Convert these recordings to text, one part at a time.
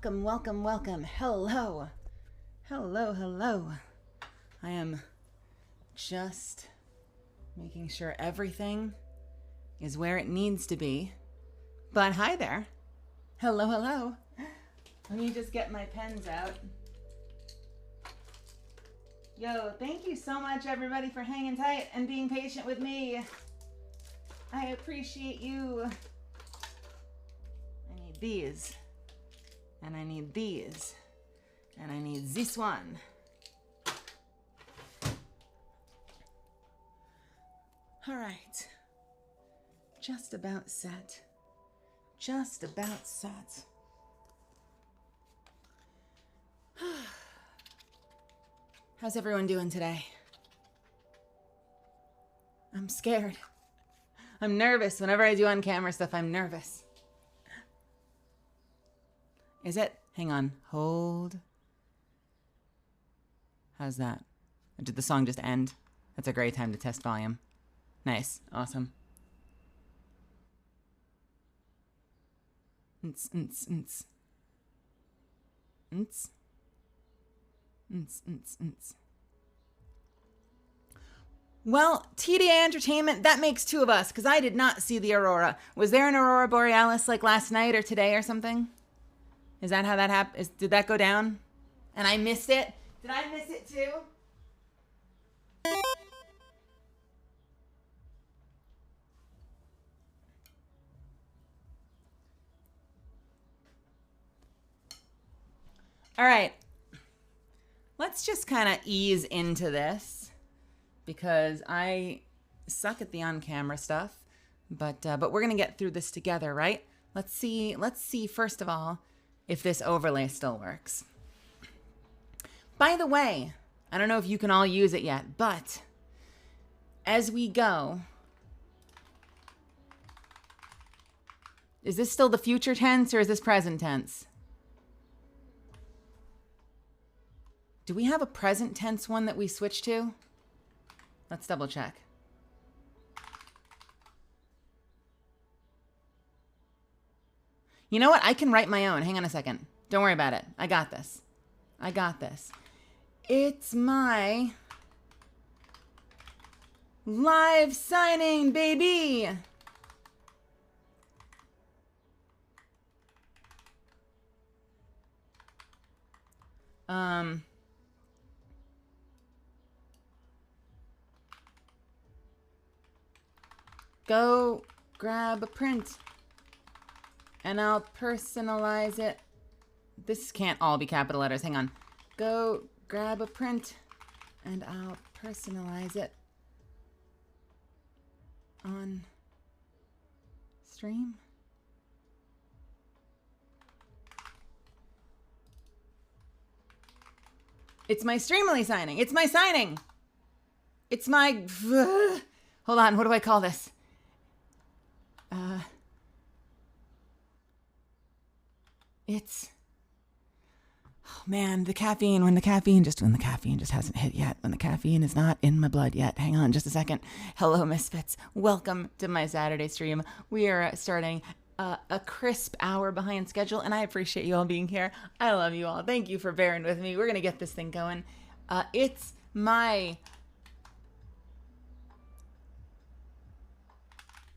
Welcome, welcome, welcome. Hello. Hello, hello. I am just making sure everything is where it needs to be. But hi there. Hello, hello. Let me just get my pens out. Yo, thank you so much, everybody, for hanging tight and being patient with me. I appreciate you. I need these. And I need these. And I need this one. All right. Just about set. Just about set. How's everyone doing today? I'm scared. I'm nervous. Whenever I do on-camera stuff, I'm nervous. Is it? Hang on. Hold. How's that? Did the song just end? That's a great time to test volume. Nice. Awesome. Nts, nts, nts. Nts. Nts, nts, nts. Well, TDA Entertainment, that makes two of us, because I did not see the aurora. Was there an aurora borealis like last night or today or something? Is that how that happened? Did that go down? And I missed it? Did I miss it too? All right. Let's just kind of ease into this because I suck at the on-camera stuff, but we're gonna get through this together, right? Let's see first of all if this overlay still works. By the way, I don't know if you can all use it yet, but as we go, is this still the future tense or is this present tense? Do we have a present tense one that we switch to? Let's double check. You know what? I can write my own. Hang on a second. Don't worry about it. I got this. I got this. It's my live signing, baby. Go grab a print and I'll personalize it. This can't all be capital letters. Hang on. Go grab a print and I'll personalize it on stream. It's my Streamily signing. It's my signing. It's my... Hold on. What do I call this? It's... Oh man, the caffeine, when the caffeine just hasn't hit yet, when the caffeine is not in my blood yet. Hang on just a second. Hello, Misfits. Welcome to my Saturday stream. We are starting a crisp hour behind schedule, and I appreciate you all being here. I love you all. Thank you for bearing with me. We're going to get this thing going. It's my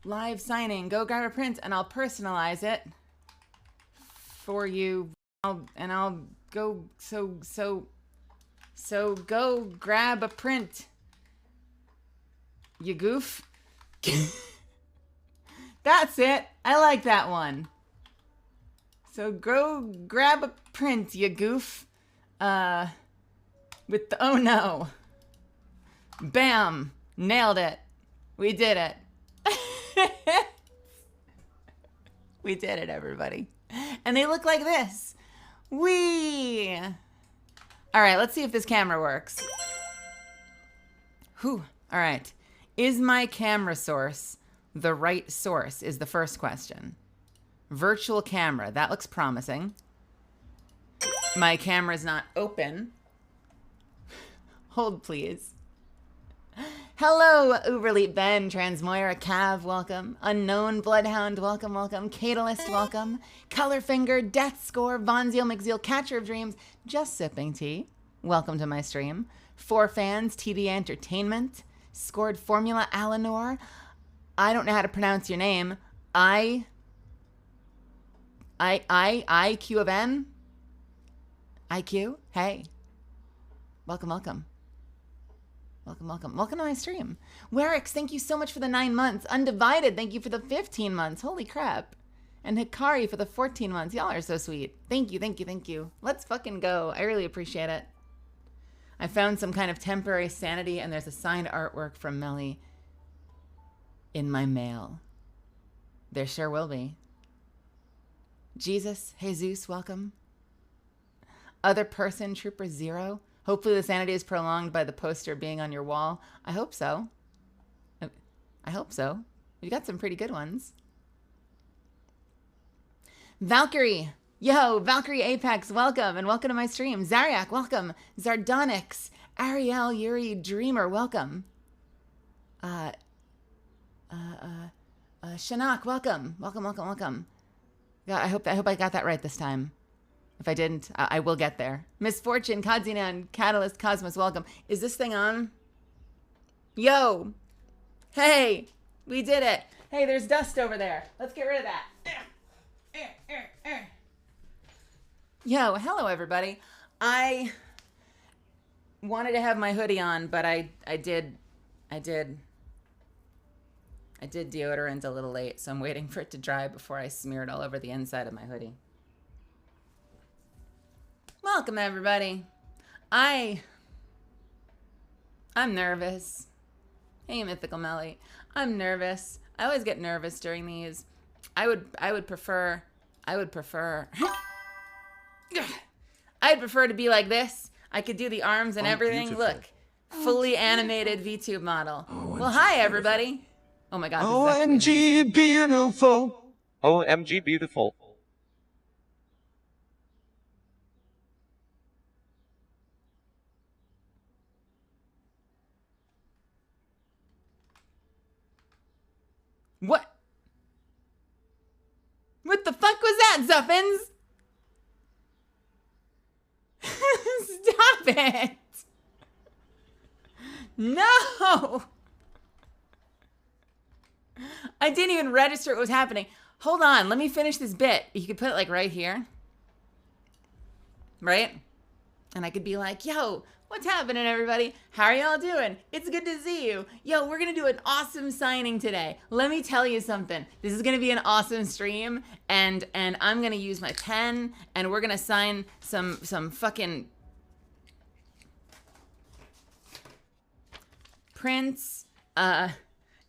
live signing. Go grab a print, and I'll personalize it for you. I'll go, so go grab a print, you goof. That's it. I like that one. So go grab a print, you goof. With the, oh no. Bam. Nailed it. We did it. We did it, everybody. And they look like this. Whee! All right, let's see if this camera works. Whew. All right. Is my camera source the right source is the first question. Virtual camera. That looks promising. My camera's not open. Hold, please. Hello, Uberleap Ben, Transmoira, Cav, welcome. Unknown Bloodhound, welcome, welcome. Catalyst, welcome. Colorfinger, Death Score, Vonzio McZeal, Catcher of Dreams, Just Sipping Tea, welcome to my stream. 4 Fans, TD Entertainment, Scored Formula, Alanor. I don't know how to pronounce your name. IQ of N? IQ? Hey. Welcome, welcome. Welcome, welcome. Welcome to my stream. Werix, thank you so much for the 9 months. Undivided, thank you for the 15 months. Holy crap. And Hikari for the 14 months. Y'all are so sweet. Thank you, thank you, thank you. Let's fucking go. I really appreciate it. I found some kind of temporary sanity, and there's a signed artwork from Meli in my mail. There sure will be. Jesus, Jesus, welcome. Other person, Trooper Zero. Hopefully the sanity is prolonged by the poster being on your wall. I hope so. I hope so. You got some pretty good ones. Valkyrie. Yo, Valkyrie Apex, welcome. And welcome to my stream. Zariak, welcome. Zardonix. Ariel, Yuri, Dreamer, welcome. Shanak, welcome. Welcome, welcome, welcome. God, I hope I got that right this time. If I didn't, I will get there. Misfortune, Kadzinan, Catalyst, Cosmos, welcome. Is this thing on? Yo! Hey! We did it! Hey, there's dust over there. Let's get rid of that. Yo, hello everybody. I wanted to have my hoodie on, but I did deodorant a little late, so I'm waiting for it to dry before I smear it all over the inside of my hoodie. Welcome, everybody. I'm nervous. Hey, Mythical Meli. I'm nervous. I always get nervous during these. I would prefer I'd prefer to be like this. I could do the arms and everything. Beautiful. Look, fully animated VTube model. Well, hi, everybody. Oh my God. OMG beautiful. OMG beautiful. What? What the fuck was that, Zuffins? Stop it. No. I didn't even register what was happening. Hold on, let me finish this bit. You could put it like right here. Right? And I could be like, yo, what's happening, everybody? How are y'all doing? It's good to see you. Yo, we're going to do an awesome signing today. Let me tell you something. This is going to be an awesome stream, and I'm going to use my pen, and we're going to sign some fucking prints.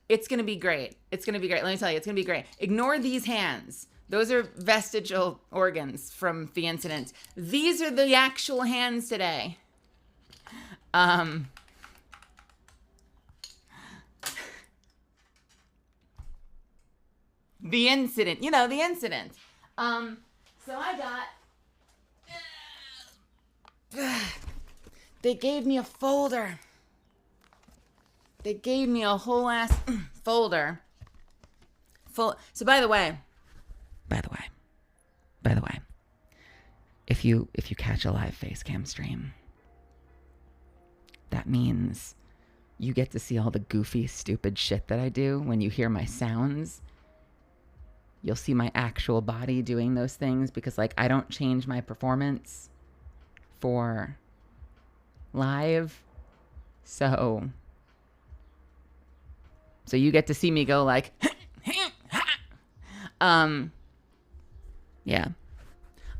It's going to be great. It's going to be great. Let me tell you, it's going to be great. Ignore these hands. Those are vestigial organs from the incident. These are the actual hands today. The incident, you know, the incident. So I got, they gave me a folder. They gave me a whole ass folder. So by the way, if you catch a live face cam stream, that means you get to see all the goofy, stupid shit that I do when you hear my sounds. You'll see my actual body doing those things because, like, I don't change my performance for live. So you get to see me go like, yeah.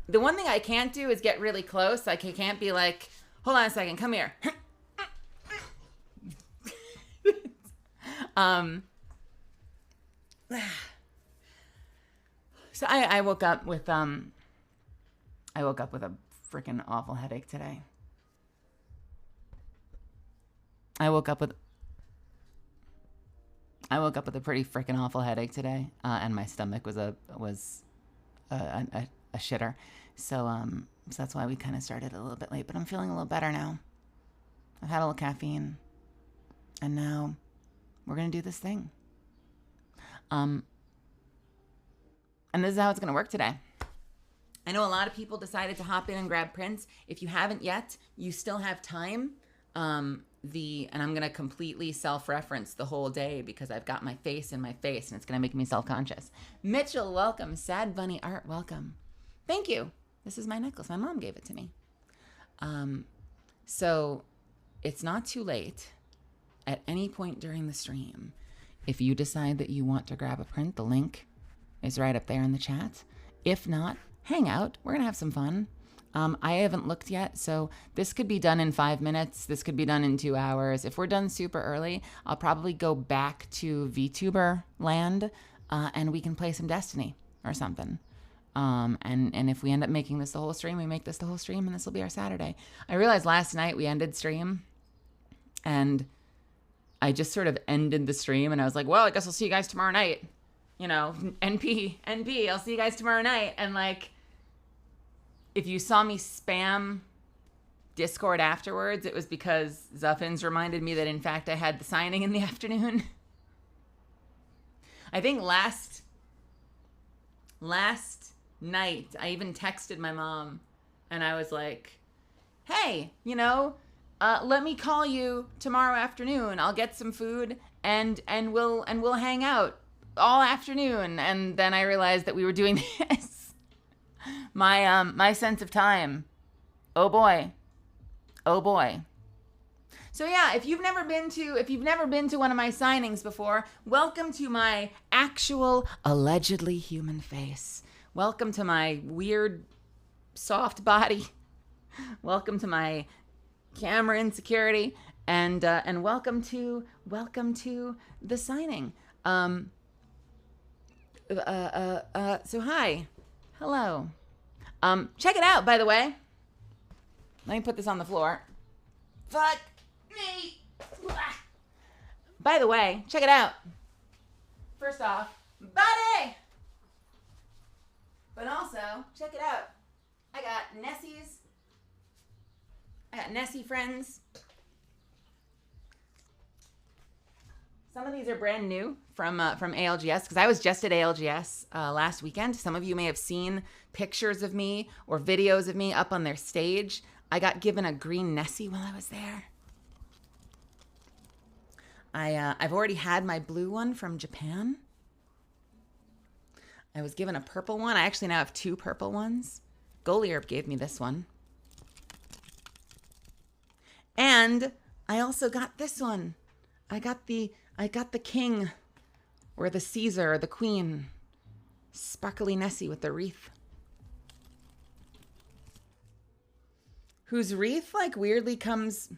The one thing I can't do is get really close. Like, I can't be like, hold on a second, come here. So I woke up with a freaking awful headache today. I woke up with a pretty freaking awful headache today, and my stomach was a shitter. So that's why we kind of started a little bit late, but I'm feeling a little better now. I've had a little caffeine, and now We're going to do this thing. And this is how it's going to work today. I know a lot of people decided to hop in and grab prints. If you haven't yet, you still have time. And I'm going to completely self-reference the whole day because I've got my face in my face and it's going to make me self-conscious. Mitchell, welcome. Sad Bunny Art, welcome. Thank you. This is my necklace. My mom gave it to me. So it's not too late at any point during the stream. If you decide that you want to grab a print, the link is right up there in the chat. If not, hang out. We're going to have some fun. I haven't looked yet, so this could be done in 5 minutes. This could be done in 2 hours. If we're done super early, I'll probably go back to VTuber land, and we can play some Destiny or something. And if we end up making this the whole stream, we make this the whole stream, and this will be our Saturday. I realized last night we ended stream, and I just sort of ended the stream, and I was like, well, I guess I'll see you guys tomorrow night. You know, NP, I'll see you guys tomorrow night. And like, if you saw me spam Discord afterwards, it was because Zuffins reminded me that, in fact, I had the signing in the afternoon. I think last night, I even texted my mom, and I was like, hey, you know, let me call you tomorrow afternoon. I'll get some food, and we'll hang out all afternoon. And then I realized that we were doing this. My sense of time. Oh boy. So yeah, if you've never been to one of my signings before, welcome to my actual allegedly human face. Welcome to my weird soft body. Welcome to my camera insecurity, and welcome to the signing. So hi. Hello. Check it out, by the way. Let me put this on the floor. Fuck me. By the way, check it out. First off, buddy. But also, check it out. I got Nessie friends. Some of these are brand new from ALGS, because I was just at ALGS last weekend. Some of you may have seen pictures of me or videos of me up on their stage. I got given a green Nessie while I was there. I've already had my blue one from Japan. I was given a purple one. I actually now have 2 purple ones. Goliarp gave me this one. And I also got this one. I got the king, or the Caesar, or the queen. Sparkly Nessie with the wreath. Whose wreath like weirdly comes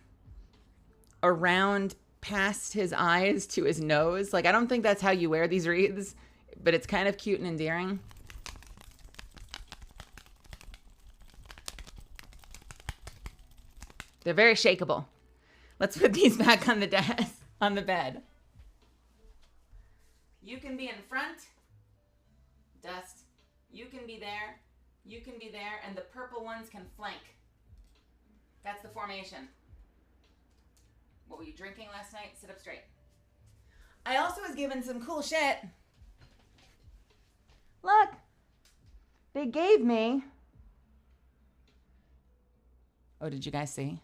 around past his eyes to his nose. Like, I don't think that's how you wear these wreaths, but it's kind of cute and endearing. They're very shakeable. Let's put these back on the desk, on the bed. You can be in front, Dust. You can be there. You can be there, and the purple ones can flank. That's the formation. What were you drinking last night? Sit up straight. I also was given some cool shit. Look, they gave me. Oh, did you guys see?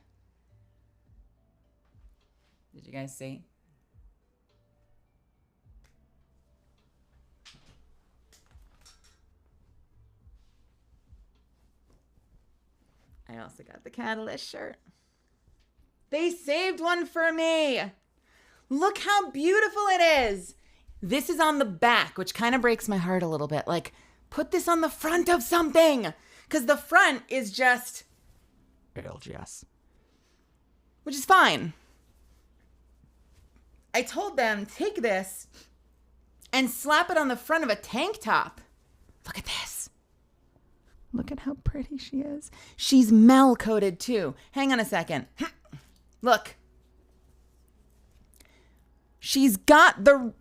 Did you guys see? I also got the Catalyst shirt. They saved one for me. Look how beautiful it is. This is on the back, which kind of breaks my heart a little bit. Like, put this on the front of something. Because the front is just ALGS. Which is fine. I told them, take this and slap it on the front of a tank top. Look at this. Look at how pretty she is. She's Mel coated too. Hang on a second. Look. She's got the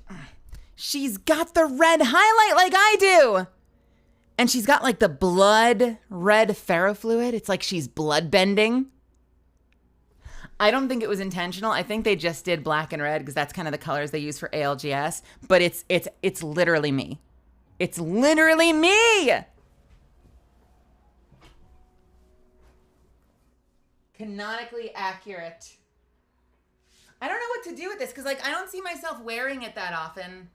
red highlight like I do. And she's got like the blood red ferrofluid. It's like she's blood bending. I don't think it was intentional. I think they just did black and red because that's kind of the colors they use for ALGS. But it's literally me. It's literally me. Canonically accurate. I don't know what to do with this because like I don't see myself wearing it that often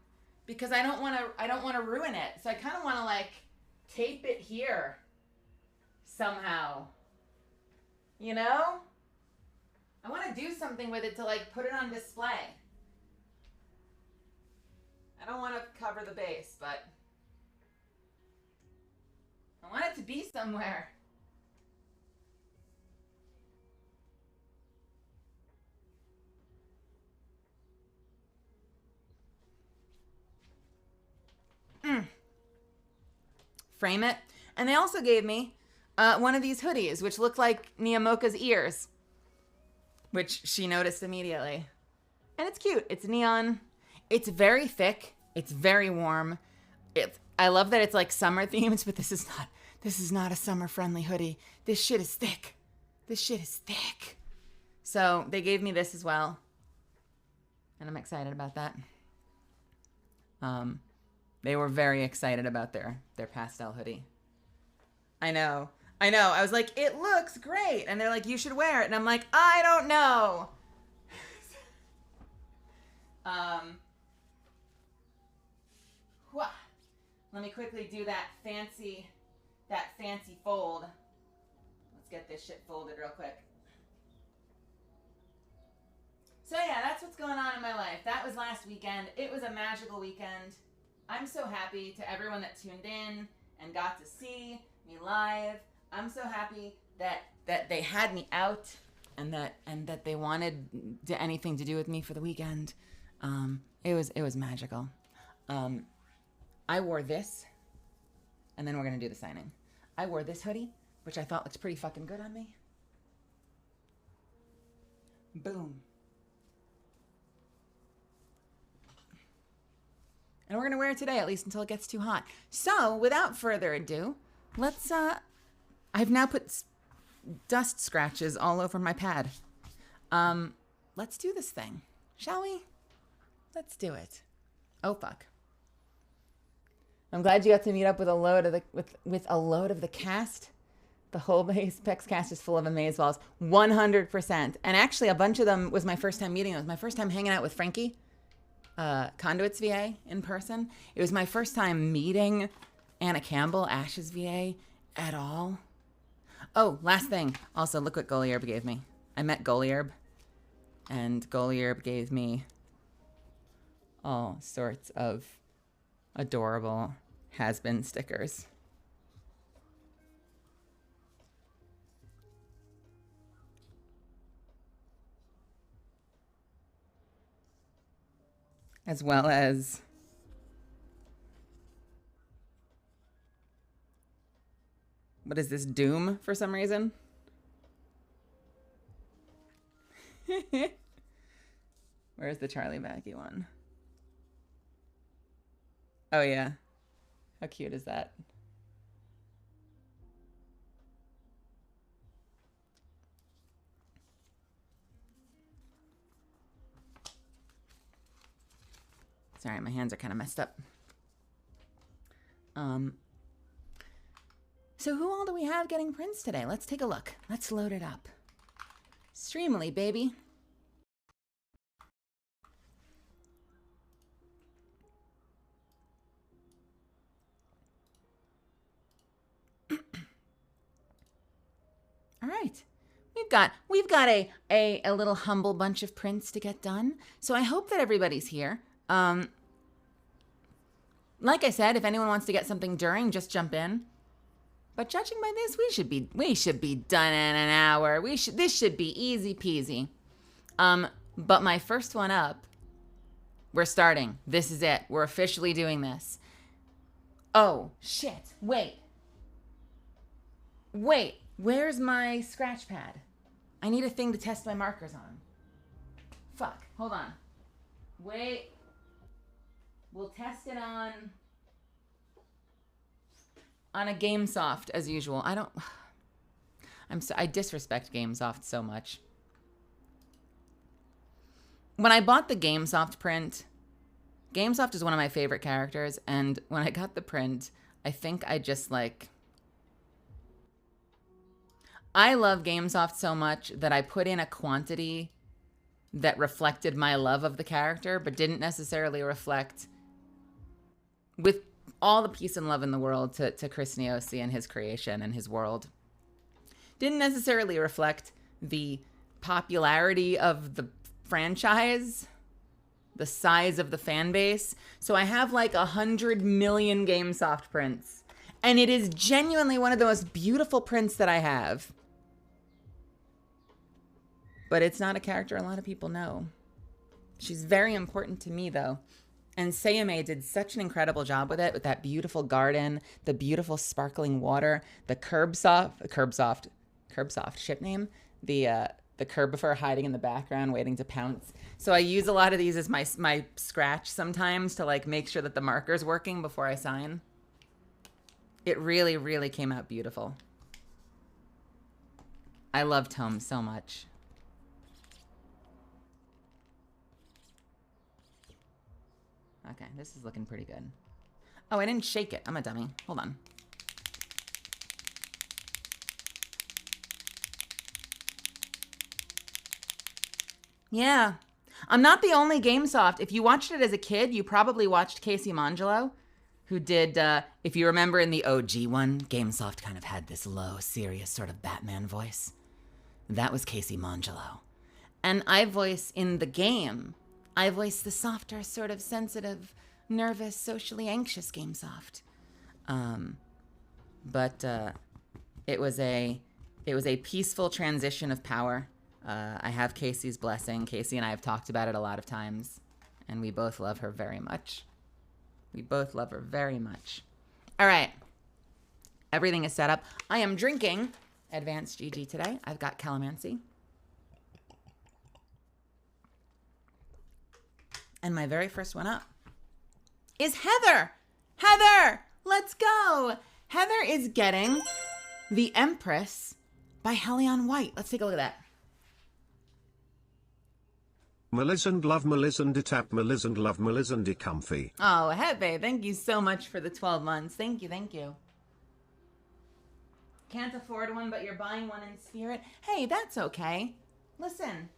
because I don't want to ruin it. So I kind of want to like tape it here somehow. You know? I want to do something with it to like put it on display. I don't want to cover the base, but I want it to be somewhere. Frame it. And they also gave me one of these hoodies, which looked like Niamoka's ears, which she noticed immediately. And it's cute. It's neon. It's very thick. It's very warm. I love that it's like summer themed, but this is not a summer friendly hoodie. This shit is thick. This shit is thick. So they gave me this as well. And I'm excited about that. They were very excited about their pastel hoodie. I know. I was like, it looks great. And they're like, you should wear it. And I'm like, I don't know. Let me quickly do that fancy fold. Let's get this shit folded real quick. So yeah, that's what's going on in my life. That was last weekend. It was a magical weekend. I'm so happy to everyone that tuned in and got to see me live. I'm so happy that they had me out and that they wanted anything to do with me for the weekend. It was magical. I wore this, and then we're gonna do the signing. I wore this hoodie, which I thought looked pretty fucking good on me. Boom. And we're going to wear it today, at least until it gets too hot. So, without further ado, let's, I've now put dust scratches all over my pad. Let's do this thing, shall we? Let's do it. Oh, fuck. I'm glad you got to meet up with a load of the cast. The whole Apex cast is full of amazeballs, 100%. And actually, a bunch of them was my first time meeting them. It was my first time hanging out with Frankie. Conduit's VA in person. It was my first time meeting Anna Campbell, Ash's VA, at all. Oh, last thing. Also, look what Goliarb gave me. I met Goliarb, and Goliarb gave me all sorts of adorable has-been stickers. As well as what is this, Doom for some reason? Where's the Charlie Backy one? Oh yeah. How cute is that? Sorry, my hands are kind of messed up. So who all do we have getting prints today? Let's take a look. Let's load it up. Streamily, baby. All right. We've got a little humble bunch of prints to get done. So I hope that everybody's here. Like I said, if anyone wants to get something during, just jump in. But judging by this, we should be done in an hour. This should be easy peasy. But my first one up, we're starting. This is it. We're officially doing this. Oh, shit. Wait. Where's my scratch pad? I need a thing to test my markers on. Fuck. Hold on. Wait. We'll test it on a GameSoft as usual. I disrespect GameSoft so much. when I bought the GameSoft print, GameSoft is one of my favorite characters, and when I got the print, I think I just like... I love GameSoft so much that I put in a quantity that reflected my love of the character, but didn't necessarily reflect, with all the peace and love in the world to Chris Neosi and his creation and his world, didn't necessarily reflect the popularity of the franchise, the size of the fan base. So I have like 100 million GameSoft prints, and it is genuinely one of the most beautiful prints that I have. But it's not a character a lot of people know. She's very important to me, though. And Sayame did such an incredible job with it, with that beautiful garden, the beautiful sparkling water, the Curbsoft ship name, the Curbifer hiding in the background, waiting to pounce. So I use a lot of these as my scratch sometimes to like make sure that the marker's working before I sign. It really, really came out beautiful. I love Tome so much. Okay, this is looking pretty good. Oh, I didn't shake it. I'm a dummy. Hold on. Yeah. I'm not the only GameSoft. If you watched it as a kid, you probably watched Casey Mangelo, who did, if you remember in the OG one, GameSoft kind of had this low, serious sort of Batman voice. That was Casey Mangelo. And I voice in the game, I voice the softer, sort of sensitive, nervous, socially anxious GameSoft. But it was a peaceful transition of power. I have Casey's blessing. Casey and I have talked about it a lot of times, and we both love her very much. We both love her very much. All right. Everything is set up. I am drinking Advanced GG today. I've got Calamansi. And my very first one up is Heather. Heather, let's go. Heather is getting The Empress by Hellion White. Let's take a look at that. Melisande love Melisande tap Melisande love Melisande comfy. Oh, Hebe, thank you so much for the 12 months. Thank you, thank you. Can't afford one, but you're buying one in spirit. Hey, that's okay. Listen,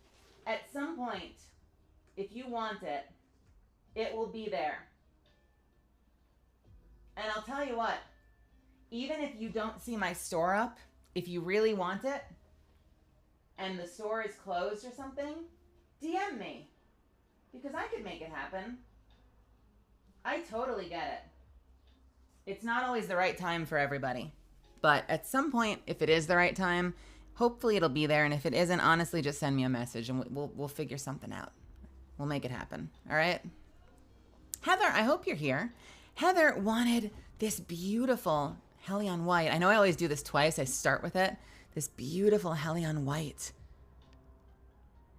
at some point, if you want it, it will be there. And I'll tell you what, even if you don't see my store up, if you really want it, and the store is closed or something, DM me. Because I could make it happen. I totally get it. It's not always the right time for everybody. But at some point, if it is the right time, hopefully it'll be there. And if it isn't, honestly, just send me a message and we'll figure something out. We'll make it happen. All right? Heather, I hope you're here. Heather wanted this beautiful Hellion White. I know I always do this twice. I start with it. This beautiful Hellion White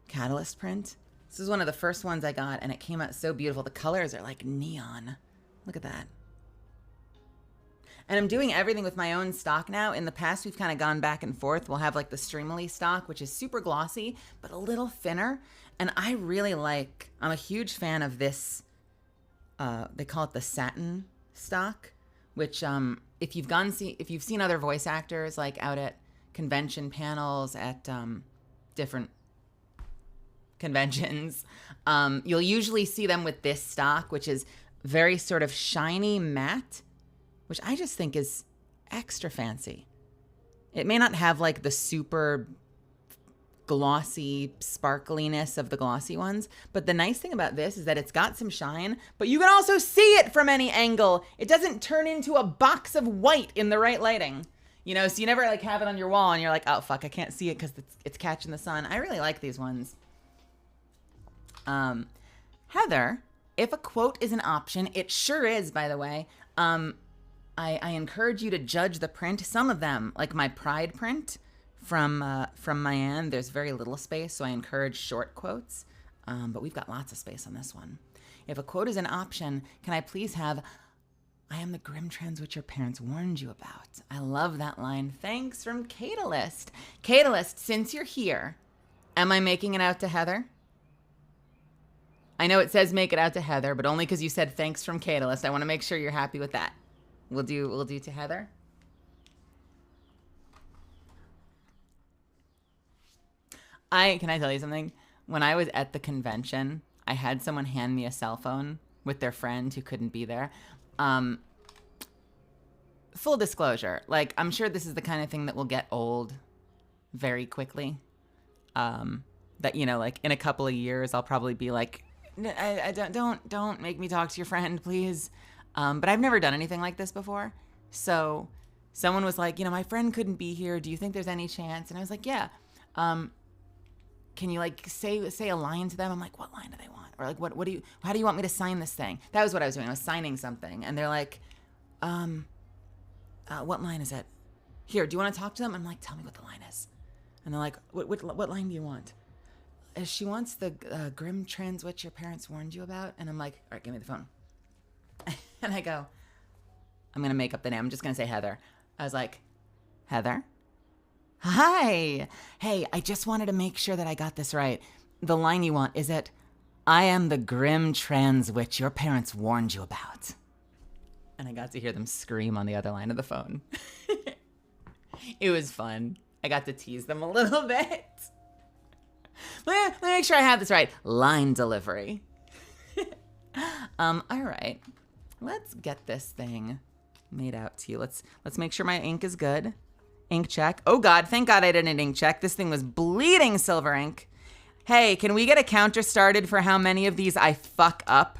Catalyst print. This is one of the first ones I got, and it came out so beautiful. The colors are like neon. Look at that. And I'm doing everything with my own stock now. In the past, we've kind of gone back and forth. We'll have like the Streamily stock, which is super glossy, but a little thinner. And I really like, I'm a huge fan of this, they call it the satin stock, which if you've seen other voice actors like out at convention panels, at different conventions, you'll usually see them with this stock, which is very sort of shiny matte, which I just think is extra fancy. It may not have like the super glossy sparkliness of the glossy ones, but the nice thing about this is that it's got some shine, but you can also see it from any angle. It doesn't turn into a box of white in the right lighting. You know, so you never like have it on your wall and you're like, oh fuck, I can't see it because it's catching the sun. I really like these ones. Heather, if a quote is an option, it sure is, by the way. I encourage you to judge the print. Some of them, like my Pride print from Mayan, there's very little space, so I encourage short quotes. But we've got lots of space on this one. If a quote is an option, can I please have, I am the grim trends which your parents warned you about. I love that line. Thanks from Catalyst. Catalyst, since you're here, am I making it out to Heather? I know it says make it out to Heather, but only because you said thanks from Catalyst. I want to make sure you're happy with that. We'll do to Heather. Can I tell you something? When I was at the convention, I had someone hand me a cell phone with their friend who couldn't be there. Full disclosure, like, I'm sure this is the kind of thing that will get old very quickly. That, you know, like in a couple of years, I'll probably be like, I don't make me talk to your friend, please. But I've never done anything like this before. So someone was like, you know, my friend couldn't be here. Do you think there's any chance? And I was like, yeah. Can you like say a line to them? I'm like, what line do they want? Or like, how do you want me to sign this thing? That was what I was doing. I was signing something. And they're like, what line is it? Here, do you want to talk to them? I'm like, tell me what the line is. And they're like, what line do you want? She wants the grim trans witch your parents warned you about. And I'm like, all right, give me the phone. And I go, I'm going to make up the name. I'm just going to say Heather. I was like, Heather? Hi. Hey, I just wanted to make sure that I got this right. The line you want, is it, I am the grim trans witch your parents warned you about? And I got to hear them scream on the other line of the phone. It was fun. I got to tease them a little bit. Let me make sure I have this right. Line delivery. All right. Let's get this thing made out to you. Let's make sure my ink is good. Ink check. Oh God, thank God I didn't ink check. This thing was bleeding silver ink. Hey, can we get a counter started for how many of these I fuck up?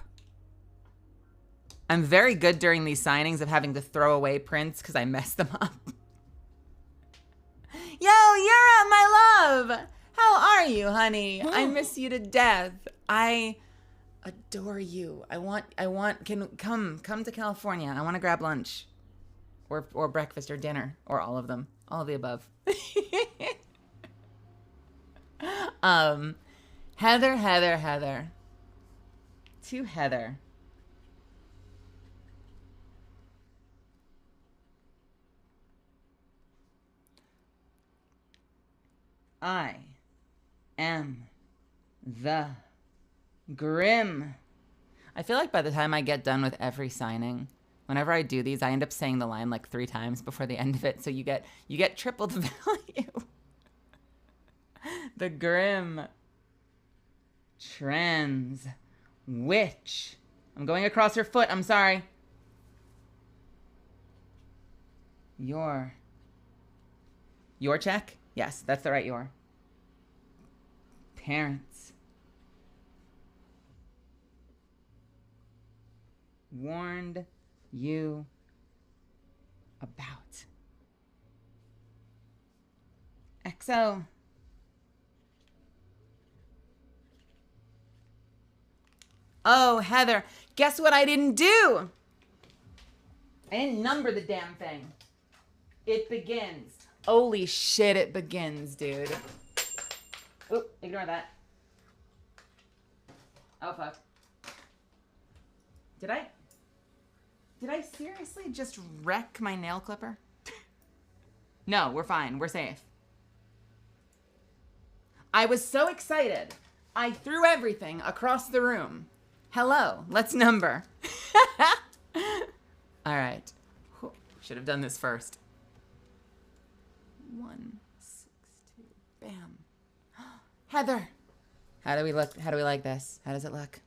I'm very good during these signings of having to throw away prints because I mess them up. Yo, Yura, my love. How are you, honey? I miss you to death. I adore you. Come to California. I want to grab lunch or breakfast or dinner or all of them. All of the above. Heather. To Heather. I am the Grim. I feel like by the time I get done with every signing, whenever I do these, I end up saying the line like 3 times before the end of it, so you get triple the value. The Grim Trans Witch. I'm going across her foot. I'm sorry. Your check? Yes, that's the right your. Parents warned you about. XO. Oh, Heather, guess what I didn't do? I didn't number the damn thing. It begins. Holy shit, it begins, dude. Oop, ignore that. Oh, fuck. Did I seriously just wreck my nail clipper? No, we're fine. We're safe. I was so excited. I threw everything across the room. Hello, let's number. All right. Should have done this first. 162. Bam. Heather. How do we look? How do we like this? How does it look?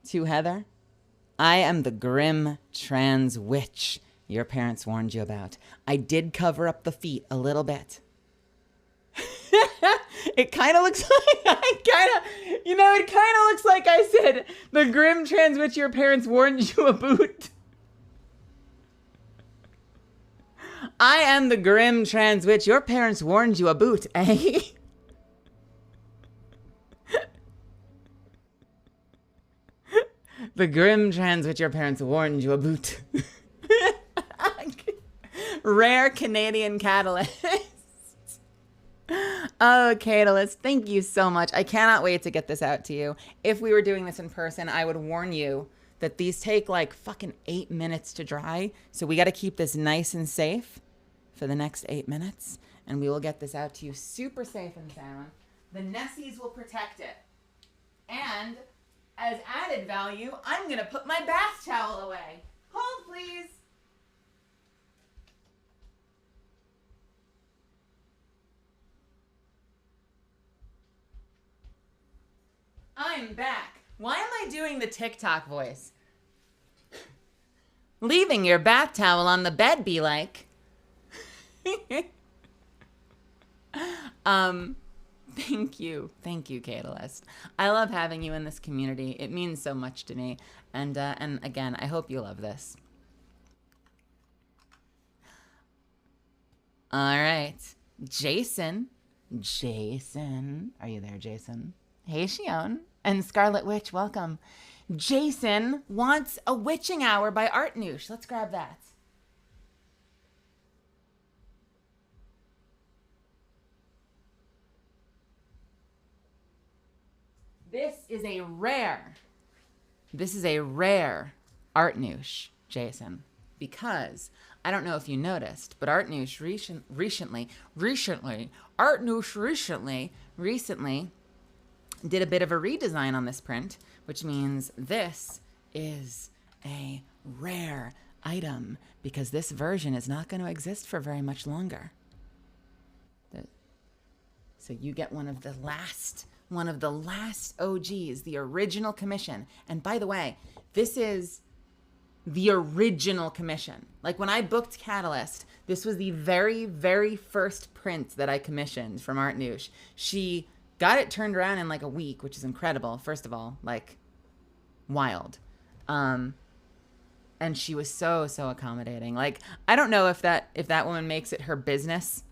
To Heather. I am the Grim Trans Witch your parents warned you about. I did cover up the feet a little bit. It kind of looks like it kind of looks like I said the Grim Trans Witch your parents warned you about. I am the Grim Trans Witch your parents warned you about, eh? The Grim Trans Witch your parents warned you about. Rare Canadian Catalyst. Oh, Catalyst, thank you so much. I cannot wait to get this out to you. If we were doing this in person, I would warn you that these take like fucking 8 minutes to dry. So we got to keep this nice and safe for the next 8 minutes. And we will get this out to you super safe and sound The Nessies will protect it. And as added value, I'm going to put my bath towel away. Hold, please. I'm back. Why am I doing the TikTok voice? Leaving your bath towel on the bed be like. Thank you, Catalyst. I love having you in this community. It means so much to me. And again, I hope you love this. All right, Jason, are you there, Jason? Hey, Shion. And Scarlet Witch, welcome. Jason wants a witching hour by Art Noosh. Let's grab that. This is a rare Art Noosh, Jason, because I don't know if you noticed, but Art Noosh recently did a bit of a redesign on this print, which means this is a rare item because this version is not going to exist for very much longer. So you get one of the last OGs, the original commission. And by the way, this is the original commission. Like when I booked Catalyst, this was the very, very first print that I commissioned from Art Noosh. She got it turned around in like a week, which is incredible. First of all, like wild. And she was so accommodating. Like, I don't know if that woman makes it her business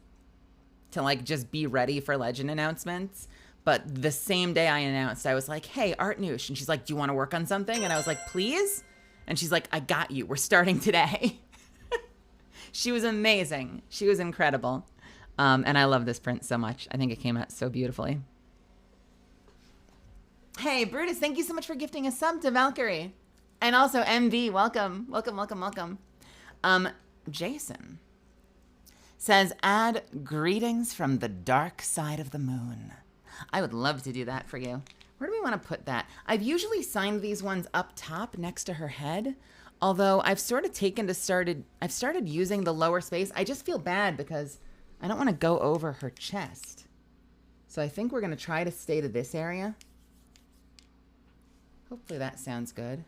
to like just be ready for Legend announcements. But the same day I announced, I was like, hey, Art Noosh. And she's like, do you want to work on something? And I was like, please? And she's like, I got you. We're starting today. She was amazing. She was incredible. And I love this print so much. I think it came out so beautifully. Hey, Brutus, thank you so much for gifting a sub to Valkyrie. And also, MV, welcome. Welcome. Jason says, add greetings from the dark side of the moon. I would love to do that for you. Where do we want to put that? I've usually signed these ones up top next to her head, although I've sort of started using the lower space. I just feel bad because I don't want to go over her chest. So I think we're going to try to stay to this area. Hopefully that sounds good.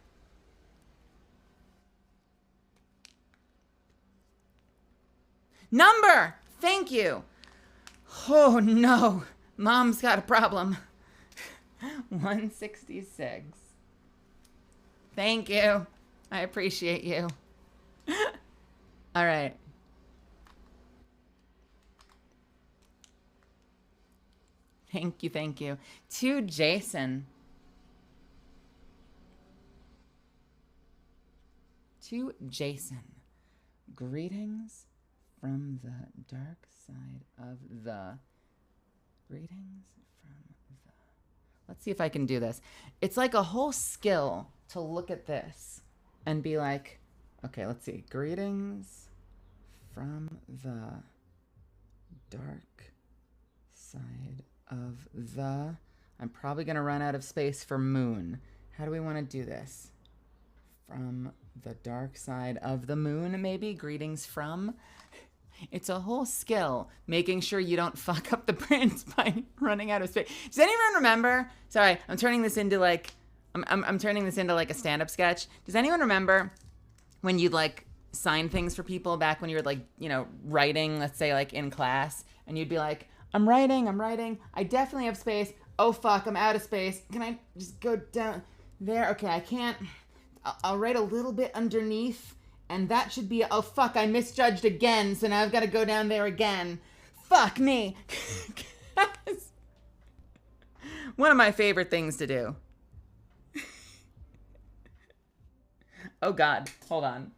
Number! Thank you! Oh no, Mom's got a problem. 166. Thank you. I appreciate you. All right. Thank you. To Jason. Greetings from the dark side of the... Let's see if I can do this. It's like a whole skill to look at this and be like, okay, let's see. Greetings from the dark side of the... I'm probably going to run out of space for moon. How do we want to do this? From the dark side of the moon, maybe? Greetings from... It's a whole skill, making sure you don't fuck up the print by running out of space. Does anyone remember? Sorry, I'm turning this into like, I'm turning this into like a stand-up sketch. Does anyone remember when you'd like sign things for people back when you were like, you know, writing, let's say like in class, and you'd be like, I'm writing. I definitely have space. Oh fuck, I'm out of space. Can I just go down there? Okay, I can't. I'll write a little bit underneath. And that should be, oh fuck, I misjudged again, so now I've got to go down there again. Fuck me. One of my favorite things to do. Oh God, hold on.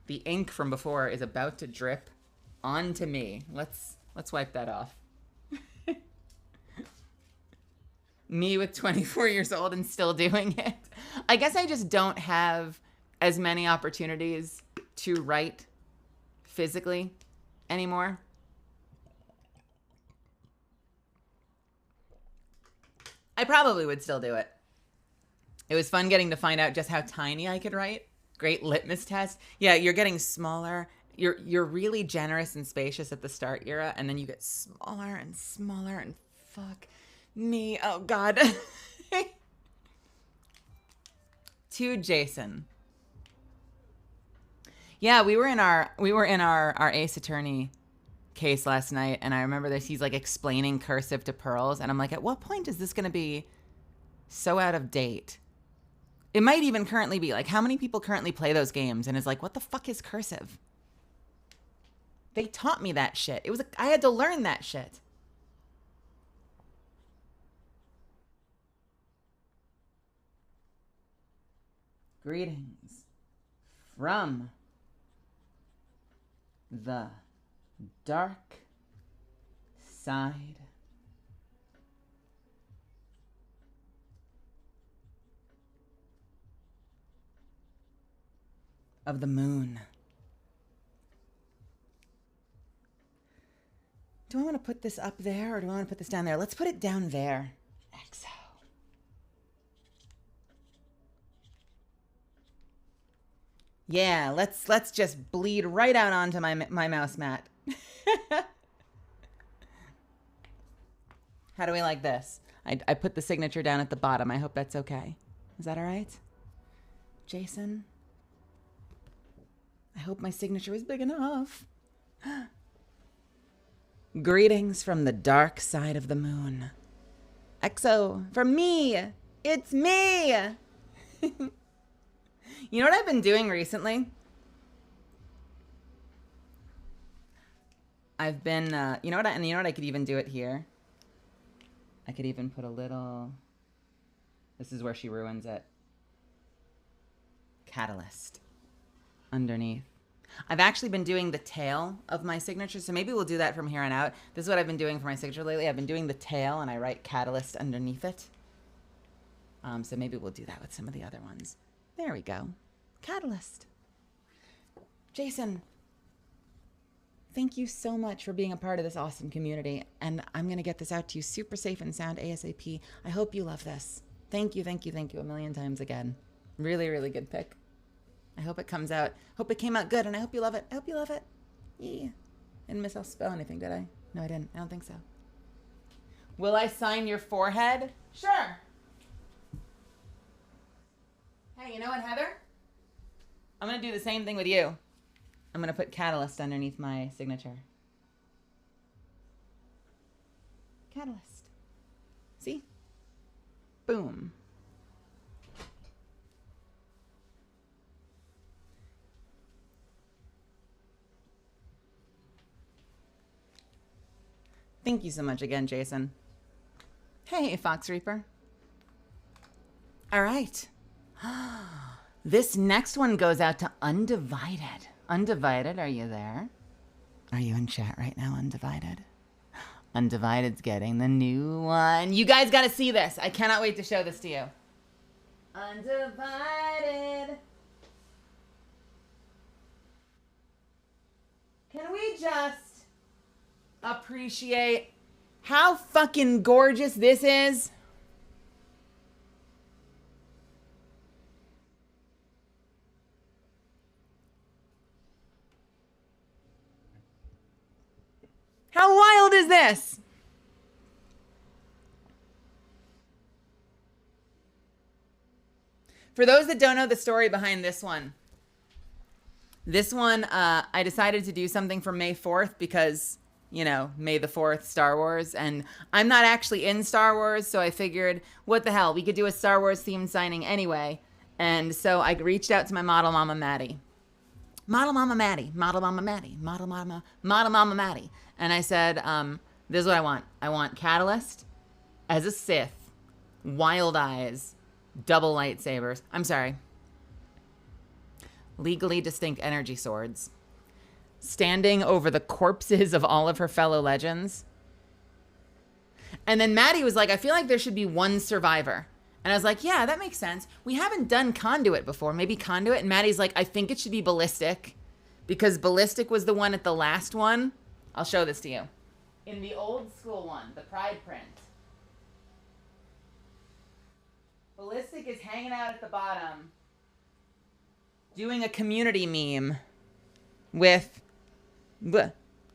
The ink from before is about to drip onto me. Let's wipe that off. Me with 24 years old and still doing it. I guess I just don't have as many opportunities to write physically anymore. probably would still do it. It was fun getting to find out just how tiny I could write. Great litmus test. Yeah, you're getting smaller. You're really generous and spacious at the start era, and then you get smaller and smaller, and fuck me. Oh God. To Jason. Yeah, we were in our Ace Attorney case last night, and I remember this. He's like explaining cursive to Pearls, and I'm like, at what point is this going to be so out of date? It might even currently be like, how many people currently play those games and is like, what the fuck is cursive? They taught me that shit. I had to learn that shit. Greetings from the dark side of the moon. Do I want to put this up there or do I want to put this down there? Let's put it down there. XO. Yeah, let's just bleed right out onto my mouse mat. How do we like this? I put the signature down at the bottom. I hope that's okay. Is that all right? Jason? I hope my signature is big enough. Greetings from the dark side of the moon. XO, for me, it's me. You know what I've been doing recently? I've been, you know what I could even do it here? I could even put a little, this is where she ruins it. Catalyst underneath. I've actually been doing the tail of my signature, so maybe we'll do that from here on out. This is what I've been doing for my signature lately. I've been doing the tail, and I write Catalyst underneath it. So maybe we'll do that with some of the other ones. There we go. Catalyst. Jason, thank you so much for being a part of this awesome community, and I'm going to get this out to you super safe and sound ASAP. I hope you love this. Thank you a million times again. Really, really good pick. I hope it comes out. Hope it came out good, and I hope you love it. I hope you love it. Yeah. Didn't miss I'll spell anything, did I? No, I didn't. I don't think so. Will I sign your forehead? Sure. Hey, you know what, Heather? I'm going to do the same thing with you. I'm going to put Catalyst underneath my signature. Catalyst. See? Boom. Thank you so much again, Jason. Hey, Fox Reaper. All right. This next one goes out to Undivided. Undivided, are you there? Are you in chat right now, Undivided? Undivided's getting the new one. You guys got to see this. I cannot wait to show this to you. Undivided. Can we just appreciate how fucking gorgeous this is? How wild is this? For those that don't know the story behind this one, I decided to do something for May 4th because, you know, May the 4th, Star Wars, and I'm not actually in Star Wars, so I figured, what the hell, we could do a Star Wars themed signing anyway. And so I reached out to my model mama, Maddie. Model Mama Maddie, Model Mama Maddie, Model Mama Maddie. And I said, this is what I want. I want Catalyst as a Sith, wild eyes, double lightsabers. I'm sorry. Legally distinct energy swords. Standing over the corpses of all of her fellow legends. And then Maddie was like, I feel like there should be one survivor. And I was like, yeah, that makes sense. We haven't done Conduit before. Maybe Conduit. And Maddie's like, I think it should be Ballistic. Because Ballistic was the one at the last one. I'll show this to you. In the old school one, the Pride print. Ballistic is hanging out at the bottom, doing a community meme with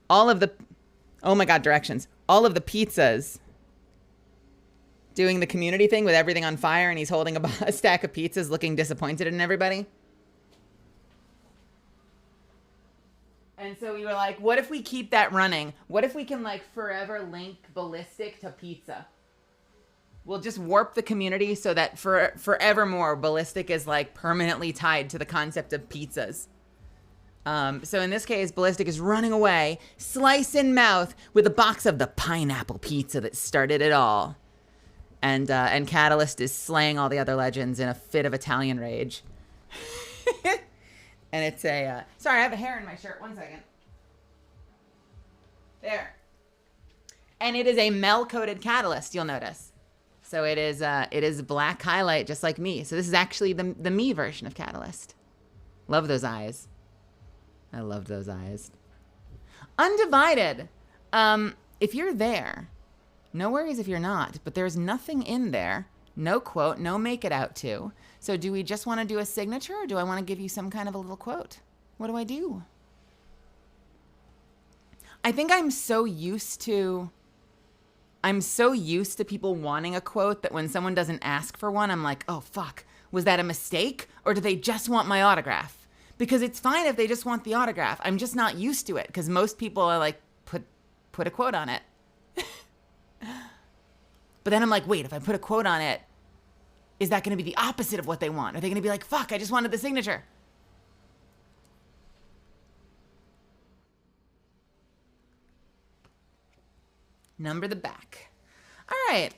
all of the, oh my God, directions. All of the pizzas. Doing the community thing with everything on fire, and he's holding a stack of pizzas looking disappointed in everybody. And so we were like, what if we keep that running? What if we can like forever link Ballistic to pizza? We'll just warp the community so that forevermore Ballistic is like permanently tied to the concept of pizzas. So in this case, Ballistic is running away, slice in mouth, with a box of the pineapple pizza that started it all. And Catalyst is slaying all the other legends in a fit of Italian rage. And it's a... sorry, I have a hair in my shirt. 1 second. There. And it is a Mel-coated Catalyst, you'll notice. So it is black highlight, just like me. So this is actually the me version of Catalyst. Love those eyes. I love those eyes. Undivided. If you're there... No worries if you're not, but there's nothing in there. No quote, no make it out to. So do we just want to do a signature, or do I want to give you some kind of a little quote? What do I do? I think I'm so used to people wanting a quote that when someone doesn't ask for one, I'm like, oh, fuck. Was that a mistake? Or do they just want my autograph? Because it's fine if they just want the autograph. I'm just not used to it, because most people are like, put a quote on it. But then I'm like, wait, if I put a quote on it, is that going to be the opposite of what they want? Are they going to be like, fuck, I just wanted the signature? Number the back. All right.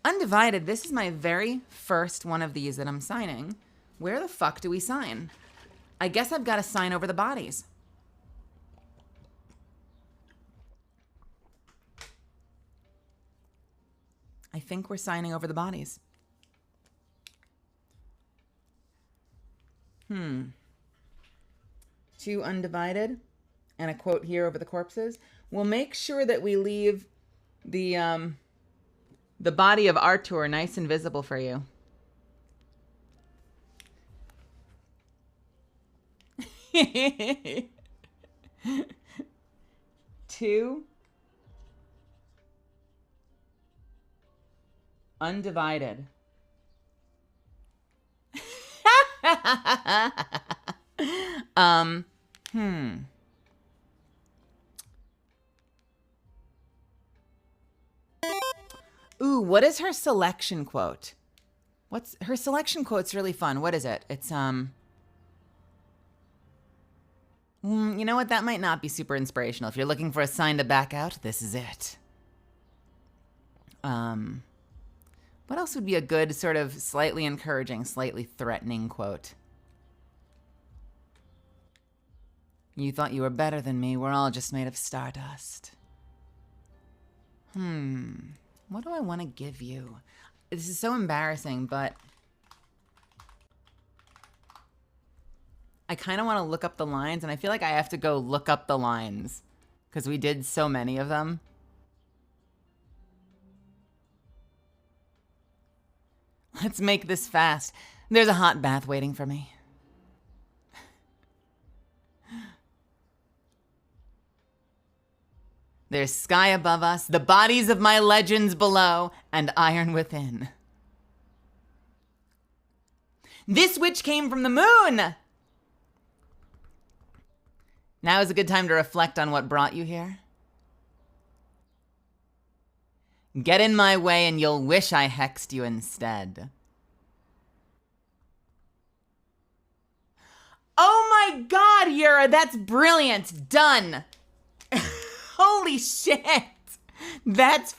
Undivided, this is my very first one of these that I'm signing. Where the fuck do we sign? I guess I've got to sign over the bodies. I think we're signing over the bodies. 2 undivided and a quote here over the corpses. We'll make sure that we leave the body of Artur nice and visible for you. Two undivided. Ooh, what is her selection quote? What's her selection quote's really fun. What is it? It's you know what? That might not be super inspirational. If you're looking for a sign to back out, this is it. What else would be a good sort of slightly encouraging, slightly threatening quote? You thought you were better than me. We're all just made of stardust. What do I want to give you? This is so embarrassing, but I kind of want to look up the lines, and I feel like I have to go look up the lines because we did so many of them. Let's make this fast. There's a hot bath waiting for me. There's sky above us, the bodies of my legends below, and iron within. This witch came from the moon! Now is a good time to reflect on what brought you here. Get in my way and you'll wish I hexed you instead. Oh my God, Yura, that's brilliant. Done. Holy shit. That's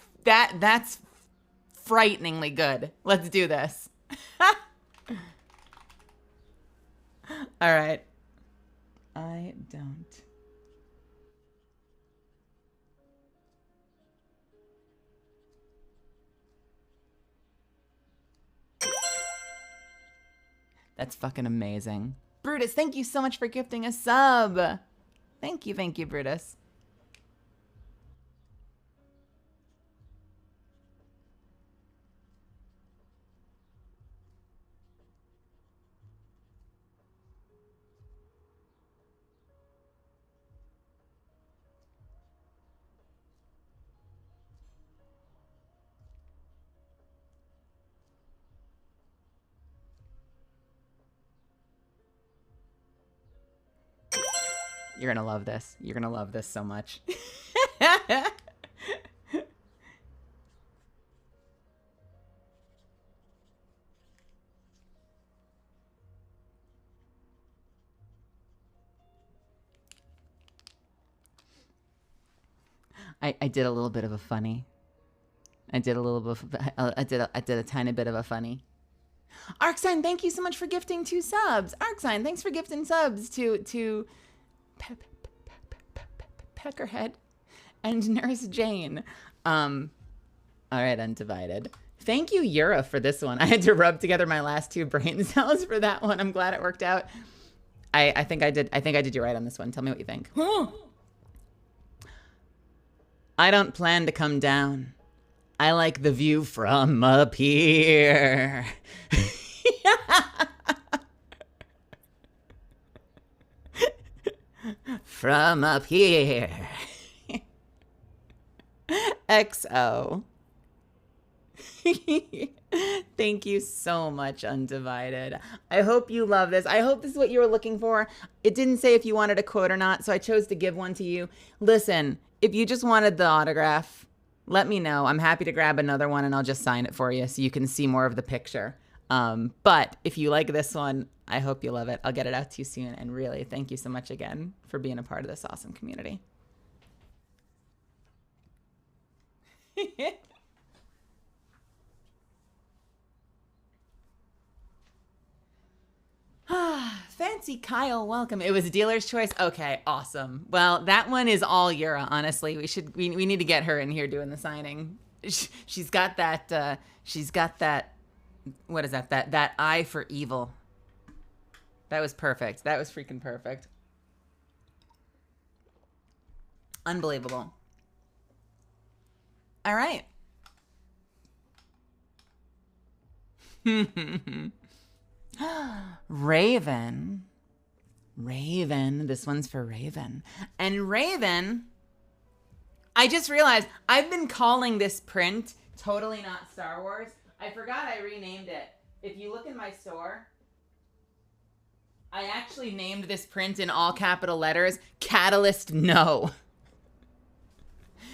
frighteningly good. Let's do this. All right. I don't. That's fucking amazing. Brutus, thank you so much for gifting a sub. Thank you, Brutus. You're gonna love this. You're gonna love this so much. I did a little bit of a funny. I did a tiny bit of a funny. Arcsign, thank you so much for gifting 2 subs. Arcsign, thanks for gifting subs to Peckerhead and Nurse Jane. All right, Undivided. Thank you, Yura, for this one. I had to rub together my last 2 brain cells for that one. I'm glad it worked out. I think I did you right on this one. Tell me what you think. I don't plan to come down. I like the view from up here. From up here. XO. Thank you so much, Undivided. I hope you love this. I hope this is what you were looking for. It didn't say if you wanted a quote or not, so I chose to give one to you. Listen, if you just wanted the autograph, let me know. I'm happy to grab another one and I'll just sign it for you so you can see more of the picture. But if you like this one, I hope you love it. I'll get it out to you soon. And really, thank you so much again for being a part of this awesome community. Fancy Kyle, welcome. It was a dealer's choice. Okay, awesome. Well, that one is all Yura, honestly. We need to get her in here doing the signing. She's got that what is that? That eye for evil. That was perfect. That was freaking perfect. Unbelievable. All right. Raven. This one's for Raven. And Raven, I just realized I've been calling this print Totally Not Star Wars. I forgot I renamed it. If you look in my store, I actually named this print in all capital letters, Catalyst No.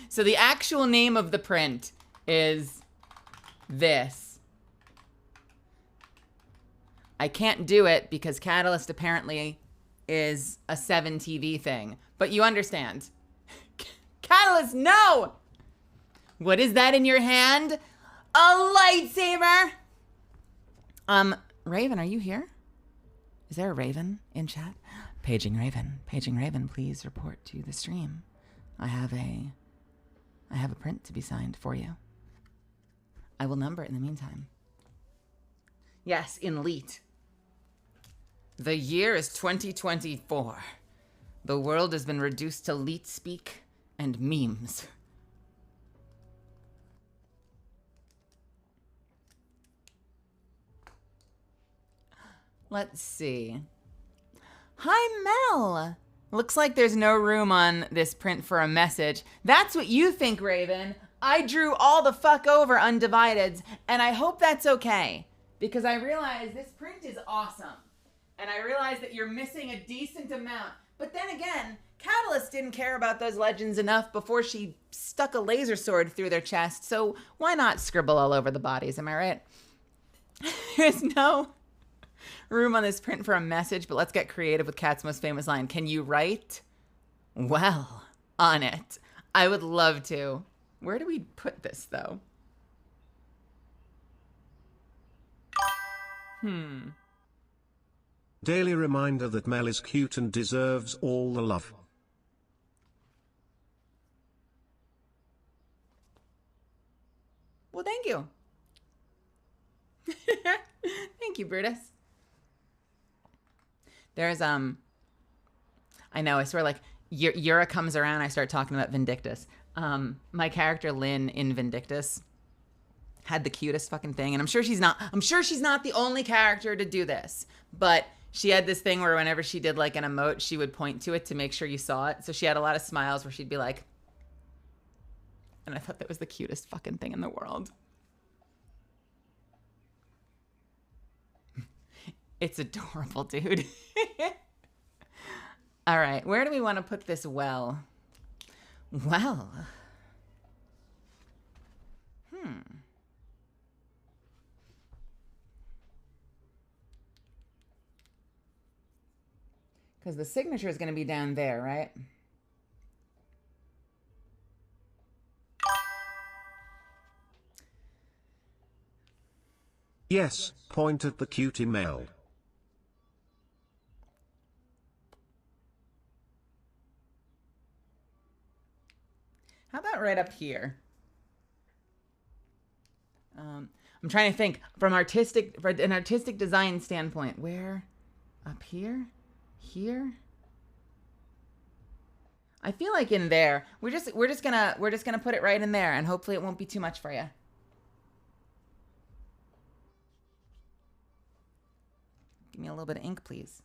So the actual name of the print is this. I can't do it because Catalyst apparently is a 7 TV thing. But you understand. Catalyst, no! What is that in your hand? A lightsaber! Raven, are you here? Is there a Raven in chat? Paging Raven, please report to the stream. I have a print to be signed for you. I will number it in the meantime. Yes, in Leet. The year is 2024. The world has been reduced to Leet speak and memes. Let's see. Hi, Mel. Looks like there's no room on this print for a message. That's what you think, Raven. I drew all the fuck over Undivideds, and I hope that's okay. Because I realize this print is awesome. And I realize that you're missing a decent amount. But then again, Catalyst didn't care about those legends enough before she stuck a laser sword through their chest. So why not scribble all over the bodies, am I right? There's no room on this print for a message, but let's get creative with Kat's most famous line. Can you write? Well, on it. I would love to. Where do we put this, though? Daily reminder that Mel is cute and deserves all the love. Well, thank you. Thank you, Brutus. There's, I know, I swear, like, Yura comes around, I start talking about Vindictus. My character, Lynn, in Vindictus, had the cutest fucking thing, and I'm sure she's not the only character to do this, but she had this thing where whenever she did, like, an emote, she would point to it to make sure you saw it, so she had a lot of smiles where she'd be like, and I thought that was the cutest fucking thing in the world. It's adorable, dude. All right, where do we want to put this well? Well. Because the signature is going to be down there, right? Yes, point at the cutie Mel. How about right up here? I'm trying to think from an artistic design standpoint. Where? Up here? Here? I feel like in there. We're just gonna put it right in there, and hopefully it won't be too much for you. Give me a little bit of ink, please.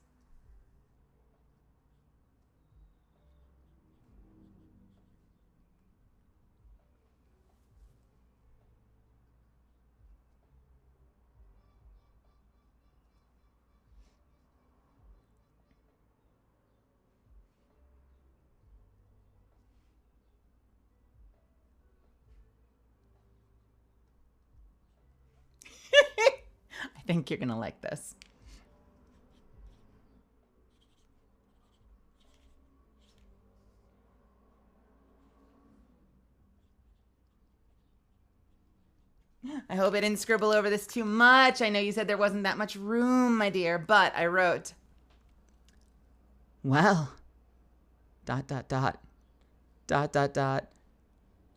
I think you're gonna like this. I hope I didn't scribble over this too much. I know you said there wasn't that much room, my dear, but I wrote, well, ...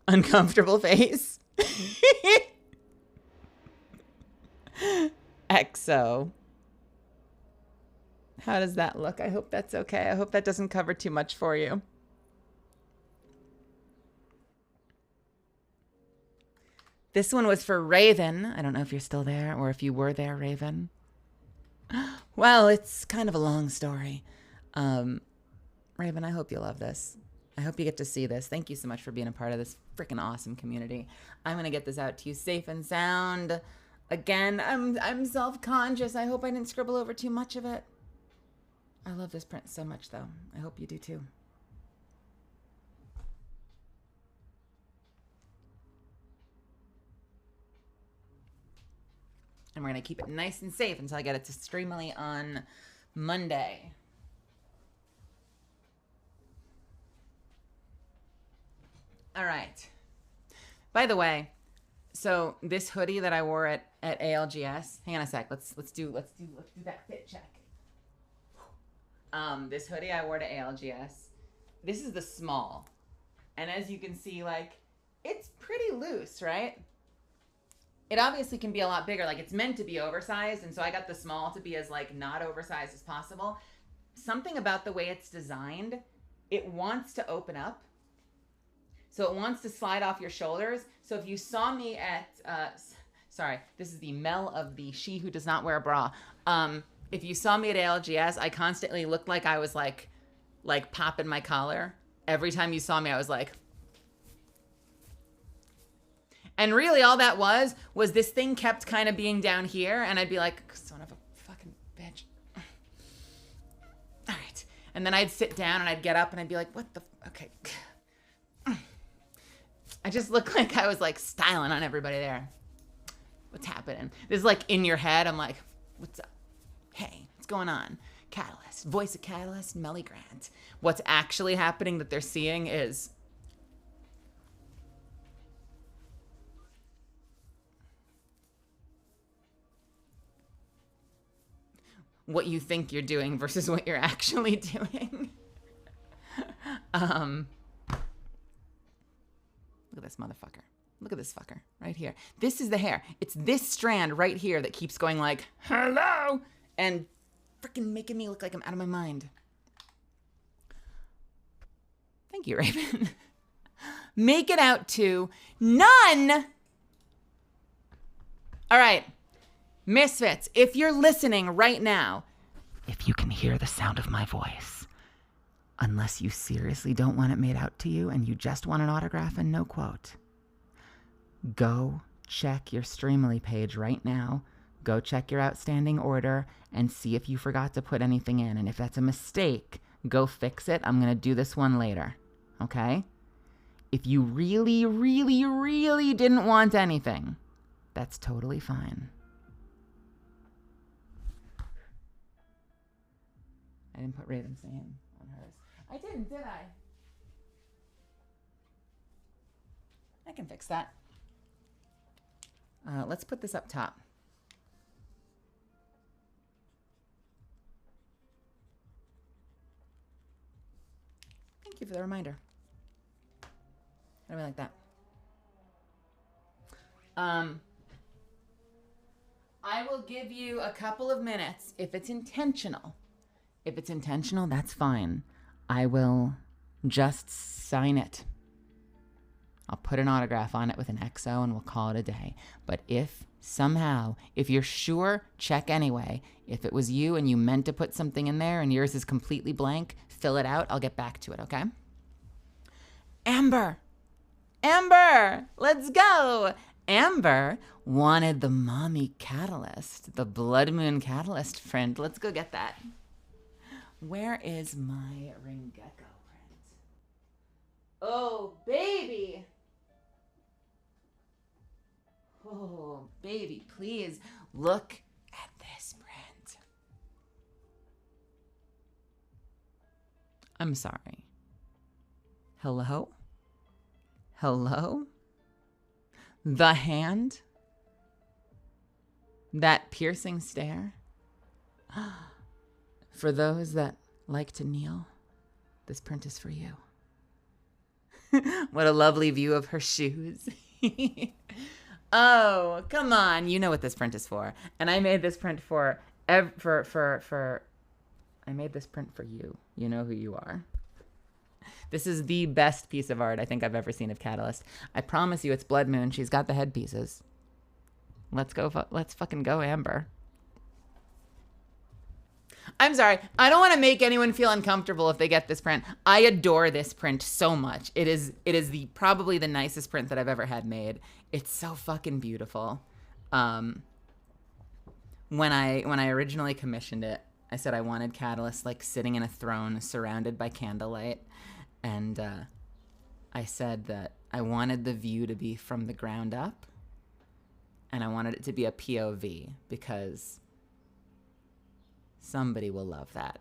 uncomfortable face. XO. How does that look? I hope that's okay. I hope that doesn't cover too much for you. This one was for Raven. I don't know if you're still there or if you were there, Raven. Well, it's kind of a long story. Raven, I hope you love this. I hope you get to see this. Thank you so much for being a part of this freaking awesome community. I'm going to get this out to you safe and sound. Again, I'm self-conscious. I hope I didn't scribble over too much of it. I love this print so much, though. I hope you do, too. And we're going to keep it nice and safe until I get it to Streamily on Monday. All right. By the way, so this hoodie that I wore at ALGS, hang on a sec. Let's do that fit check. This hoodie I wore to ALGS. This is the small. And as you can see, like, it's pretty loose, right? It obviously can be a lot bigger. Like, it's meant to be oversized, and so I got the small to be as, like, not oversized as possible. Something about the way it's designed, it wants to open up. So it wants to slide off your shoulders. So if you saw me at, sorry, this is the Mel of the She Who Does Not Wear a Bra. If you saw me at ALGS, I constantly looked like I was like popping my collar. Every time you saw me, I was like, and really all that was this thing kept kind of being down here, and I'd be like, son of a fucking bitch. All right. And then I'd sit down and I'd get up and I'd be like, what the, okay. I just look like I was like styling on everybody there. What's happening? This is like in your head. I'm like, what's up? Hey, what's going on? Catalyst, voice of Catalyst, Meli Grant. What's actually happening that they're seeing is what you think you're doing versus what you're actually doing. Look at this motherfucker. Look at this fucker right here. This is the hair. It's this strand right here that keeps going like, hello, and freaking making me look like I'm out of my mind. Thank you, Raven. Make it out to none. All right. Misfits, if you're listening right now, if you can hear the sound of my voice, unless you seriously don't want it made out to you and you just want an autograph and no quote, go check your Streamily page right now. Go check your outstanding order and see if you forgot to put anything in. And if that's a mistake, Go fix it. I'm going to do this one later. Okay? If you really, really, really didn't want anything, that's totally fine. I didn't put Raven's name on hers. I didn't, did I? I can fix that. Let's put this up top. Thank you for the reminder. How do we like that? I will give you a couple of minutes if it's intentional. If it's intentional, that's fine. I will just sign it. I'll put an autograph on it with an XO and we'll call it a day. But if somehow, if you're sure, check anyway. If it was you and you meant to put something in there and yours is completely blank, fill it out. I'll get back to it, okay? Amber! Amber! Let's go! Amber wanted the mommy catalyst, the Blood Moon catalyst print. Let's go get that. Where is my Ringekko print? Oh, baby! Oh, baby, please look at this print. I'm sorry. Hello? Hello? The hand? That piercing stare? For those that like to kneel, this print is for you. What a lovely view of her shoes. Oh, come on. You know what this print is for. And I made this print I made this print for you. You know who you are. This is the best piece of art I think I've ever seen of Catalyst. I promise you it's Blood Moon. She's got the headpieces. Let's go. Let's fucking go, Amber. I'm sorry. I don't want to make anyone feel uncomfortable if they get this print. I adore this print so much. It is probably the nicest print that I've ever had made. It's so fucking beautiful. When I originally commissioned it, I said I wanted Catalyst like sitting in a throne surrounded by candlelight. And I said that I wanted the view to be from the ground up. And I wanted it to be a POV because somebody will love that.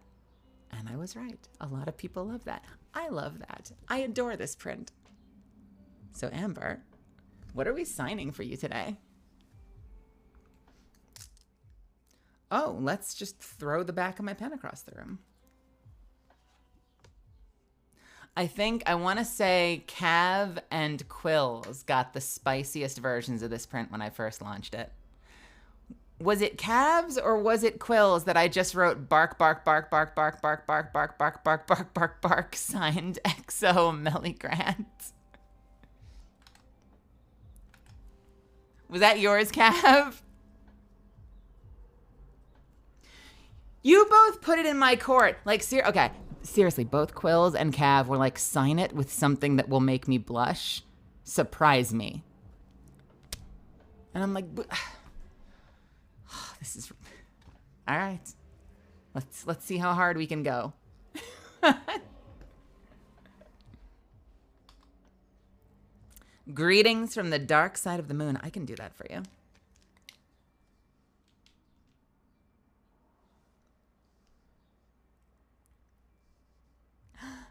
And I was right. A lot of people love that. I love that. I adore this print. So Amber, what are we signing for you today? Oh, let's just throw the back of my pen across the room. I want to say Cav and Quills got the spiciest versions of this print when I first launched it. Was it Cavs or was it Quills that I just wrote bark, bark, bark, bark, bark, bark, bark, bark, bark, bark, bark, bark, bark, signed XO Meli Grant? Was that yours, Cav? You both put it in my court. Like, okay, seriously, both Quills and Cav were like, sign it with something that will make me blush. Surprise me. And I'm like, this is all right. Let's see how hard we can go. Greetings from the dark side of the moon. I can do that for you.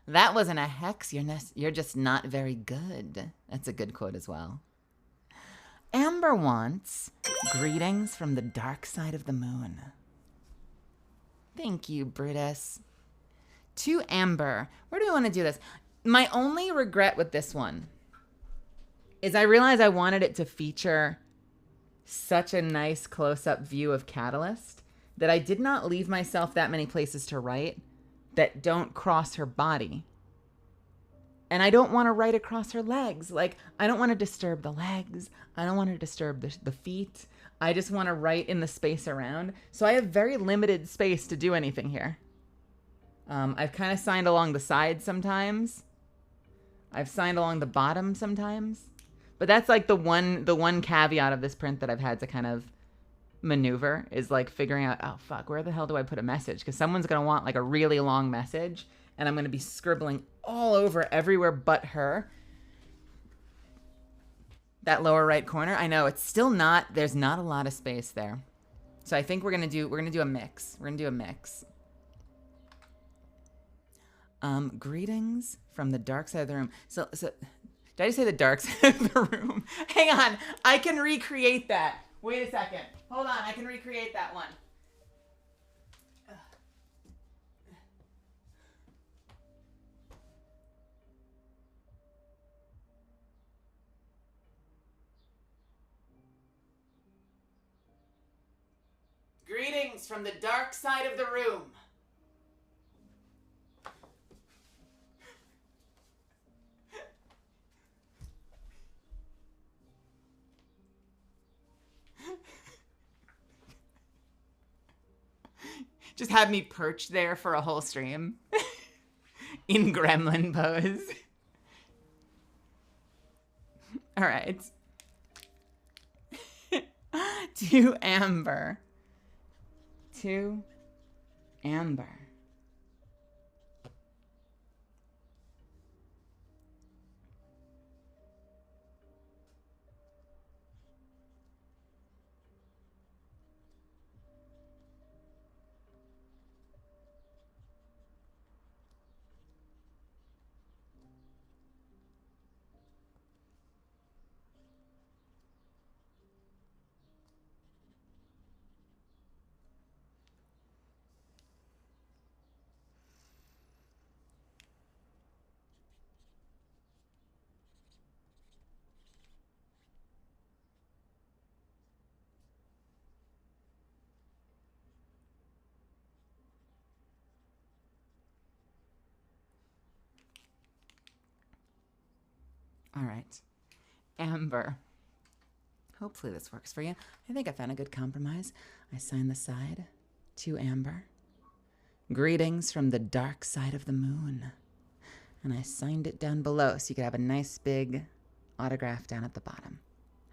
That wasn't a hex. You're just not very good. That's a good quote as well. Amber wants greetings from the dark side of the moon. Thank you, Brutus. To Amber. Where do we want to do this? My only regret with this one is I realized I wanted it to feature such a nice close-up view of Catalyst that I did not leave myself that many places to write that don't cross her body. And I don't want to write across her legs. Like, I don't want to disturb the legs. I don't want to disturb the feet. I just want to write in the space around. So I have very limited space to do anything here. I've kind of signed along the sides sometimes. I've signed along the bottom sometimes. But that's like the one caveat of this print that I've had to kind of maneuver is like figuring out, oh fuck, where the hell do I put a message? Because someone's going to want like a really long message. and I'm going to be scribbling all over everywhere but her. That lower right corner, I know it's still not, there's not a lot of space there. So I think we're going to do a mix. We're going to do a mix. Greetings from the dark side of the room. So did I just say the dark side of the room? Hang on, I can recreate that. Wait a second. Hold on, I can recreate that one. Greetings from the dark side of the room. Just have me perched there for a whole stream in gremlin pose. All right. To Amber. To Amber. All right. Amber. Hopefully this works for you. I think I found a good compromise. I sign the side to Amber. Greetings from the dark side of the moon. And I signed it down below so you could have a nice big autograph down at the bottom.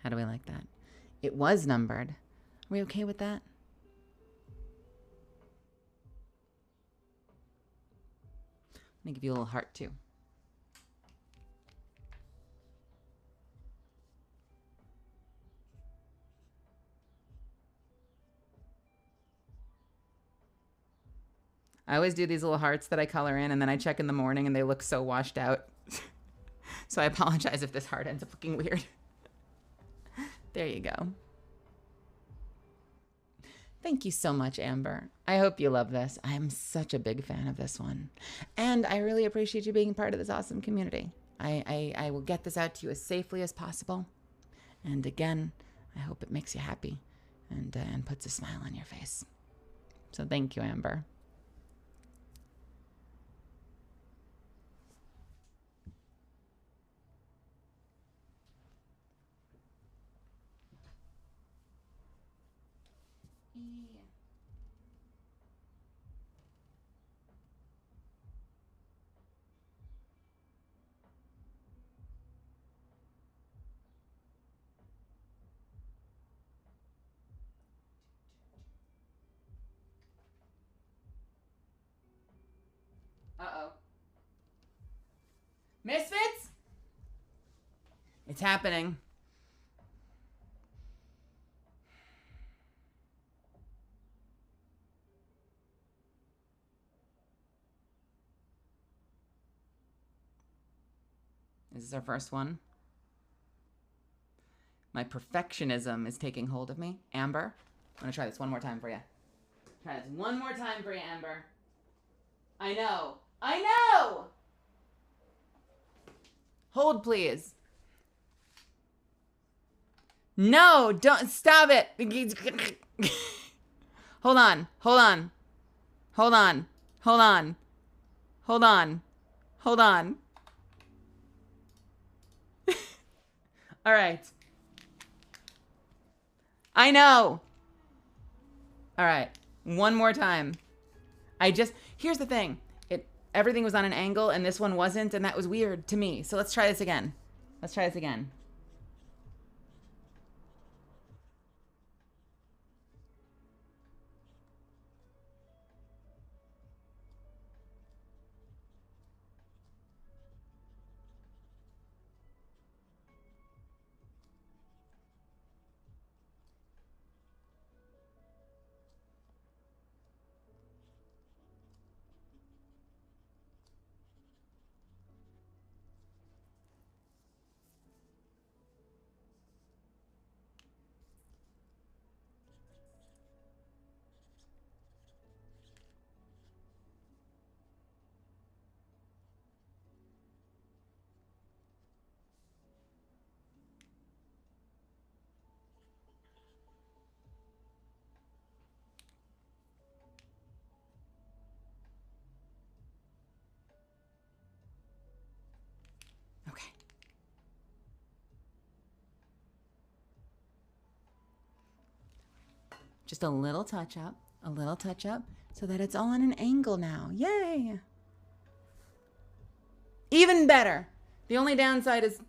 How do we like that? It was numbered. Are we okay with that? I'm going to give you a little heart too. I always do these little hearts that I color in, and then I check in the morning and they look so washed out. So I apologize if this heart ends up looking weird. There you go. Thank you so much, Amber. I hope you love this. I'm such a big fan of this one. And I really appreciate you being part of this awesome community. I will get this out to you as safely as possible. And again, I hope it makes you happy and puts a smile on your face. So thank you, Amber. Uh-oh. Misfits? It's happening. Is this our first one? My perfectionism is taking hold of me. Amber, I'm gonna try this one more time for you. Try this one more time for you, Amber. I know. I know! Hold, please. No, don't, stop it. Hold on, hold on. Hold on, hold on. Hold on, hold on. All right. I know. All right, one more time. Here's the thing. Everything was on an angle and this one wasn't, and that was weird to me. So let's try this again. Let's try this again. Just a little touch up, so that it's all on an angle now. Yay! Even better. The only downside is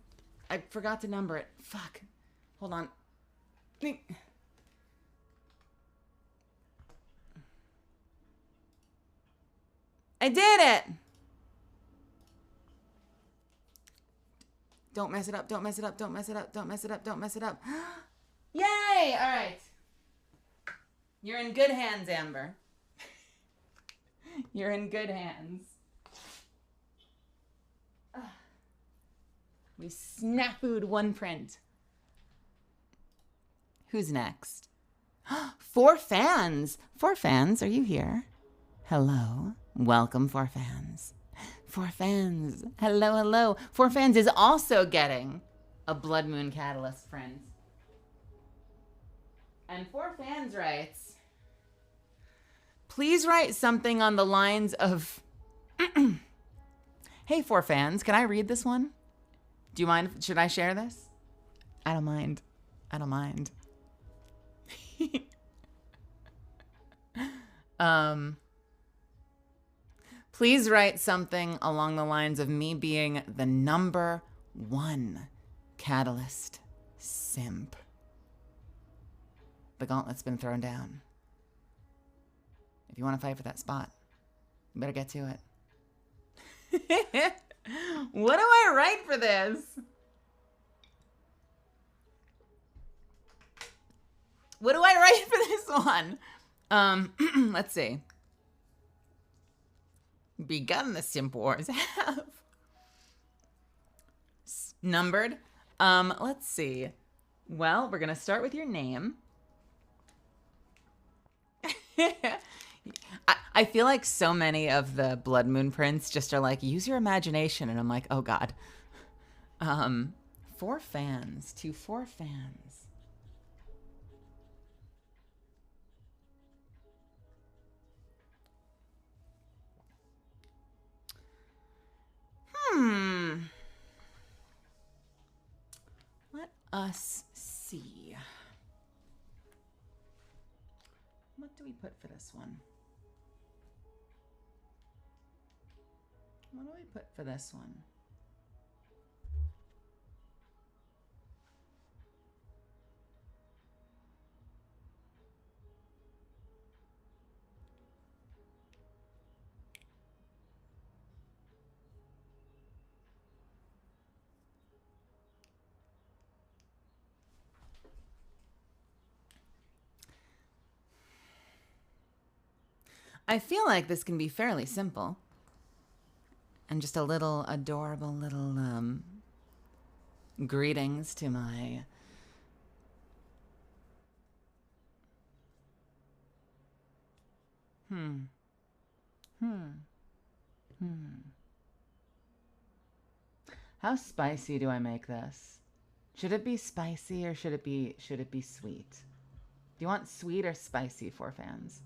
I forgot to number it. Fuck. Hold on. I did it! Don't mess it up, don't mess it up, don't mess it up, don't mess it up, don't mess it up. Yay! All right. You're in good hands, Amber. You're in good hands. We snafu'd one print. Who's next? 4 fans. 4 fans, are you here? Hello. Welcome, 4 fans. 4 fans. Hello, hello. 4 fans is also getting a Blood Moon Catalyst print. And 4 fans writes, please write something on the lines of, hey, 4 fans, can I read this one? Do you mind? Should I share this? I don't mind. I don't mind. Please write something along the lines of me being the number 1 Catalyst simp. The gauntlet's been thrown down. If you want to fight for that spot, you better get to it. What do I write for this? What do I write for this one? Let's see. Begun the Simp Wars. Have numbered. Let's see. Well, we're gonna start with your name. I feel like so many of the Blood Moon prints just are like, use your imagination. And I'm like, oh God. 4 fans to 4 fans. Let us see. What do we put for this one? What do we put for this one? I feel like this can be fairly simple. And just a little adorable little greetings to my How spicy do I make this? Should it be spicy or should it be sweet? Do you want sweet or spicy, 4 fans?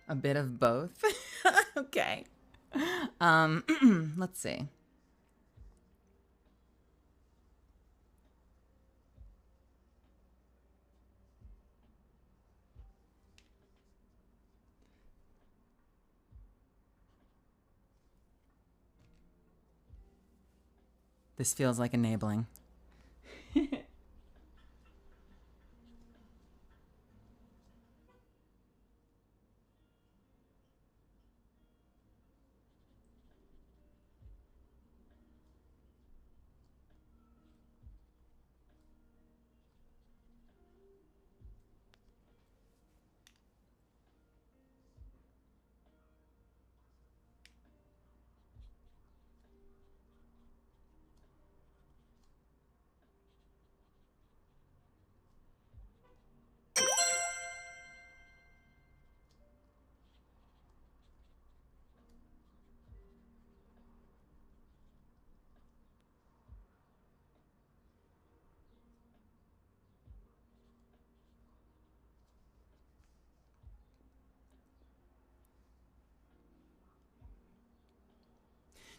A bit of both. Okay. Let's see. This feels like enabling.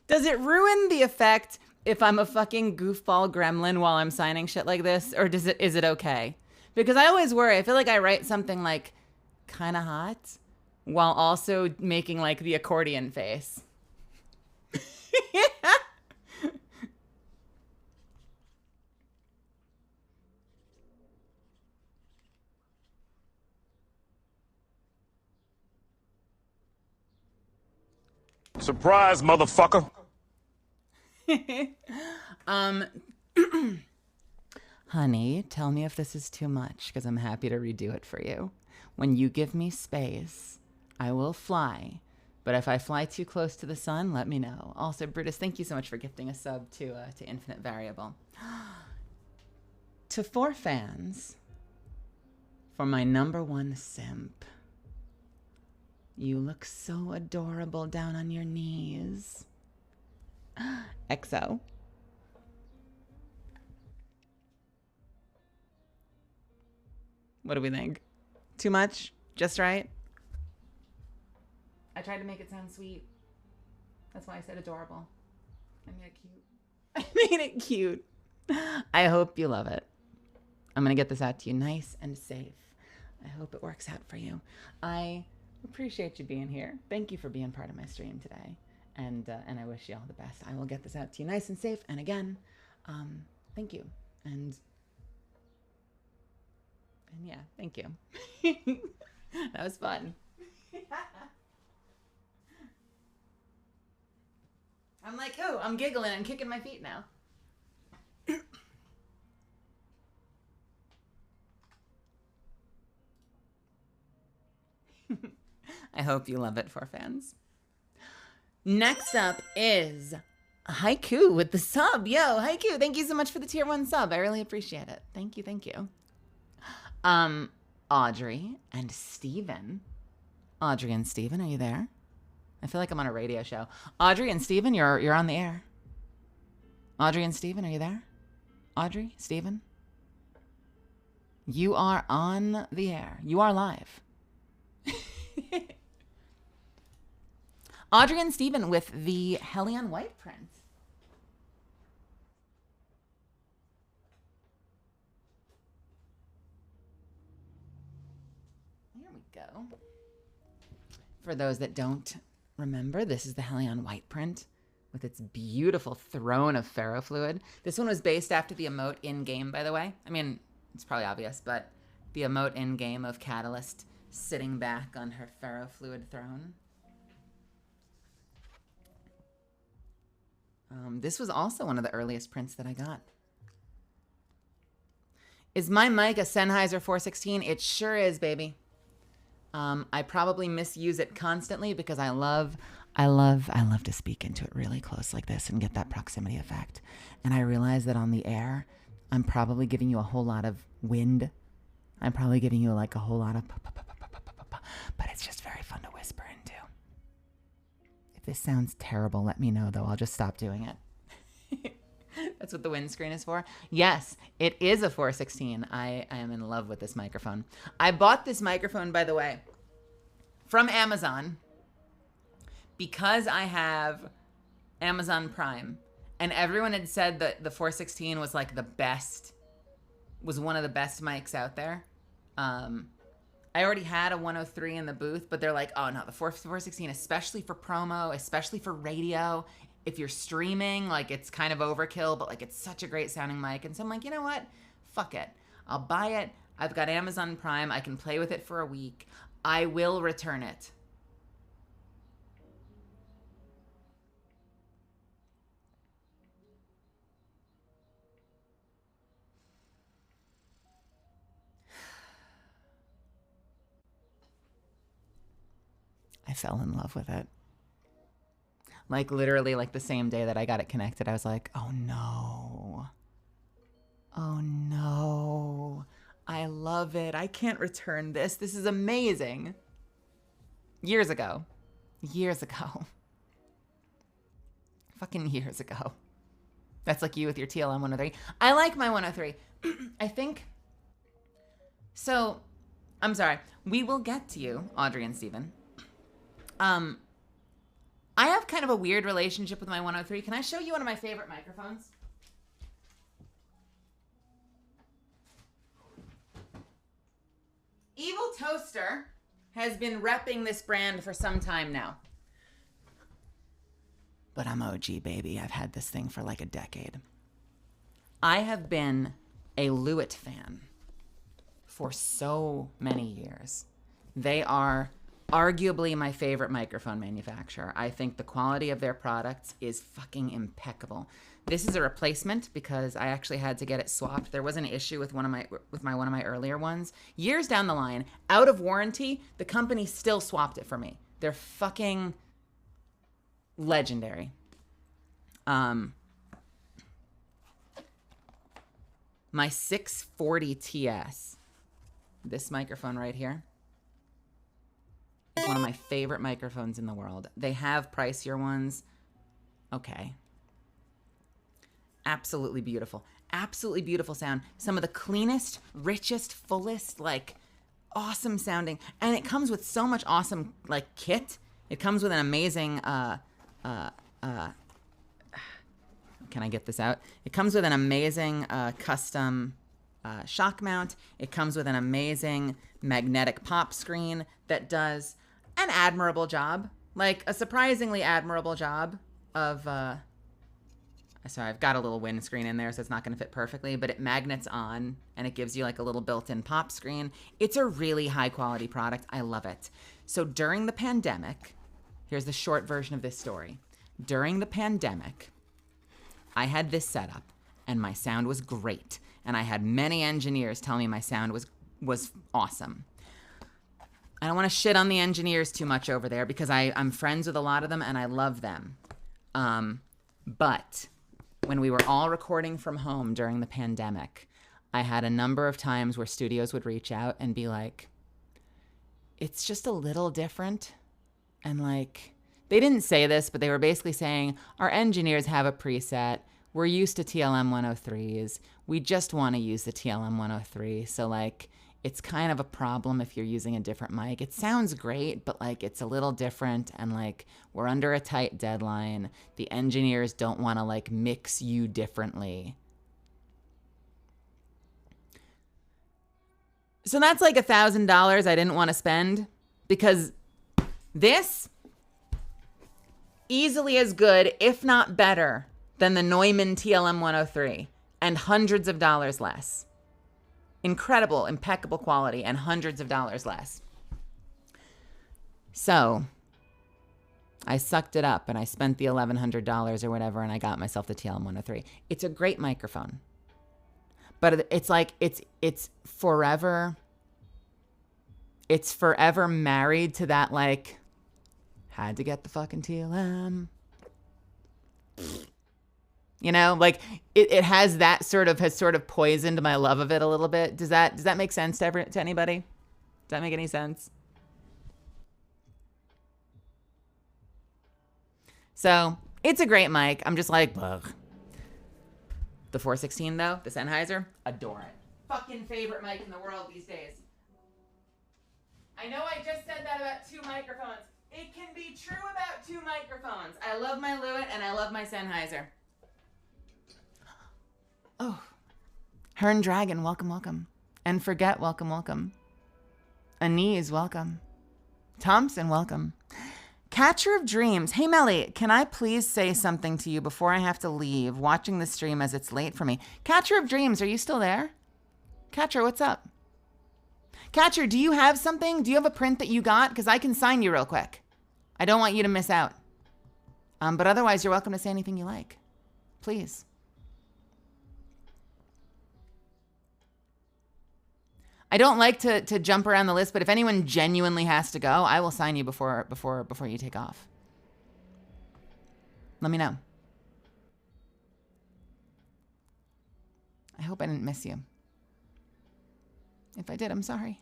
Does it ruin the effect if I'm a fucking goofball gremlin while I'm signing shit like this, or is it okay? Because I always worry. I feel like I write something like kind of hot while also making like the accordion face. Surprise, motherfucker. Honey, tell me if this is too much, because I'm happy to redo it for you. When you give me space, I will fly. But if I fly too close to the sun, let me know. Also, Brutus, thank you so much for gifting a sub to Infinite Variable. To 4 fans, for my #1 simp. You look so adorable down on your knees. XO. What do we think? Too much? Just right? I tried to make it sound sweet. That's why I said adorable. I made it cute. I made it cute. I hope you love it. I'm going to get this out to you nice and safe. I hope it works out for you. I appreciate you being here. Thank you for being part of my stream today. And I wish you all the best. I will get this out to you nice and safe. And again, thank you. And yeah, thank you. That was fun. I'm like, oh, I'm giggling and kicking my feet now. I hope you love it, for fans. Next up is Haiku with the sub. Yo, Haiku, thank you so much for the tier 1 sub. I really appreciate it. Thank you, thank you. Audrey and Steven. Audrey and Steven, are you there? I feel like I'm on a radio show. Audrey and Steven, you're on the air. Audrey and Steven, are you there? Audrey, Steven? You are on the air. You are live. Audrey and Steven with the Hellion White print. Here we go. For those that don't remember, this is the Hellion White print with its beautiful throne of ferrofluid. This one was based after the emote in-game, by the way. I mean, it's probably obvious, but the emote in-game of Catalyst sitting back on her ferrofluid throne. This was also one of the earliest prints that I got. Is my mic a Sennheiser 416? It sure is, baby. I probably misuse it constantly because I love to speak into it really close like this and get that proximity effect. And I realize that on the air, I'm probably giving you a whole lot of wind. I'm probably giving you like a whole lot of, but it's just very fun to whisper into. If this sounds terrible, let me know though. I'll just stop doing it. That's what the windscreen is for. Yes, it is a 416. I am in love with this microphone. I bought this microphone, by the way, from Amazon because I have Amazon Prime. And everyone had said that the 416 was like the best, was one of the best mics out there. I already had a 103 in the booth, but they're like, oh no, the 416, especially for promo, especially for radio. If you're streaming, like it's kind of overkill, but like it's such a great sounding mic. And so I'm like, you know what? Fuck it. I'll buy it. I've got Amazon Prime. I can play with it for a week. I will return it. I fell in love with it. Like literally like the same day that I got it connected, I was like, oh no. Oh no. I love it. I can't return this. This is amazing. Years ago. Years ago. Fucking years ago. That's like you with your TLM 103. I like my 103. I think. So, I'm sorry. We will get to you, Audrey and Steven. I have kind of a weird relationship with my 103. Can I show you one of my favorite microphones? Evil Toaster has been repping this brand for some time now. But I'm OG, baby. I've had this thing for like a decade. I have been a Lewitt fan for so many years. They are arguably my favorite microphone manufacturer. I think the quality of their products is fucking impeccable. This is a replacement because I actually had to get it swapped. There was an issue with one of my earlier ones. Years down the line, out of warranty, the company still swapped it for me. They're fucking legendary. My 640 TS, this microphone right here, is one of my favorite microphones in the world. They have pricier ones. Okay. Absolutely beautiful. Absolutely beautiful sound. Some of the cleanest, richest, fullest, like, awesome sounding. And it comes with so much awesome, like, kit. It comes with an amazing, can I get this out? It comes with an amazing custom shock mount. It comes with an amazing magnetic pop screen that does an admirable job, like a surprisingly admirable job of, sorry, I've got a little windscreen in there, so it's not going to fit perfectly, but it magnets on and it gives you like a little built-in pop screen. It's a really high quality product. I love it. So during the pandemic, here's the short version of this story. During the pandemic, I had this setup and my sound was great. And I had many engineers tell me my sound was awesome. I don't want to shit on the engineers too much over there because I'm friends with a lot of them and I love them. But when we were all recording from home during the pandemic, I had a number of times where studios would reach out and be like, it's just a little different. And like, they didn't say this, but they were basically saying, our engineers have a preset. We're used to TLM 103s. We just want to use the TLM 103. So like, it's kind of a problem if you're using a different mic. It sounds great, but like, it's a little different. And like, we're under a tight deadline. The engineers don't want to like mix you differently. So that's like $1,000 I didn't want to spend because this easily as good, if not better, than the Neumann TLM 103 and hundreds of dollars less. Incredible, impeccable quality and hundreds of dollars less. So I sucked it up and I spent the $1,100 or whatever and I got myself the TLM 103. It's a great microphone. But it's like, it's forever married to that, like, had to get the fucking TLM. You know, like it has that sort of poisoned my love of it a little bit. Does that make sense to anybody? Does that make any sense? So it's a great mic. I'm just like, ugh. The 416 though, the Sennheiser, adore it. Fucking favorite mic in the world these days. I know I just said that about two microphones. It can be true about two microphones. I love my Lewitt and I love my Sennheiser. Oh, Hern Dragon, welcome, welcome. And Forget, welcome, welcome. Anise, welcome. Thompson, welcome. Catcher of Dreams. Hey, Meli, can I please say something to you before I have to leave, watching the stream as it's late for me? Catcher of Dreams, are you still there? Catcher, what's up? Catcher, do you have something? Do you have a print that you got? Because I can sign you real quick. I don't want you to miss out. But otherwise, you're welcome to say anything you like. Please. I don't like to jump around the list, but if anyone genuinely has to go, I will sign you before you take off. Let me know. I hope I didn't miss you. If I did, I'm sorry.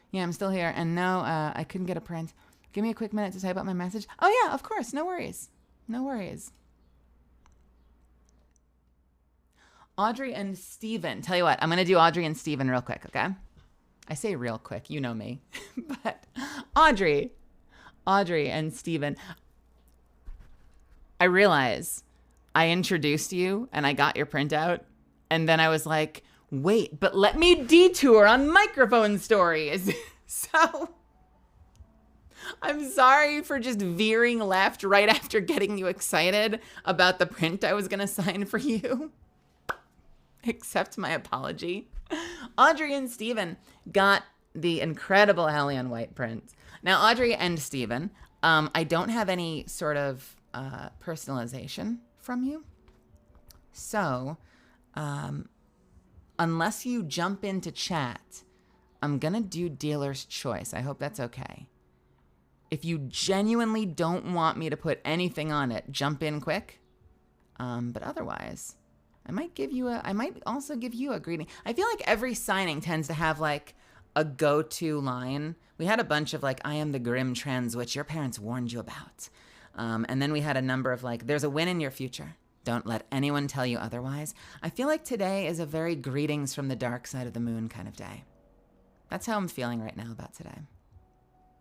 Yeah, I'm still here. And no, I couldn't get a print. Give me a quick minute to type out my message. Oh yeah, of course. No worries. No worries. Audrey and Steven. Tell you what, I'm going to do Audrey and Steven real quick, okay? I say real quick. You know me. But Audrey Audrey and Steven. I realize I introduced you and I got your printout. And then I was like, wait, but let me detour on microphone stories. So I'm sorry for just veering left right after getting you excited about the print I was going to sign for you. Accept my apology. Audrey and Steven got the incredible Hellion White print. Now, Audrey and Steven, I don't have any sort of personalization from you. So, unless you jump into chat, I'm going to do dealer's choice. I hope that's okay. If you genuinely don't want me to put anything on it, jump in quick. But otherwise, I might also give you a greeting. I feel like every signing tends to have like a go-to line. We had a bunch of like, I am the grim trans witch your parents warned you about. And then we had a number of like, there's a win in your future. Don't let anyone tell you otherwise. I feel like today is a very greetings from the dark side of the moon kind of day. That's how I'm feeling right now about today.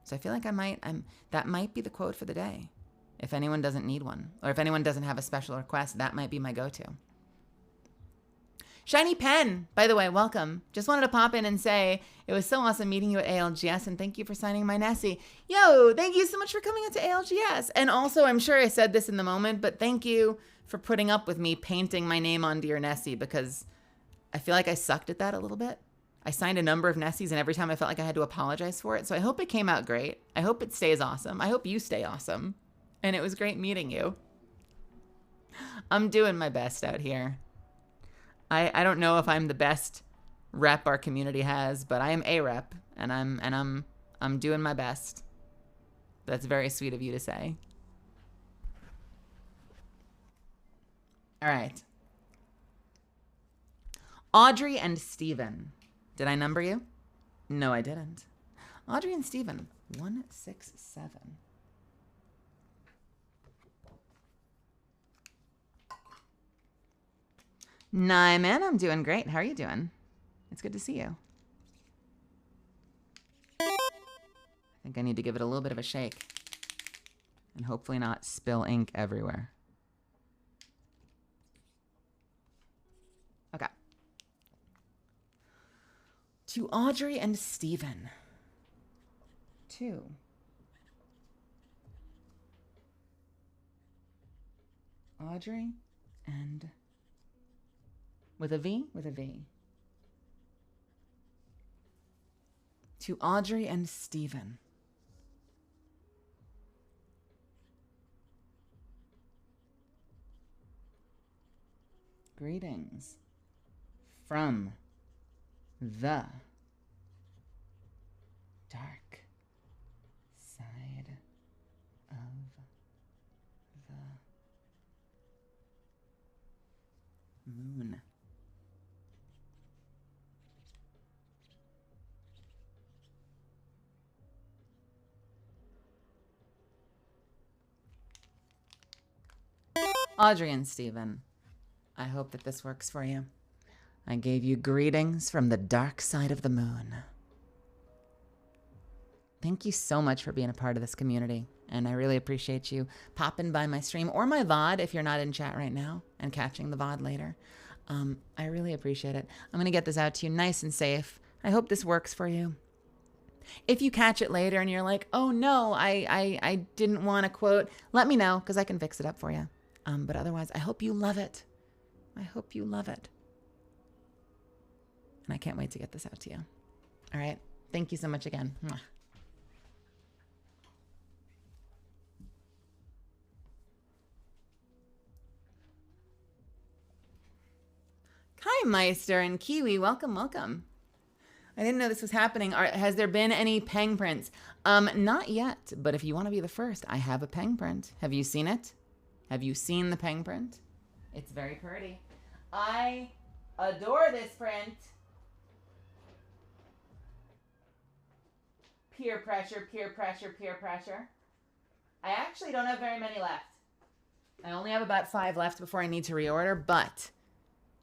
So I feel like that might be the quote for the day. If anyone doesn't need one, or if anyone doesn't have a special request, that might be my go-to. Shiny Pen, by the way, welcome. Just wanted to pop in and say it was so awesome meeting you at ALGS, and thank you for signing my Nessie. Yo, thank you so much for coming out to ALGS. And also, I'm sure I said this in the moment, but thank you for putting up with me painting my name onto your Nessie, because I feel like I sucked at that a little bit. I signed a number of Nessies, and every time I felt like I had to apologize for it. So I hope it came out great. I hope it stays awesome. I hope you stay awesome. And it was great meeting you. I'm doing my best out here. I don't know if I'm the best rep our community has, but I am a rep, and I'm doing my best. That's very sweet of you to say. All right. Audrey and Steven. Did I number you? No, I didn't. Audrey and Steven, 167. Nah, man, I'm doing great. How are you doing? It's good to see you. I think I need to give it a little bit of a shake and hopefully not spill ink everywhere. Okay. To Audrey and Steven. 2. Audrey and... With a V? With a V. To Audrey and Steven. Greetings from the dark side of the moon. Audrey and Steven, I hope that this works for you. I gave you greetings from the dark side of the moon. Thank you so much for being a part of this community, and I really appreciate you popping by my stream or my VOD if you're not in chat right now and catching the VOD later. I really appreciate it. I'm going to get this out to you nice and safe. I hope this works for you. If you catch it later and you're like, oh no, I didn't want to quote, let me know because I can fix it up for you. But otherwise, I hope you love it. I hope you love it. And I can't wait to get this out to you. All right. Thank you so much again. Mwah. Hi, Meister and Kiwi. Welcome, welcome. I didn't know this was happening. Has there been any Peng prints? Not yet, but if you want to be the first, I have a Peng print. Have you seen it? Have you seen the Peng print? It's very pretty. I adore this print. Peer pressure, peer pressure, peer pressure. I actually don't have very many left. I only have about 5 left before I need to reorder, but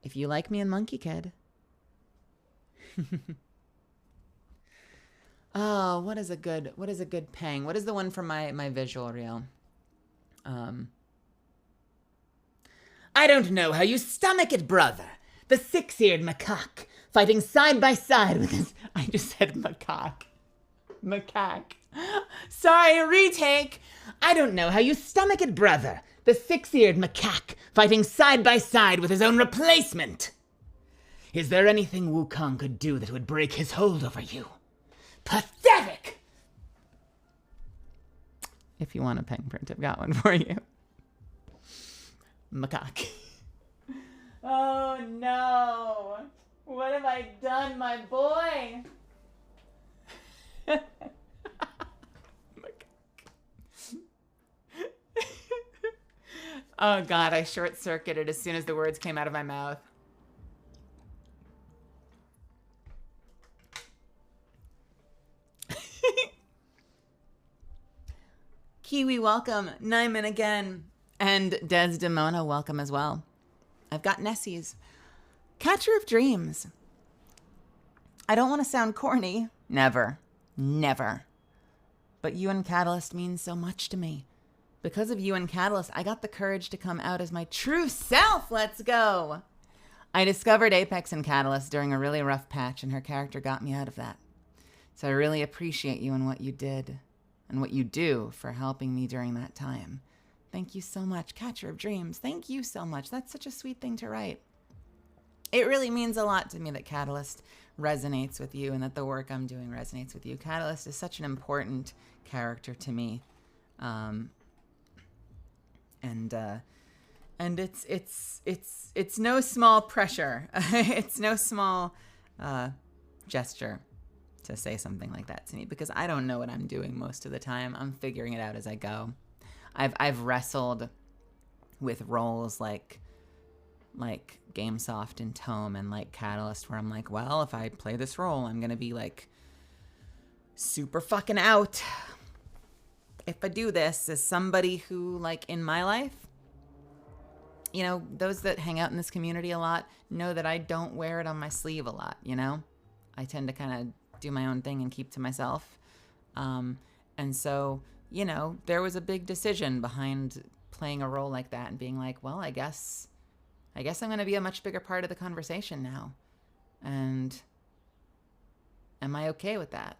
if you like me and Monkey Kid. Oh, what is a good pang? What is the one from my visual reel? I don't know how you stomach it, brother. The six-eared macaque fighting side by side with his... I just said macaque. Macaque. Sorry, retake. I don't know how you stomach it, brother. The six-eared macaque fighting side by side with his own replacement. Is there anything Wukong could do that would break his hold over you? Pathetic! If you want a pen print, I've got one for you. Macaque. Oh no! What have I done, my boy? Oh God, I short-circuited as soon as the words came out of my mouth. Kiwi, welcome. Nyman again. And Desdemona, welcome as well. I've got Nessie's. Catcher of Dreams. I don't want to sound corny. Never. Never. But you and Catalyst mean so much to me. Because of you and Catalyst, I got the courage to come out as my true self. Let's go. I discovered Apex and Catalyst during a really rough patch, and her character got me out of that. So I really appreciate you and what you did and what you do for helping me during that time. Thank you so much. Catcher of Dreams, thank you so much. That's such a sweet thing to write. It really means a lot to me that Catalyst resonates with you and that the work I'm doing resonates with you. Catalyst is such an important character to me. And it's no small pressure. It's no small gesture to say something like that to me, because I don't know what I'm doing most of the time. I'm figuring it out as I go. I've wrestled with roles like Gamesoft and Tome and like Catalyst, where I'm like, well, if I play this role, I'm gonna be like super fucking out. If I do this as somebody who, like, in my life, you know, those that hang out in this community a lot know that I don't wear it on my sleeve a lot, you know? I tend to kind of do my own thing and keep to myself. And so, you know, there was a big decision behind playing a role like that and being like, well, I guess I'm going to be a much bigger part of the conversation now. And am I okay with that?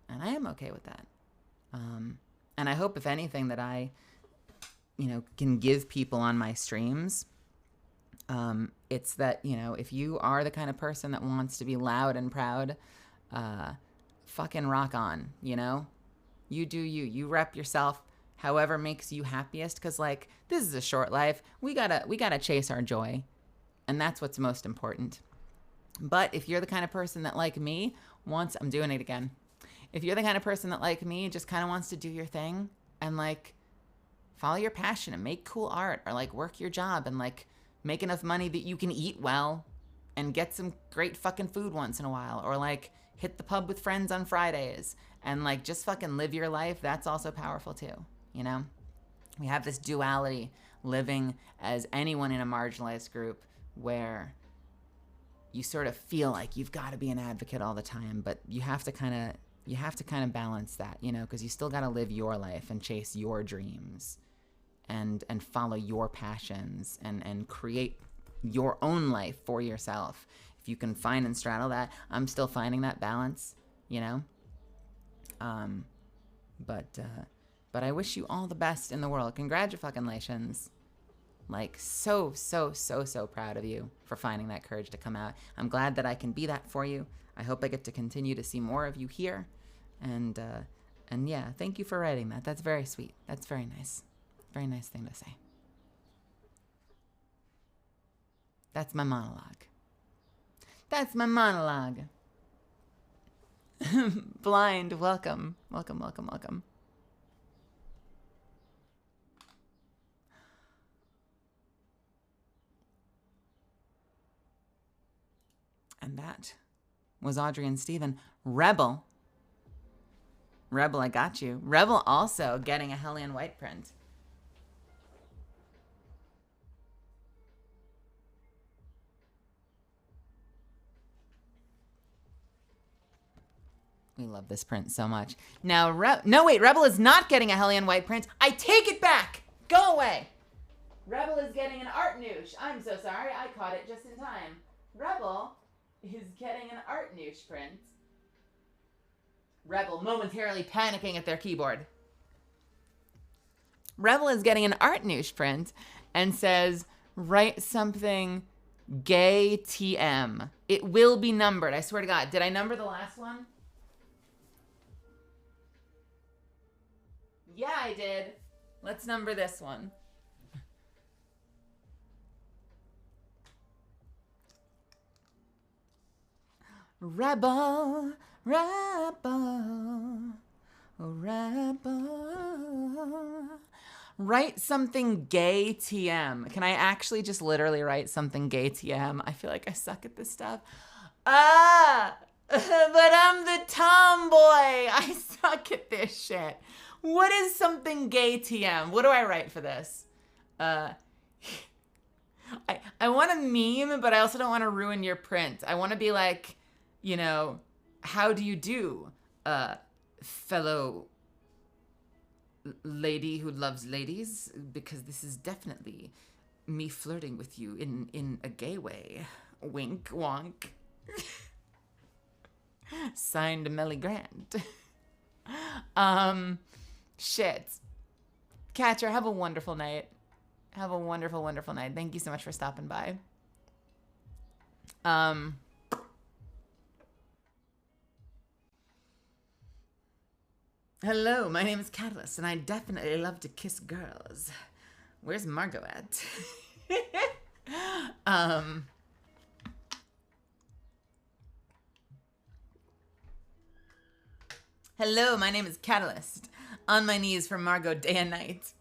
And I am okay with that. And I hope, if anything, that I, you know, can give people on my streams, it's that, you know, if you are the kind of person that wants to be loud and proud, fucking rock on, you know? You do you. You rep yourself however makes you happiest, because, like, this is a short life. We gotta chase our joy, and that's what's most important. But if you're the kind of person that, like me, I'm doing it again. If you're the kind of person that, like me, just kind of wants to do your thing and, like, follow your passion and make cool art, or, like, work your job and, like, make enough money that you can eat well and get some great fucking food once in a while, or, like, hit the pub with friends on Fridays and, like, just fucking live your life, that's also powerful too, you know? We have this duality living as anyone in a marginalized group where you sort of feel like you've got to be an advocate all the time, but you have to kind of balance that, you know, because you still got to live your life and chase your dreams and follow your passions and create your own life for yourself. If you can find and straddle that, I'm still finding that balance, you know? But I wish you all the best in the world. Congratulations. Like, so proud of you for finding that courage to come out. I'm glad that I can be that for you. I hope I get to continue to see more of you here. And yeah, thank you for writing that. That's very sweet. That's very nice. Very nice thing to say. That's my monologue. That's my monologue. Blind, welcome. Welcome, welcome, welcome. And that was Audrey and Steven. Rebel, I got you. Rebel also getting a Hellion white print. We We love this print so much. Now, no, wait, Rebel is not getting a Hellion White print. I take it back. Go away. Rebel is getting an art noosh. I'm so sorry. I caught it just in time. Rebel is getting an art noosh print. Rebel momentarily panicking at their keyboard. Rebel is getting an art noosh print and says, write something gay TM. It will be numbered. I swear to God. Did I number the last one? Yeah, I did. Let's number this one. Rebel, rebel, rebel. Write something gay TM. Can I actually just literally write something gay TM? I feel like I suck at this stuff. But I'm the tomboy. I suck at this shit. What is something gay TM? What do I write for this? I want a meme, but I also don't want to ruin your print. I want to be like, you know, how do you do, fellow lady who loves ladies? Because this is definitely me flirting with you in a gay way. Wink, wonk. Signed, Meli Grant. Shit. Catcher, have a wonderful night. Have a wonderful, wonderful night. Thank you so much for stopping by. Hello, my name is Catalyst, and I definitely love to kiss girls. Where's Margot at? Hello, my name is Catalyst. On my knees for Margot day and night.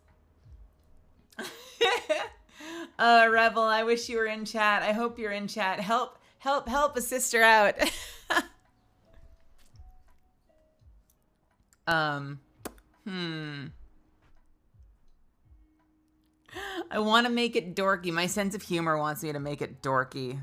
Rebel, I wish you were in chat. I hope you're in chat. Help a sister out. I want to make it dorky. My sense of humor wants me to make it dorky.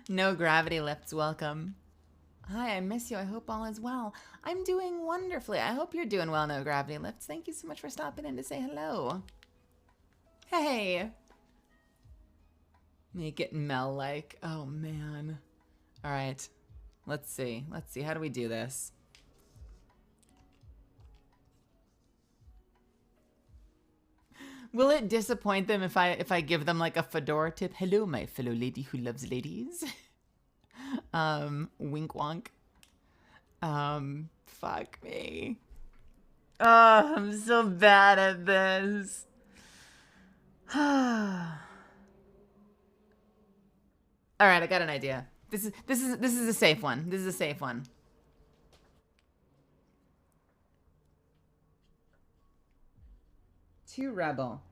No gravity lifts, welcome. Hi, I miss you. I hope all is well. I'm doing wonderfully. I hope you're doing well, No Gravity Lifts. Thank you so much for stopping in to say hello. Hey. Make it Mel-like. Oh, man. All right. Let's see. Let's see. How do we do this? Will it disappoint them if I give them like a fedora tip? Hello, my fellow lady who loves ladies. Wink wonk. Fuck me. Oh, I'm so bad at this. All right, I got an idea. This is a safe one. This is a safe one. To Rebel.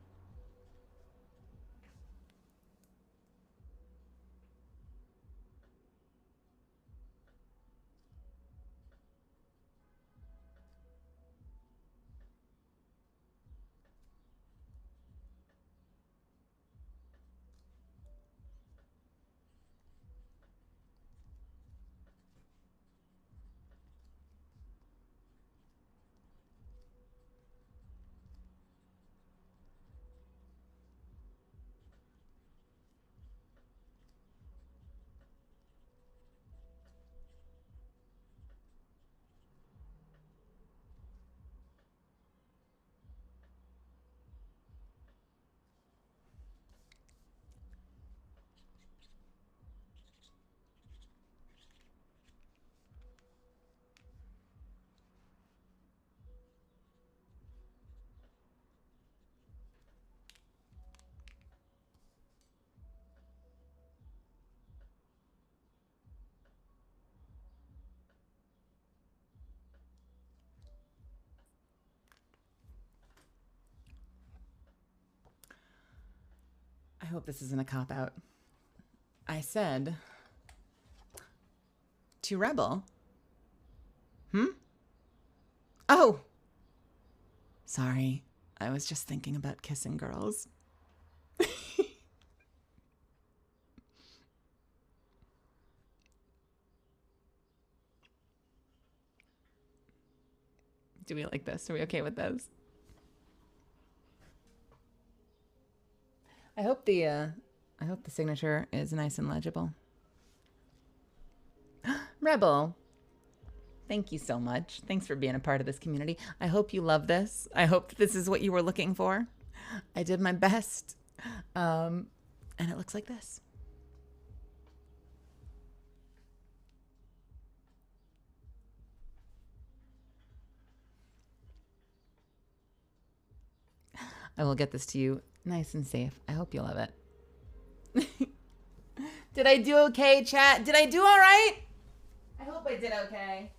I hope this isn't a cop-out. I said to Rebel. Oh. Sorry. I was just thinking about kissing girls. Do we like this? Are we okay with this? I hope the signature is nice and legible. Rebel, thank you so much. Thanks for being a part of this community. I hope you love this. I hope this is what you were looking for. I did my best. And it looks like this. I will get this to you nice and safe. I hope you love it. Did I do okay, chat? Did I do all right? I hope I did okay.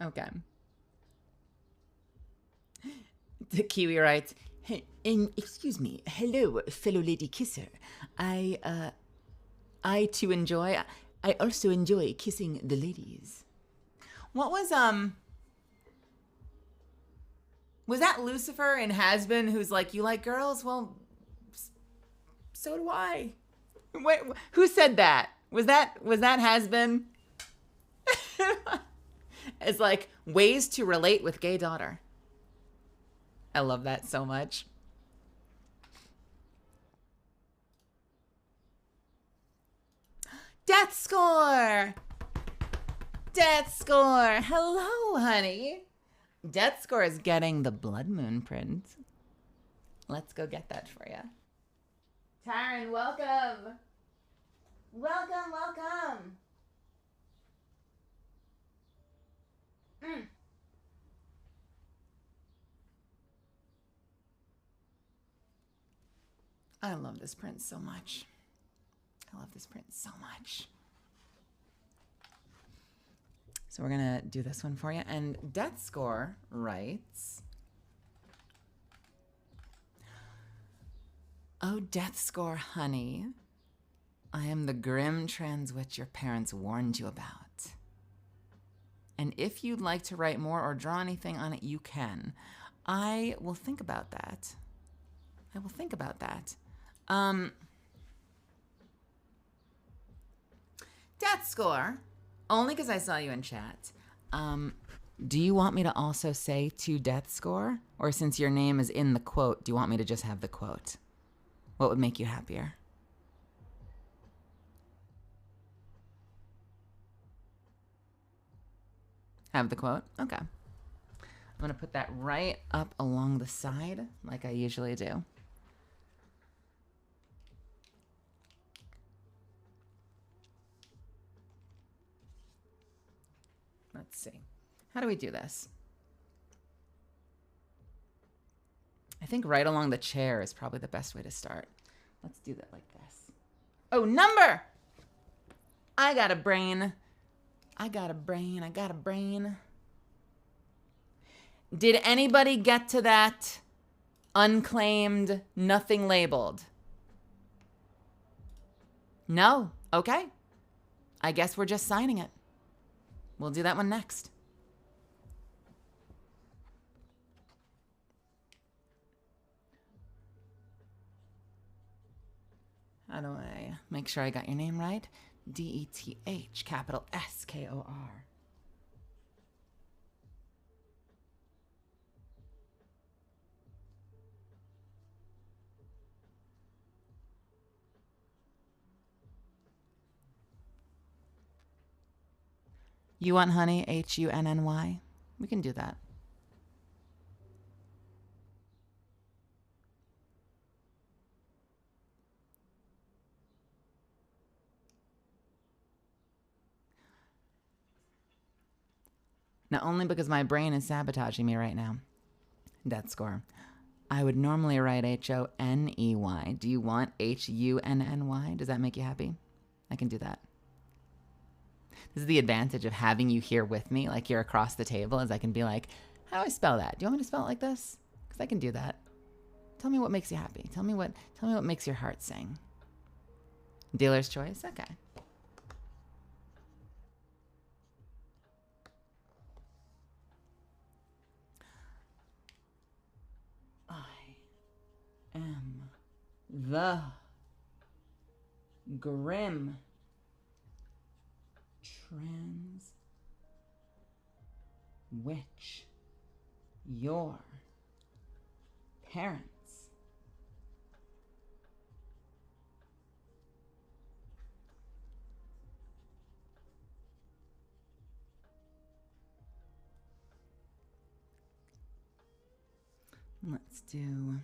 Okay. The Kiwi writes, hey, excuse me, hello, fellow lady kisser. I also enjoy kissing the ladies. What was that Lucifer in Has-Been who's like, you like girls? Well, so do I. Wait, who said that? Was that Has-Been? It's like ways to relate with gay daughter. I love that so much. Death score! Death score! Hello, honey. Death score is getting the blood moon print. Let's go get that for you. Taryn, welcome. Welcome, welcome. I love this print so much. I love this print so much. So we're going to do this one for you. And Death Score writes, oh, Death Score, honey, I am the grim trans witch your parents warned you about. And if you'd like to write more or draw anything on it, you can. I will think about that. I will think about that. Death Score, only because I saw you in chat. Do you want me to also say to Death Score? Or since your name is in the quote, do you want me to just have the quote? What would make you happier? Have the quote? Okay. I'm going to put that right up along the side like I usually do. Let's see. How do we do this? I think right along the chair is probably the best way to start. Let's do that like this. Oh, number! I got a brain. I got a brain. I got a brain. Did anybody get to that unclaimed, nothing labeled? No? Okay. I guess we're just signing it. We'll do that one next. How do I make sure I got your name right? D-E-T-H, capital S-K-O-R. You want honey, H-U-N-N-Y? We can do that. Now, only because my brain is sabotaging me right now. Death Score. I would normally write H-O-N-E-Y. Do you want H-U-N-N-Y? Does that make you happy? I can do that. This is the advantage of having you here with me, like you're across the table, is I can be like, how do I spell that? Do you want me to spell it like this? Because I can do that. Tell me what makes you happy. Tell me what makes your heart sing. Dealer's choice? Okay. I am the grim trans witch your parents let's do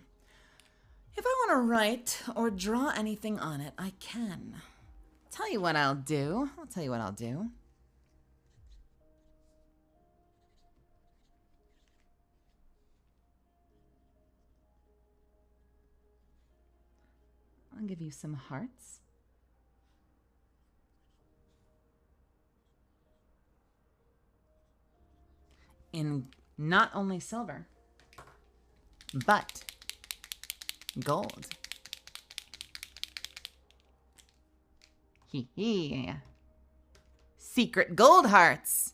if I want to write or draw anything on it, I can. Tell you what I'll do. I'll tell you what I'll do. I'll give you some hearts. In not only silver, but gold. Hee hee. Secret gold hearts.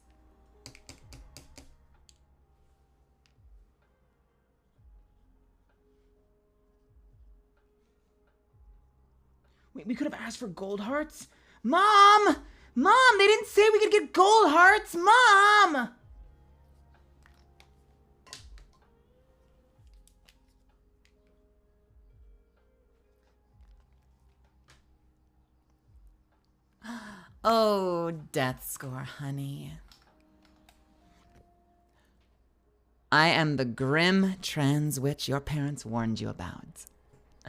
Wait, we could have asked for gold hearts? Mom! Mom, they didn't say we could get gold hearts! Mom! Oh, death score, honey. I am the grim trans witch your parents warned you about.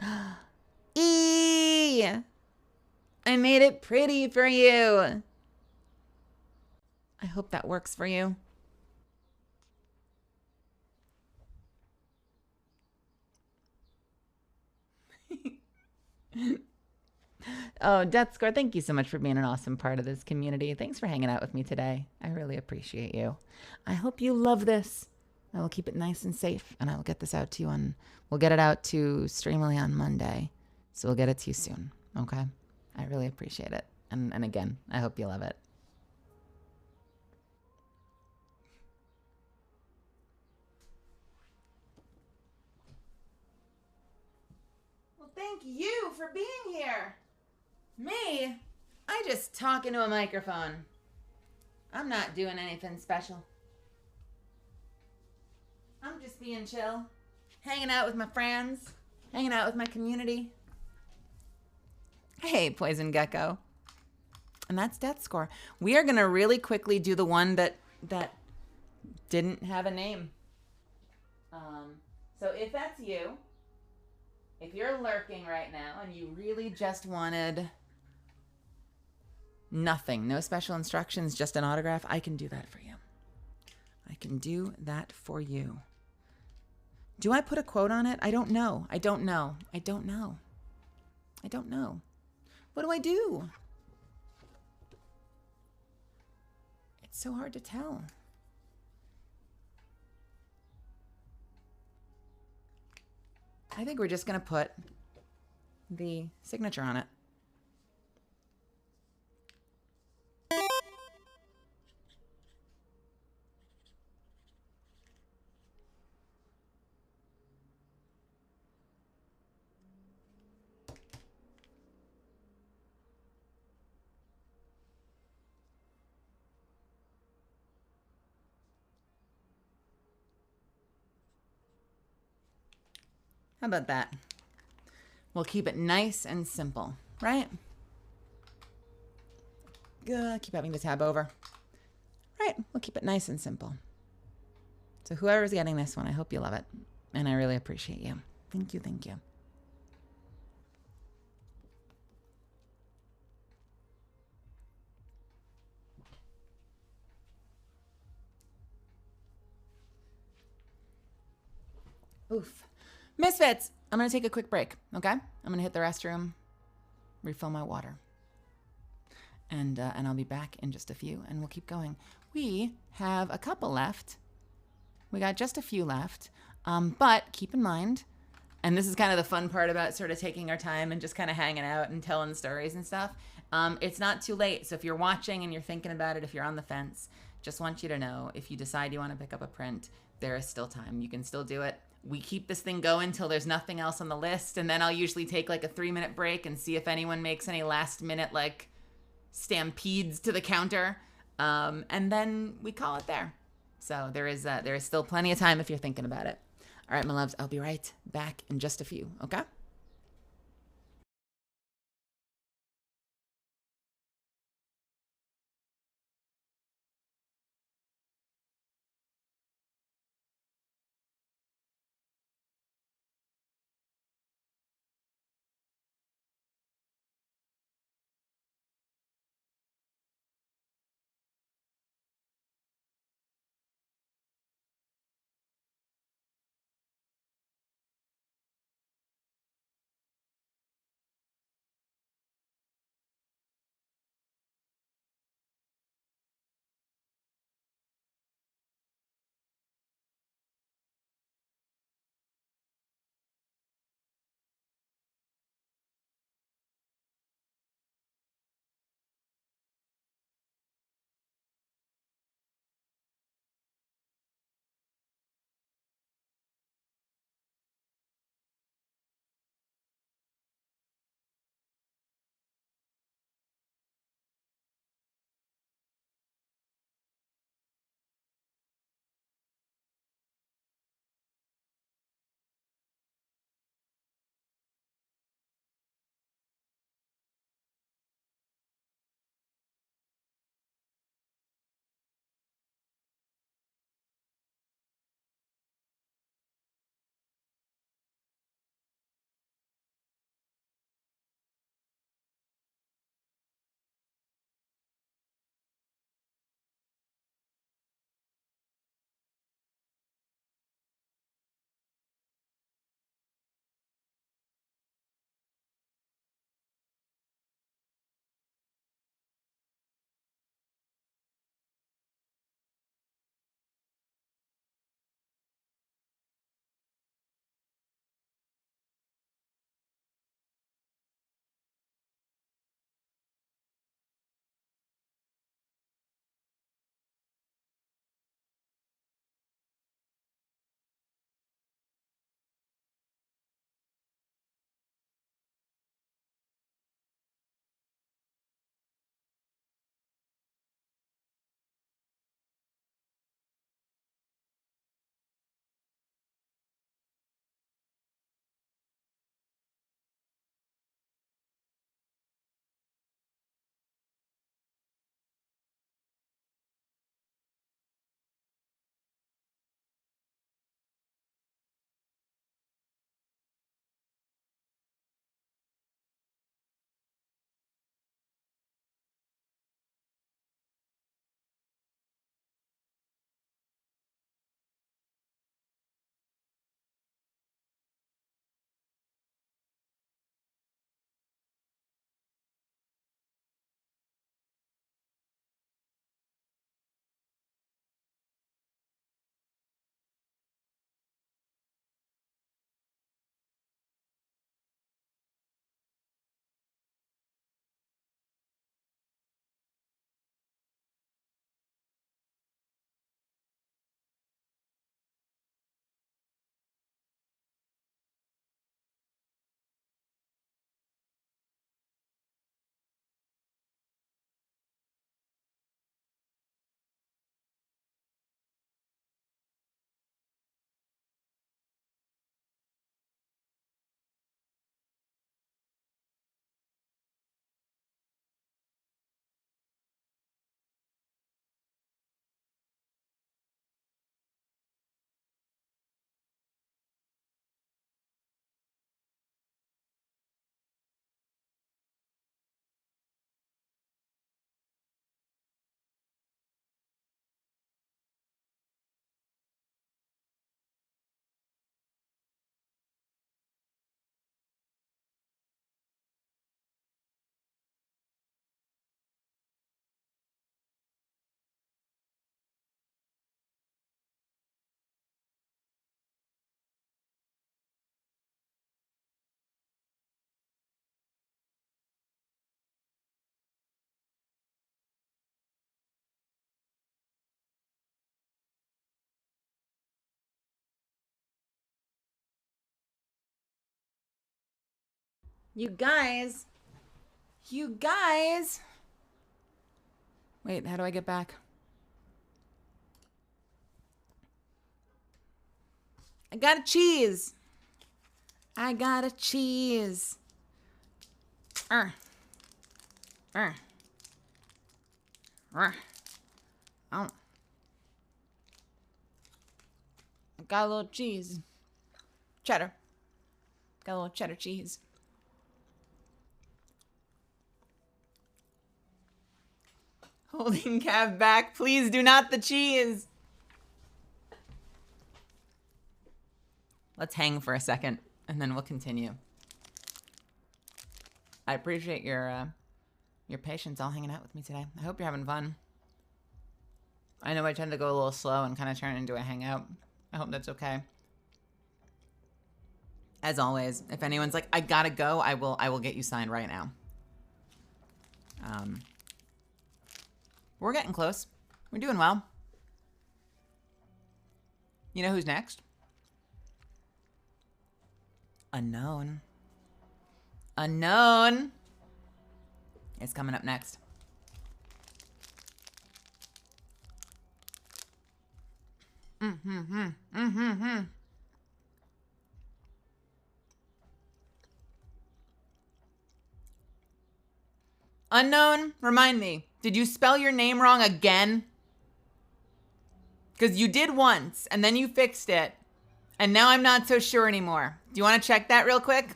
I made it pretty for you. I hope that works for you. Oh, Death Score, thank you so much for being an awesome part of this community. Thanks for hanging out with me today. I really appreciate you. I hope you love this. I will keep it nice and safe, and I will get this out to you we'll get it out to Streamily on Monday. So we'll get it to you soon, okay? I really appreciate it. And again, I hope you love it. Well, thank you for being here. Me? I just talk into a microphone. I'm not doing anything special. I'm just being chill. Hanging out with my friends. Hanging out with my community. Hey, Poison Gecko. And that's Death Score. We are going to really quickly do the one that didn't have a name. So if that's you, if you're lurking right now and you really just wanted nothing, no special instructions, just an autograph, I can do that for you. I can do that for you. Do I put a quote on it? I don't know. I don't know. I don't know. I don't know. What do I do? It's so hard to tell. I think we're just going to put the signature on it. How about that? We'll keep it nice and simple, right? Keep having to tab over. Right, we'll keep it nice and simple. So whoever's getting this one, I hope you love it. And I really appreciate you. Thank you, thank you. Oof. Misfits, I'm going to take a quick break, okay? I'm going to hit the restroom, refill my water. And I'll be back in just a few, and we'll keep going. We have a couple left. We got just a few left. But keep in mind, And this is kind of the fun part about sort of taking our time and just kind of hanging out and telling stories and stuff. It's not too late. So if you're watching and you're thinking about it, if you're on the fence, just want you to know, if you decide you want to pick up a print, there is still time. You can still do it. We keep this thing going till there's nothing else on the list. And then I'll usually take like a 3-minute break and see if anyone makes any last minute like stampedes to the counter. And then we call it there. So there is still plenty of time if you're thinking about it. All right, my loves, I'll be right back in just a few, okay? You guys. You guys. Wait, how do I get back? I got a cheese. I got a cheese. Oh. I got a little cheese. Cheddar. Got a little cheddar cheese. Holding Cav back. Please do not the cheese. Let's hang for a second, and then we'll continue. I appreciate your patience all hanging out with me today. I hope you're having fun. I know I tend to go a little slow and kind of turn into a hangout. I hope that's okay. As always, if anyone's like, I gotta go, I will get you signed right now. We're getting close. We're doing well. You know who's next? Unknown. Unknown is coming up next. Unknown, remind me, did you spell your name wrong again? Because you did once, and then you fixed it, and now I'm not so sure anymore. Do you want to check that real quick?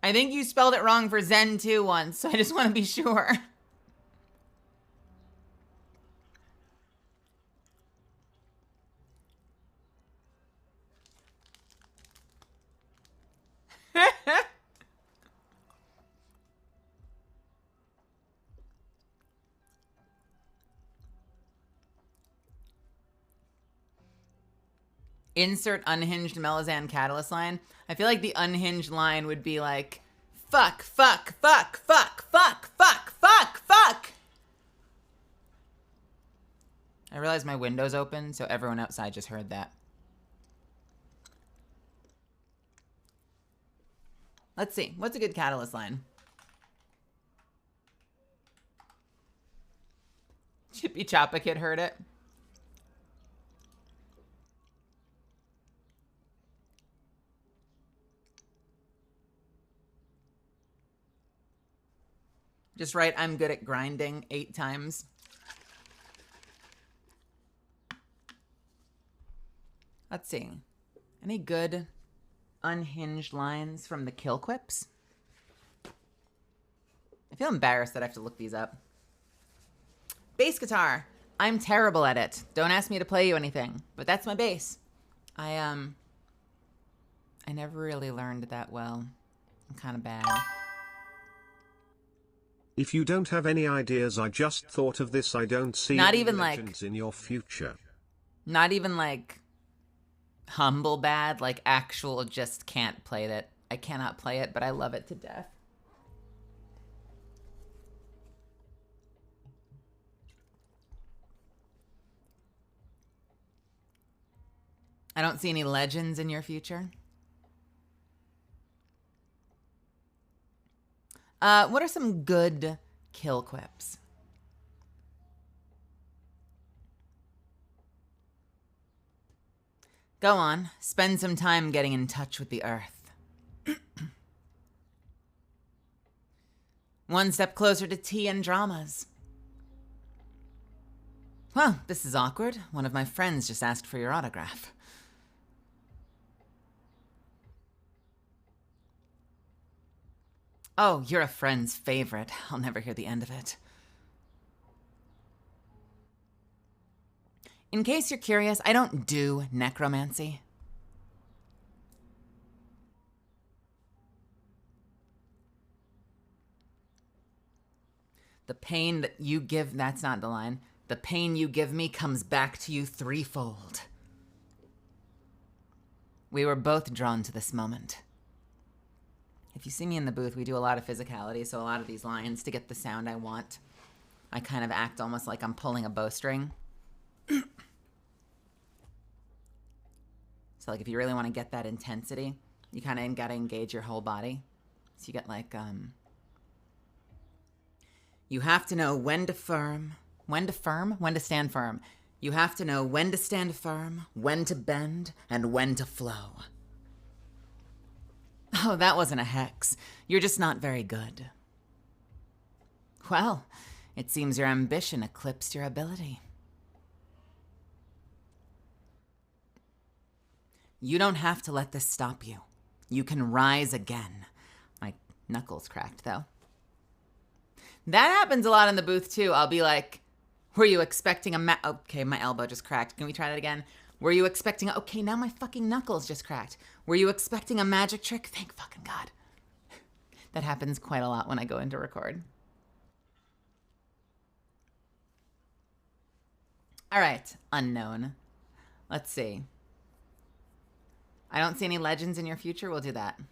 I think you spelled it wrong for Zen 2 once, so I just want to be sure. Insert unhinged Melizan Catalyst line. I feel like the unhinged line would be like, fuck, fuck, fuck, fuck, fuck, fuck, fuck, fuck. I realized my window's open, so everyone outside just heard that. Let's see. What's a good Catalyst line? Chippy Choppa Kid heard it. Just write, I'm good at grinding 8 times. Let's see. Any good unhinged lines from the Kill Quips? I feel embarrassed that I have to look these up. Bass guitar. I'm terrible at it. Don't ask me to play you anything, but that's my bass. I never really learned that well. I'm kind of bad. If you don't have any ideas, I just thought of this. I don't see Not any even legends in your future. Not even like humble bad, like actual just can't play that. I cannot play it, but I love it to death. I don't see any legends in your future. What are some good kill quips? Go on, spend some time getting in touch with the earth. One step closer to tea and dramas. Well, this is awkward. One of my friends just asked for your autograph. Oh, you're a friend's favorite. I'll never hear the end of it. In case you're curious, I don't do necromancy. The pain that you give, that's not the line. The pain you give me comes back to you threefold. We were both drawn to this moment. If you see me in the booth, we do a lot of physicality, so a lot of these lines, to get the sound I want, I kind of act almost like I'm pulling a bowstring. So like if you really want to get that intensity, you kind of got to engage your whole body. So you get like, you have to know when to stand firm. You have to know when to stand firm, when to bend, and when to flow. Oh, that wasn't a hex. You're just not very good. Well, it seems your ambition eclipsed your ability. You don't have to let this stop you. You can rise again. My knuckles cracked, though. That happens a lot in the booth, too. I'll be like, were you expecting a okay, my elbow just cracked. Can we try that again? Were you expecting okay, now my fucking knuckles just cracked. Were you expecting a magic trick? Thank fucking God. That happens quite a lot when I go in to record. All right, unknown. Let's see. I don't see any legends in your future. We'll do that. Do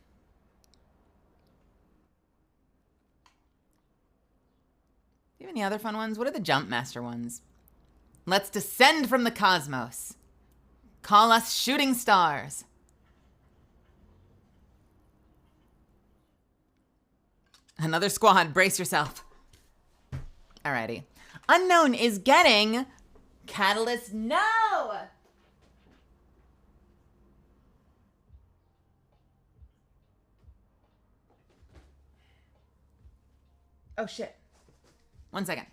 you have any other fun ones? What are the Jump Master ones? Let's descend from the cosmos. Call us shooting stars. Another squad. Brace yourself. Alrighty. Unknown is getting Catalyst. No! Oh, shit. 1 second.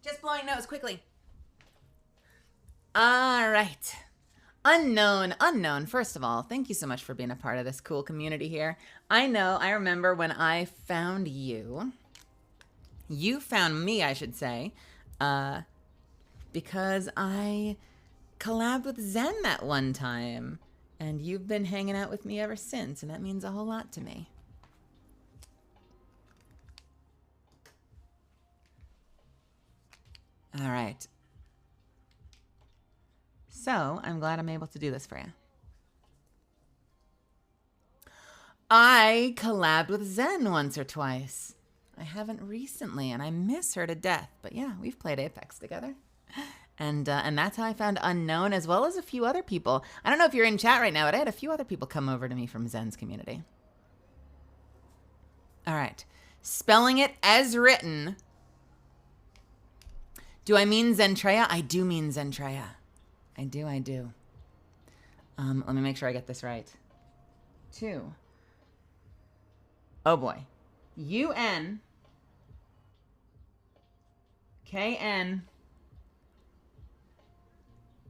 Just blowing nose quickly. All right. Unknown. First of all, thank you so much for being a part of this cool community here. I remember when I found you. You found me, I should say, because I collabed with Zen that one time, and you've been hanging out with me ever since, and that means a whole lot to me. All right. So, I'm glad I'm able to do this for you. I collabed with Zen once or twice. I haven't recently, and I miss her to death. But yeah, we've played Apex together. And that's how I found Unknown, as well as a few other people. I don't know if you're in chat right now, but I had a few other people come over to me from Zen's community. All right. Spelling it as written. Do I mean Zentreya? I do mean Zentreya. I do. Let me make sure I get this right. 2. Oh boy. UNKN.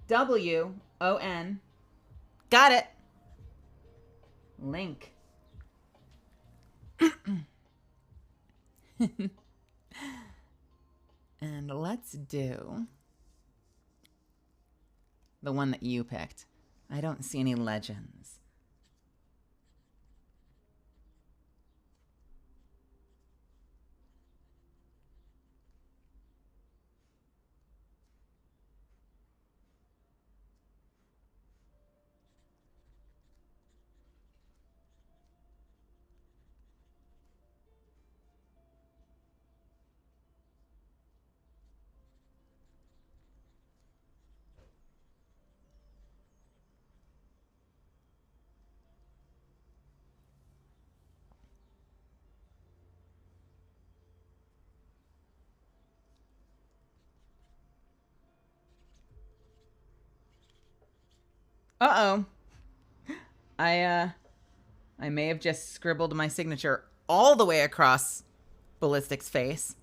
WON. Got it. Link. And let's do the one that you picked. I don't see any legends. Uh-oh. I may have just scribbled my signature all the way across Ballistic's face.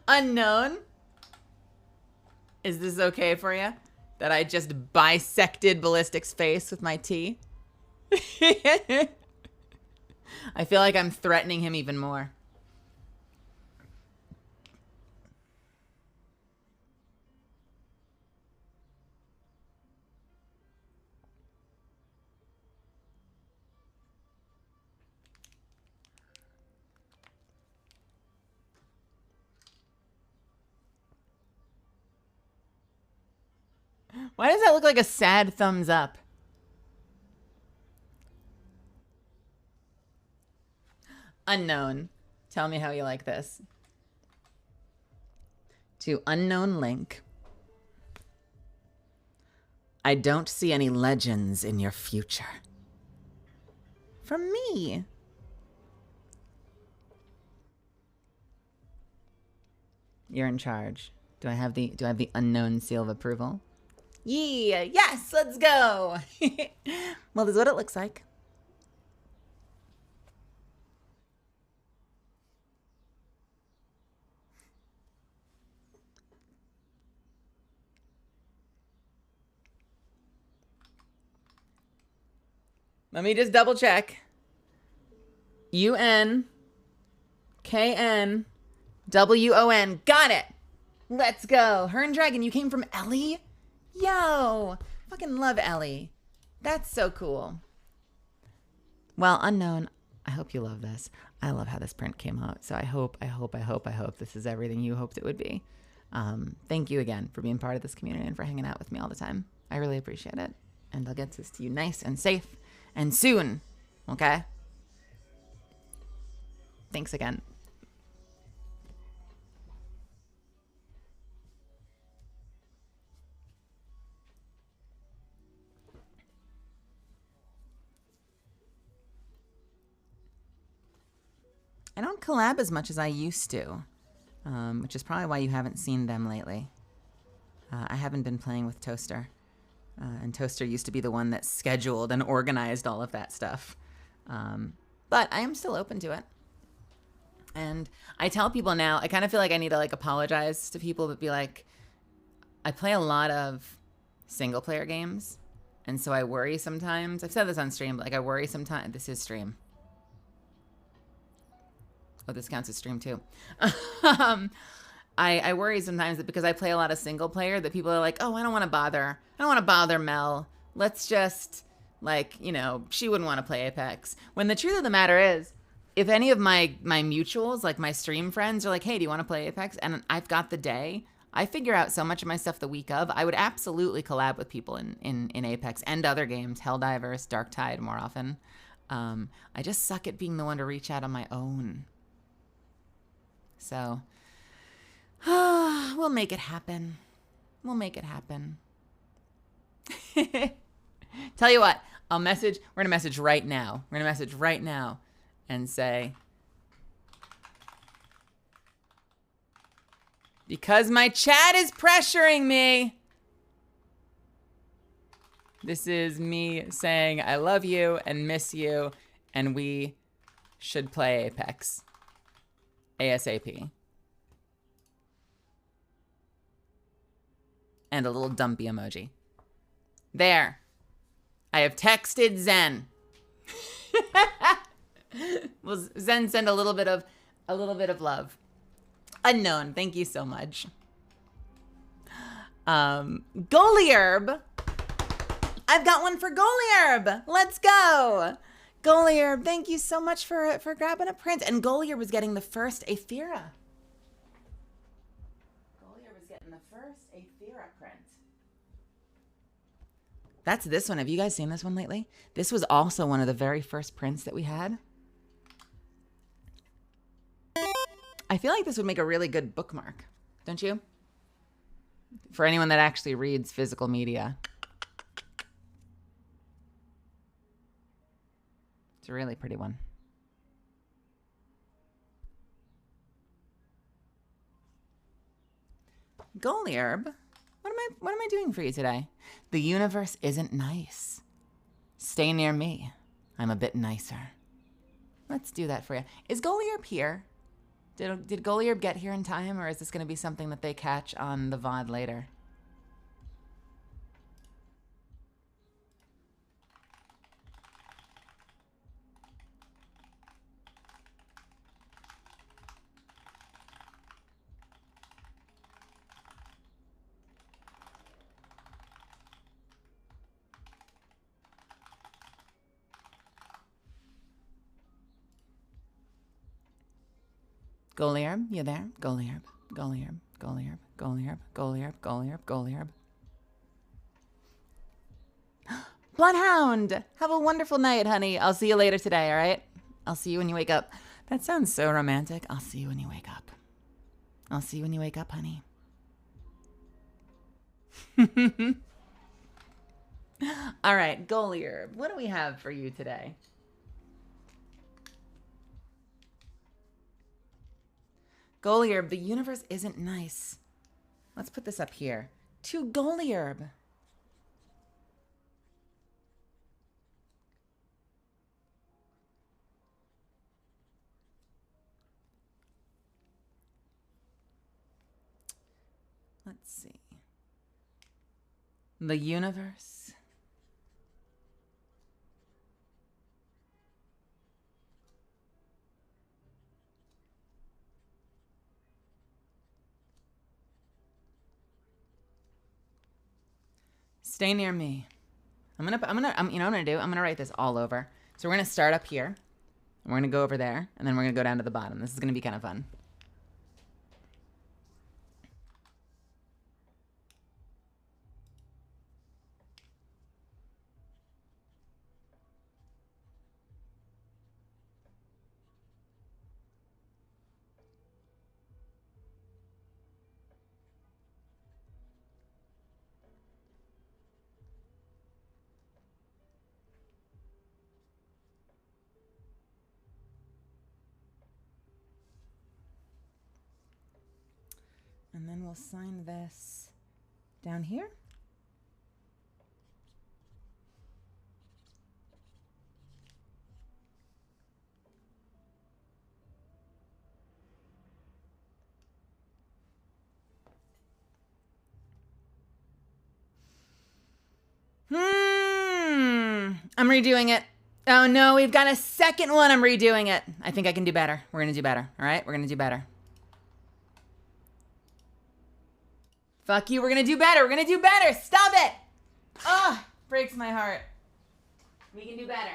Unknown. Is this okay for you? That I just bisected Ballistic's face with my T? I feel like I'm threatening him even more. Why does that look like a sad thumbs up? Unknown. Tell me how you like this. To unknown link. I don't see any legends in your future. From me. You're in charge. Do I have the unknown seal of approval? Yeah, yes, let's go. Well, this is what it looks like. Let me just double check. UNKNWON. Got it. Let's go. Her and Dragon, you came from Ellie? Yo. Fucking love Ellie. That's so cool. Well, unknown, I hope you love this. I love how this print came out. So I hope this is everything you hoped it would be. Thank you again for being part of this community and for hanging out with me all the time. I really appreciate it. And I'll get this to you nice and safe and soon, okay? Thanks again. I don't collab as much as I used to, which is probably why you haven't seen them lately. I haven't been playing with Toaster. And Toaster used to be the one that scheduled and organized all of that stuff. But I am still open to it. And I tell people now, I kind of feel like I need to like apologize to people, but be like, I play a lot of single player games. And so I worry sometimes. I've said this on stream, but like I worry sometimes. This is stream. Oh, this counts as stream too. I worry sometimes that because I play a lot of single player that people are like, oh, I don't want to bother Mel. Let's just like, you know, she wouldn't want to play Apex. When the truth of the matter is, if any of my mutuals, like my stream friends are like, hey, do you want to play Apex? And I've got the day, I figure out so much of my stuff the week of. I would absolutely collab with people in Apex and other games, Helldivers, Darktide more often. I just suck at being the one to reach out on my own. So, we'll make it happen. We'll make it happen. Tell you what, we're going to message right now. We're going to message right now and say, because my chat is pressuring me. This is me saying I love you and miss you, and we should play Apex. ASAP. And a little dumpy emoji. There. I have texted Zen. Will Zen send a little bit of love? Unknown. Thank you so much. Goliarb. I've got one for Goliarb. Let's go. Goliarb, thank you so much for grabbing a print. And Goliarb was getting the first Aethera. Print. That's this one. Have you guys seen this one lately? This was also one of the very first prints that we had. I feel like this would make a really good bookmark, don't you? For anyone that actually reads physical media. It's a really pretty one. Goliarb, what am I doing for you today? The universe isn't nice. Stay near me. I'm a bit nicer. Let's do that for you. Is Goliarb here? Did Goliarb get here in time, or is this going to be something that they catch on the VOD later? Goliarb, you there? Goliarb, Goliarb, Goliarb, Goliarb, Goliarb, Goliarb, Goliarb. Bloodhound! Have a wonderful night, honey. I'll see you later today, all right? I'll see you when you wake up. That sounds so romantic. I'll see you when you wake up. I'll see you when you wake up, honey. All right, Golier, what do we have for you today? Golier, the universe isn't nice. Let's put this up here. To Golier. Let's see. The universe. Stay near me. You know what I'm gonna do? I'm gonna write this all over. So we're gonna start up here, and we're gonna go over there, and then we're gonna go down to the bottom. This is gonna be kind of fun. And then we'll sign this down here. I'm redoing it. Oh no, we've got a second one. I'm redoing it. I think I can do better. We're gonna do better. All right, we're gonna do better. Fuck you, we're gonna do better. We're gonna do better. Stop it. Oh, breaks my heart. We can do better.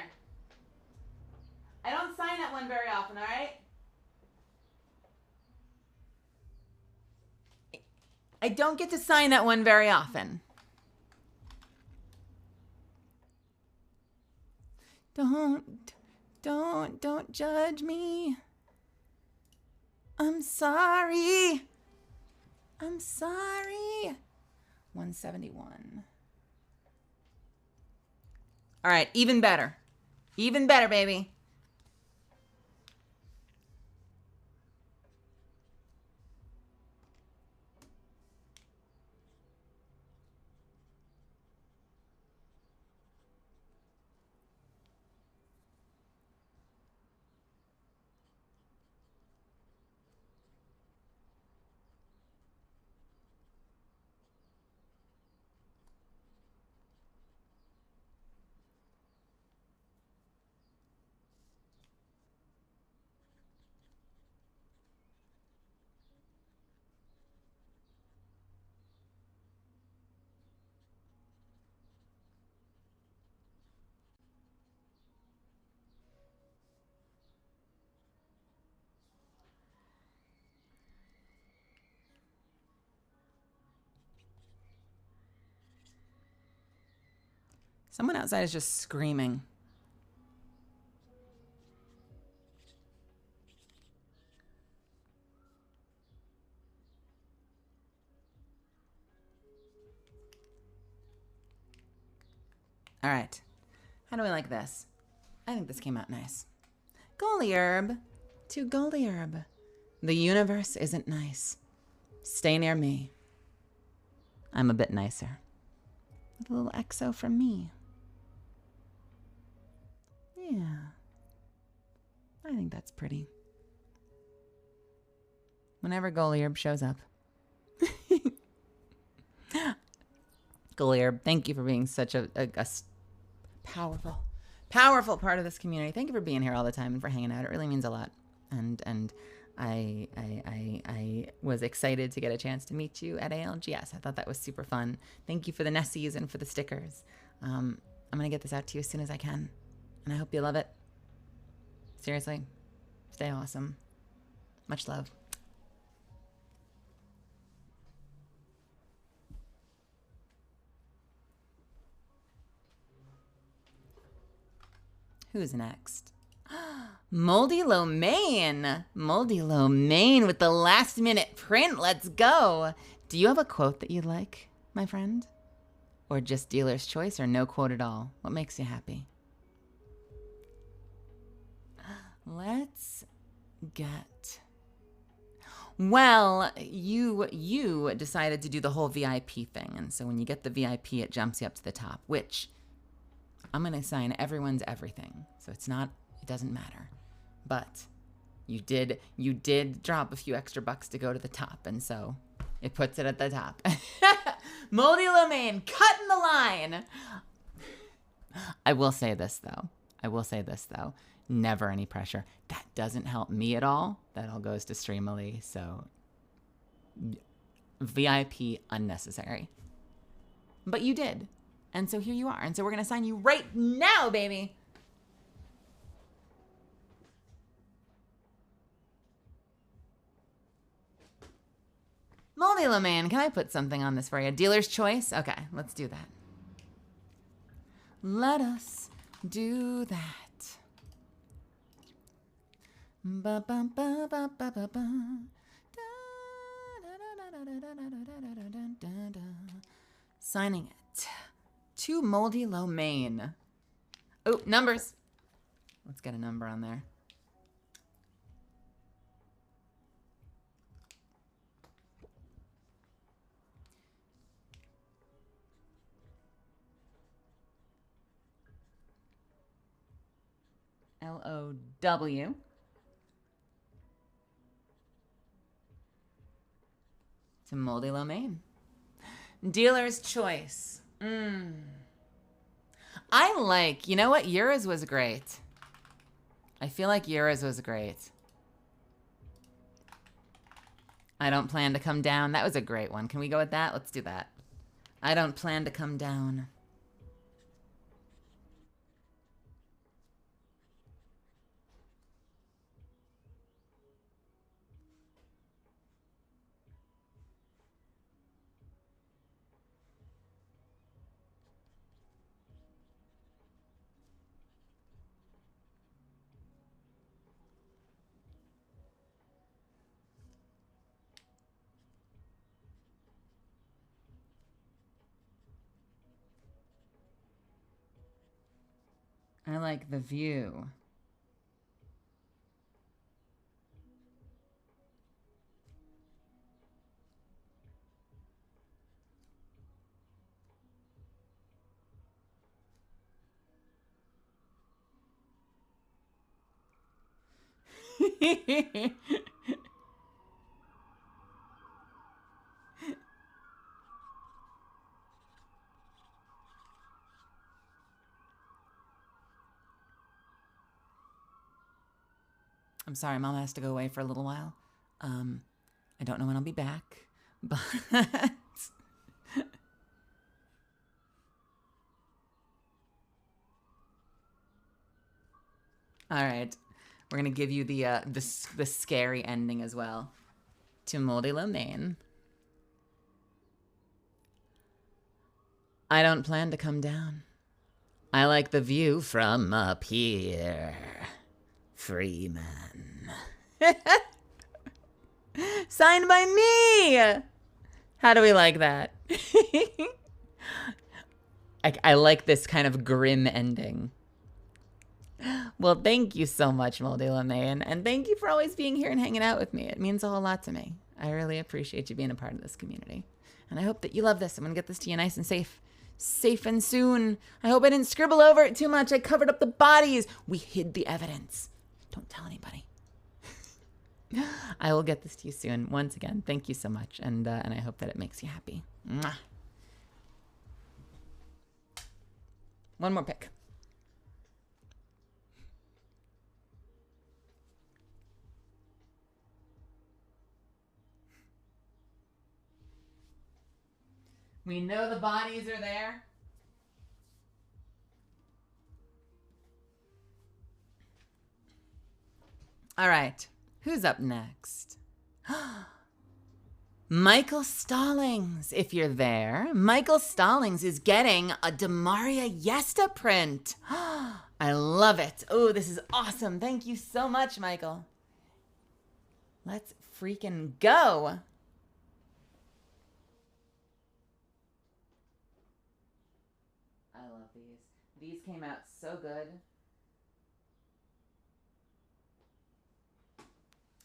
I don't sign that one very often, all right? I don't get to sign that one very often. Don't judge me. I'm sorry. I'm sorry. 171. All right, even better. Even better, baby. Someone outside is just screaming. All right. How do we like this? I think this came out nice. Goliherb to Goliherb. The universe isn't nice. Stay near me. I'm a bit nicer. With a little exo from me. Yeah. I think that's pretty. Whenever Goliherb shows up. Goliherb, thank you for being such a powerful part of this community. Thank you for being here all the time and for hanging out. It really means a lot. And I was excited to get a chance to meet you at ALGS. I thought that was super fun. Thank you for the Nessies and for the stickers. I'm going to get this out to you as soon as I can. And I hope you love it. Seriously, stay awesome. Much love. Who's next? Moldy Lo Mein. Moldy Lo Mein with the last minute print. Let's go. Do you have a quote that you'd like, my friend? Or just dealer's choice or no quote at all? What makes you happy? Let's get... Well, you decided to do the whole VIP thing. And so when you get the VIP, it jumps you up to the top, which I'm going to assign everyone's everything. So it doesn't matter. But you did drop a few extra bucks to go to the top. And so it puts it at the top. Moldy Lo Mein, cutting the line. I will say this, though. Never any pressure. That doesn't help me at all. That all goes to Streamily. So VIP unnecessary. But you did. And so here you are. And so we're going to sign you right now, baby. Moldy Lo Mein, can I put something on this for you? Dealer's choice? Okay, let's do that. Let us do that. Ba, ba, ba, ba, ba, ba, ba. Signing it to Moldy Lo Mein. Oh, numbers. Let's get a number on there. LOW. To Moldy Lo Mein. Dealer's choice. I like, you know what? Yours was great. I feel like yours was great. I don't plan to come down. That was a great one. Can we go with that? Let's do that. I don't plan to come down. I like the view. I'm sorry, Mom has to go away for a little while. I don't know when I'll be back, but all right, we're gonna give you the scary ending as well to Moldy Lo Mein. I don't plan to come down. I like the view from up here. Freeman. Signed by me! How do we like that? I like this kind of grim ending. Well, thank you so much, Moldy Lo Mein, and thank you for always being here and hanging out with me. It means a whole lot to me. I really appreciate you being a part of this community. And I hope that you love this. I'm going to get this to you nice and safe. Safe and soon. I hope I didn't scribble over it too much. I covered up the bodies. We hid the evidence. Don't tell anybody. I will get this to you soon. Once again, thank you so much, and I hope that it makes you happy. Mwah. One more pick. We know the bodies are there. All right, who's up next? Michael Stallings, if you're there. Michael Stallings is getting a Demaria Yesta print. I love it. Oh, this is awesome. Thank you so much, Michael. Let's freaking go. I love these. These came out so good.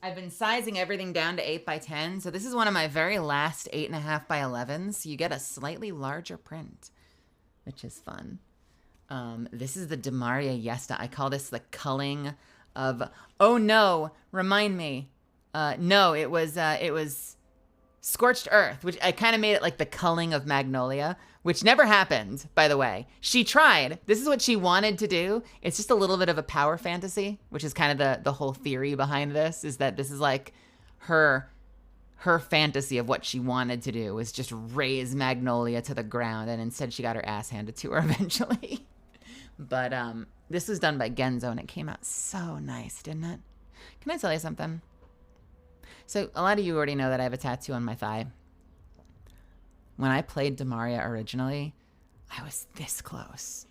I've been sizing everything down to 8 by 10, so this is one of my very last 8.5 by 11s. So you get a slightly larger print, which is fun. This is the Demaria Yesta. I call this the culling of. Oh no! Remind me. No, it was Scorched Earth, which I kind of made it like the culling of Magnolia, which never happened, by the way. She tried. This is what she wanted to do. It's just a little bit of a power fantasy, which is kind of the whole theory behind this, is that this is like her fantasy of what she wanted to do was just raise Magnolia to the ground, and instead she got her ass handed to her eventually. But this was done by Genzo, and it came out so nice, didn't it? Can I tell you something? So a lot of you already know that I have a tattoo on my thigh. When I played Demaria originally, I was this close.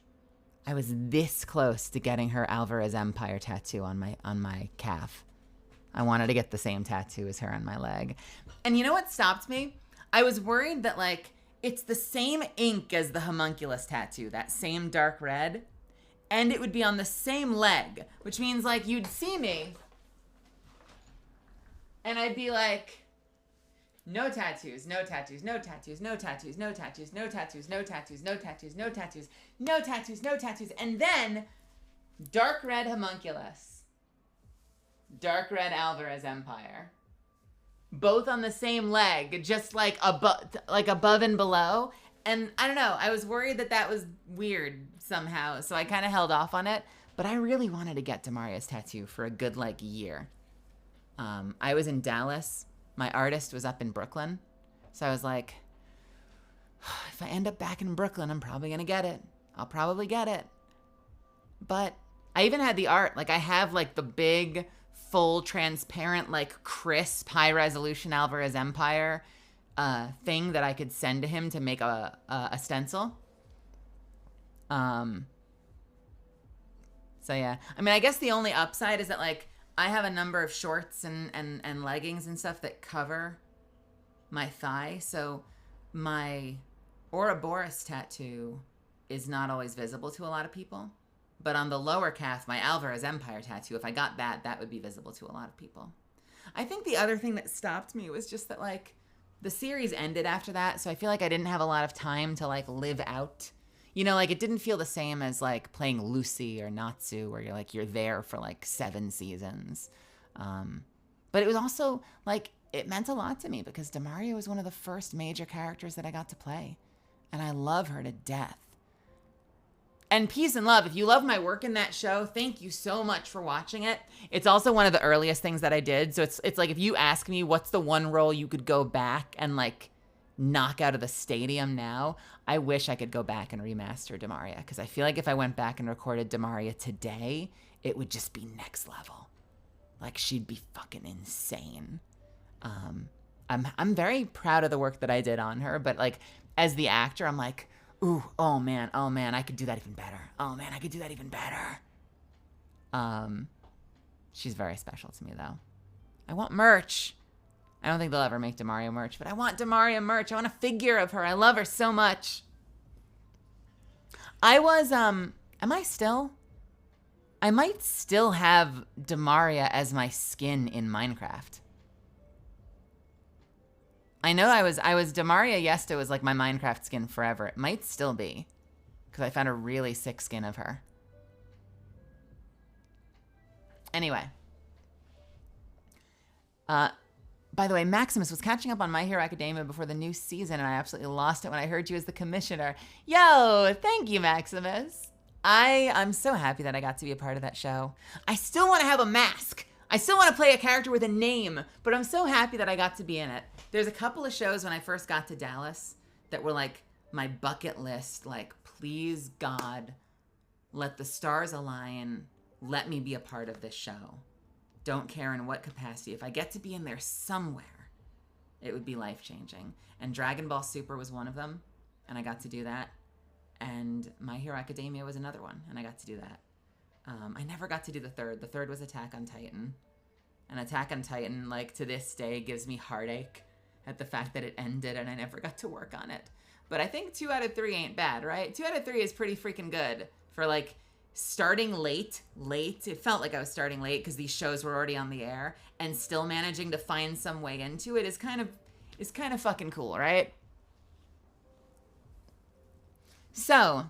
I was this close to getting her Alvarez Empire tattoo on my calf. I wanted to get the same tattoo as her on my leg. And you know what stopped me? I was worried that like it's the same ink as the homunculus tattoo, that same dark red, and it would be on the same leg, which means like you'd see me and I'd be like, no tattoos, no tattoos, no tattoos, no tattoos, no tattoos, no tattoos, no tattoos, no tattoos, no tattoos, no tattoos, no tattoos. And then dark red homunculus, dark red Alvarez Empire. Both on the same leg, just like above and below. And I don't know, I was worried that was weird somehow, so I kind of held off on it. But I really wanted to get Demaria's tattoo for a good year. I was in Dallas. My artist was up in Brooklyn. So I was like, if I end up back in Brooklyn, I'm probably going to get it. I'll probably get it. But I even had the art. Like I have like the big, full, transparent, like crisp, high resolution Alvarez Empire thing that I could send to him to make a stencil. So yeah, I mean, I guess the only upside is that like I have a number of shorts and leggings and stuff that cover my thigh. So my Ouroboros tattoo is not always visible to a lot of people. But on the lower calf, my Alvarez Empire tattoo, if I got that would be visible to a lot of people. I think the other thing that stopped me was just that like the series ended after that. So I feel like I didn't have a lot of time to like live out. You know, like it didn't feel the same as like playing Lucy or Natsu where you're there for like 7 seasons. But it was also like, it meant a lot to me because Demaria was one of the first major characters that I got to play. And I love her to death. And peace and love. If you love my work in that show, thank you so much for watching it. It's also one of the earliest things that I did. So it's like if you ask me what's the one role you could go back and like knock out of the stadium now, I wish I could go back and remaster Demaria because I feel like if I went back and recorded Demaria today, it would just be next level. Like she'd be fucking insane. I'm very proud of the work that I did on her, but like as the actor, I'm like, ooh, oh man, I could do that even better. Oh man, I could do that even better. She's very special to me though. I want merch. I don't think they'll ever make Demaria merch, but I want Demaria merch. I want a figure of her. I love her so much. I might still have Demaria as my skin in Minecraft. I know I was Demaria Yesta was like my Minecraft skin forever. It might still be because I found a really sick skin of her. Anyway. By the way, Maximus was catching up on My Hero Academia before the new season, and I absolutely lost it when I heard you as the commissioner. Yo, thank you, Maximus. I'm so happy that I got to be a part of that show. I still want to have a mask. I still want to play a character with a name, but I'm so happy that I got to be in it. There's a couple of shows when I first got to Dallas that were like my bucket list, like, please, God, let the stars align. Let me be a part of this show. Don't care in what capacity. If I get to be in there somewhere, it would be life-changing. And Dragon Ball Super was one of them, and I got to do that. And My Hero Academia was another one, and I got to do that. I never got to do the third. The third was Attack on Titan. And Attack on Titan, like, to this day, gives me heartache at the fact that it ended and I never got to work on it. But I think 2 out of 3 ain't bad, right? 2 out of 3 is pretty freaking good for, like, starting late. It felt like I was starting late because these shows were already on the air, and still managing to find some way into it is kind of fucking cool, right? So,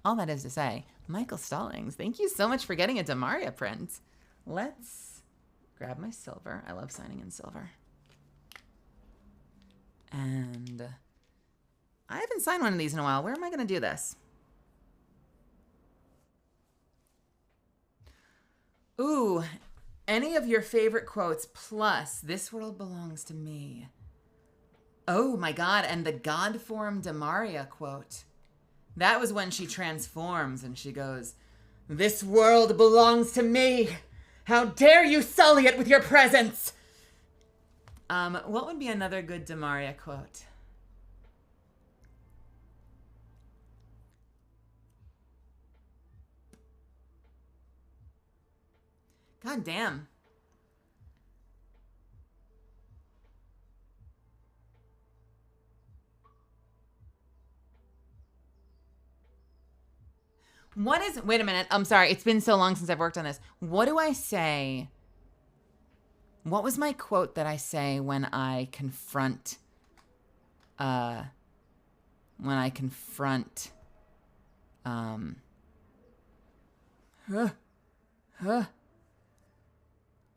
all that is to say, Michael Stallings, thank you so much for getting a Demaria print. Let's grab my silver. I love signing in silver. And I haven't signed one of these in a while. Where am I going to do this? Ooh, any of your favorite quotes plus "This world belongs to me." Oh my God, and the God form Demaria quote. That was when she transforms and she goes, "This world belongs to me. How dare you sully it with your presence?" What would be another good Demaria quote? God damn. Wait a minute. I'm sorry. It's been so long since I've worked on this. What do I say? What was my quote that I say when I confront,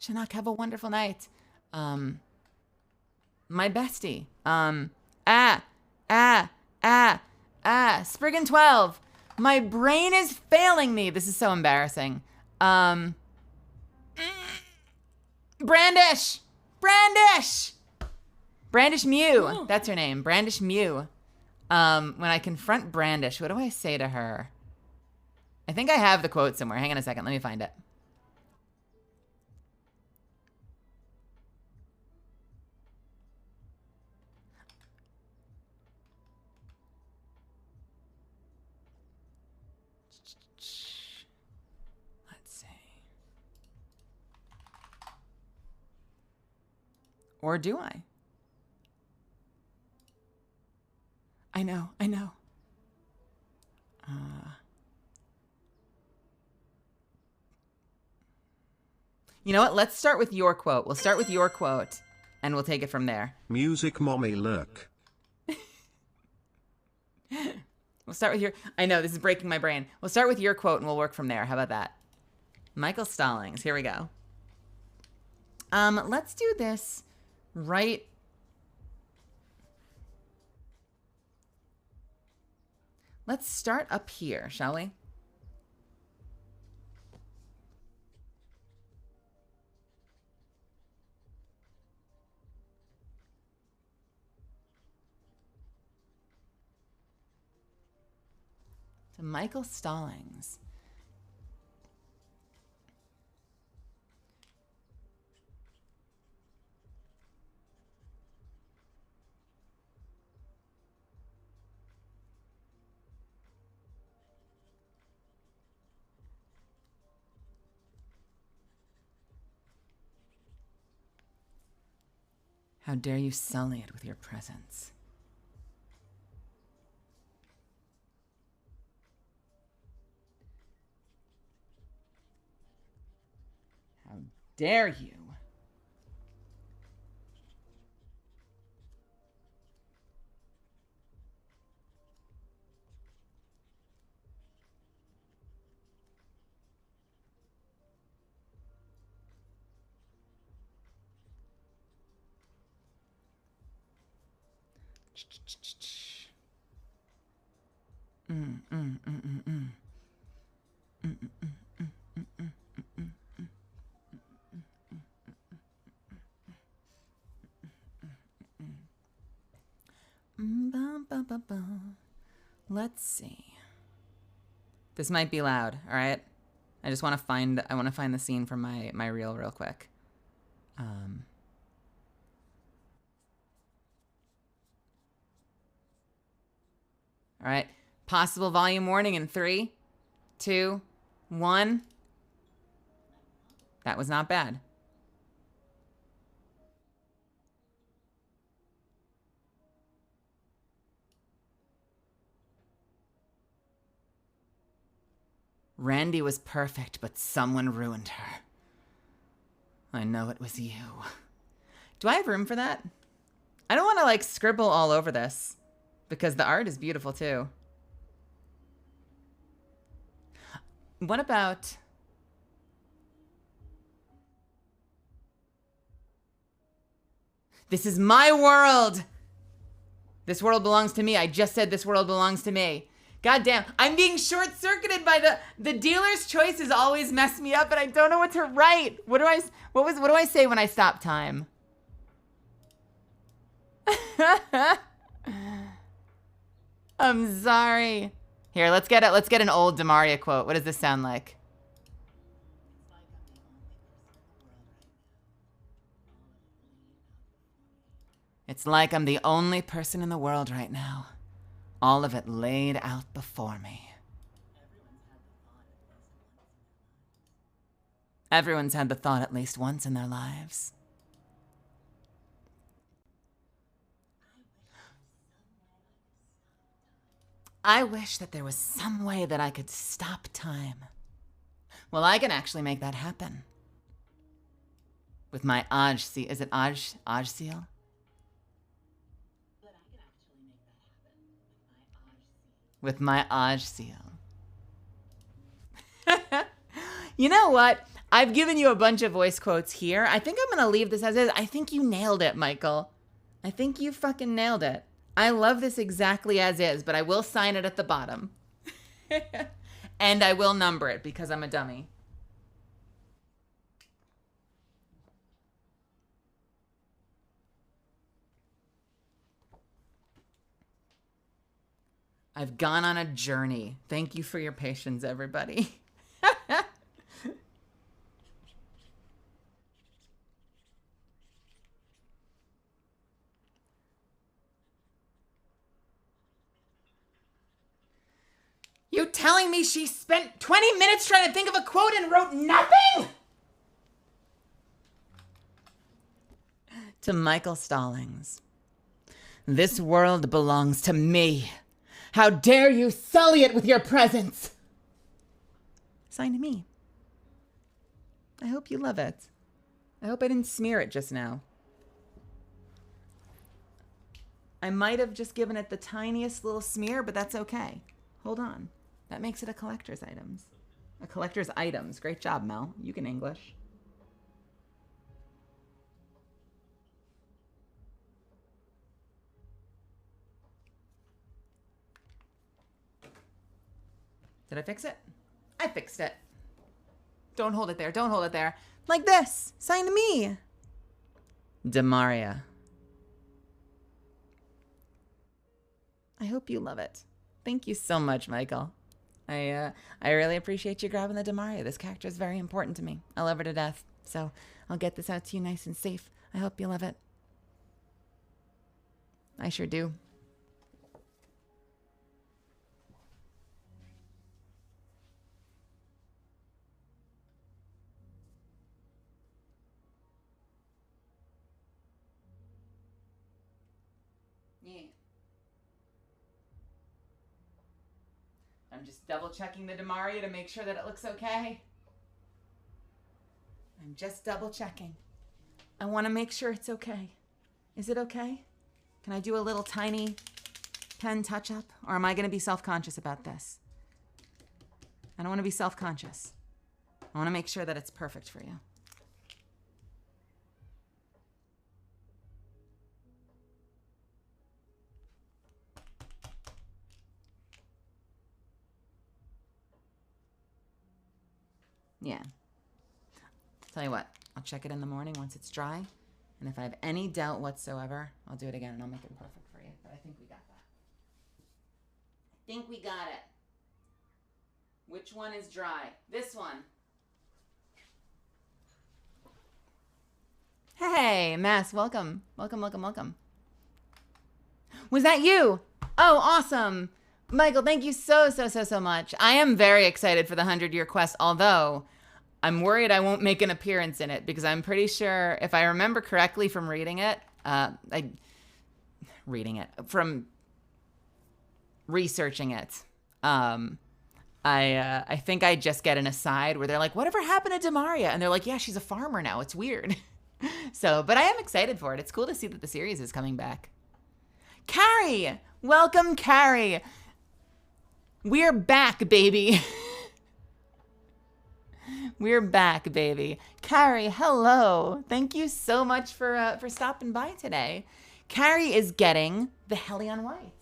Shinnok have a wonderful night. My bestie. Spriggan 12. My brain is failing me. This is so embarrassing. Brandish Mew. That's her name. Brandish Mew. When I confront Brandish, what do I say to her? I think I have the quote somewhere. Hang on a second. Let me find it. Let's see. Or do I? I know. You know what? Let's start with your quote. We'll start with your quote, and we'll take it from there. Music mommy lurk. We'll start with your... I know, this is breaking my brain. We'll start with your quote, and we'll work from there. How about that? Michael Stallings. Here we go. Let's do this right... Let's start up here, shall we? To Michael Stallings. How dare you sully it with your presence? How dare you? Let's see. This might be loud, all right? I just want to find the scene from my reel real quick. All right. Possible volume warning in 3, 2, 1. That was not bad. Randy was perfect, but someone ruined her. I know it was you. Do I have room for that? I don't want to like scribble all over this because the art is beautiful too. What about... This is my world. This world belongs to me. I just said this world belongs to me. God damn, I'm being short-circuited by the dealer's choices always mess me up and I don't know what to write. What do I say when I stop time? I'm sorry. Here, let's get an old Demaria quote. What does this sound like? It's like I'm the only person in the world right now. All of it laid out before me. Everyone's had the thought at least once in their lives. I wish that there was some way that I could stop time. Well, I can actually make that happen. With my Aj seal. Is it Aj seal? With my Aj seal. You know what? I've given you a bunch of voice quotes here. I think I'm going to leave this as is. I think you nailed it, Michael. I think you fucking nailed it. I love this exactly as is, but I will sign it at the bottom. And I will number it because I'm a dummy. I've gone on a journey. Thank you for your patience, everybody. You telling me she spent 20 minutes trying to think of a quote and wrote nothing? To Michael Stallings. This world belongs to me. How dare you sully it with your presence? Signed to me. I hope you love it. I hope I didn't smear it just now. I might have just given it the tiniest little smear, but that's okay. Hold on. That makes it a collector's items. A collector's items. Great job, Mel. You can English. Did I fix it? I fixed it. Don't hold it there. Don't hold it there. Like this. Sign to me. Demaria. I hope you love it. Thank you so much, Michael. I really appreciate you grabbing the Demaria. This character is very important to me. I love her to death. So I'll get this out to you nice and safe. I hope you love it. I sure do. Yeah. I'm just double checking the Demaria to make sure that it looks okay. I'm just double checking. I want to make sure it's okay. Is it okay? Can I do a little tiny pen touch up? Or am I going to be self-conscious about this? I don't want to be self-conscious. I want to make sure that it's perfect for you. Yeah. Tell you what, I'll check it in the morning once it's dry. And if I have any doubt whatsoever, I'll do it again and I'll make it perfect for you. But I think we got that. I think we got it. Which one is dry? This one. Hey, Mass, welcome. Welcome, welcome, welcome. Was that you? Oh, awesome. Michael, thank you so much. I am very excited for the 100-year quest, although I'm worried I won't make an appearance in it because I'm pretty sure, if I remember correctly from from researching it, I think I just get an aside where they're like, whatever happened to Demaria? And they're like, yeah, she's a farmer now. It's weird. But I am excited for it. It's cool to see that the series is coming back. Carrie! Welcome, Carrie. We're back, baby. We're back, baby. Carrie, hello. Thank you so much for stopping by today. Carrie is getting the Hellion White.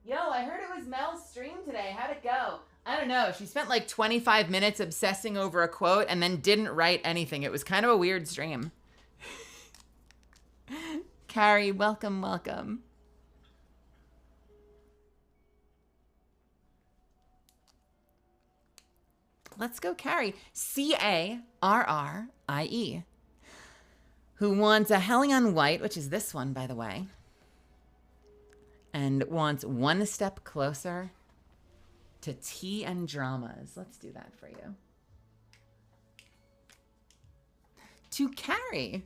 Yo, I heard it was Mel's stream today. How'd it go? I don't know. She spent like 25 minutes obsessing over a quote and then didn't write anything. It was kind of a weird stream. Carrie, welcome, welcome. Let's go, Carrie. Carrie, who wants a Hellion White, which is this one, by the way, and wants one step closer to tea and dramas. Let's do that for you. To Carrie.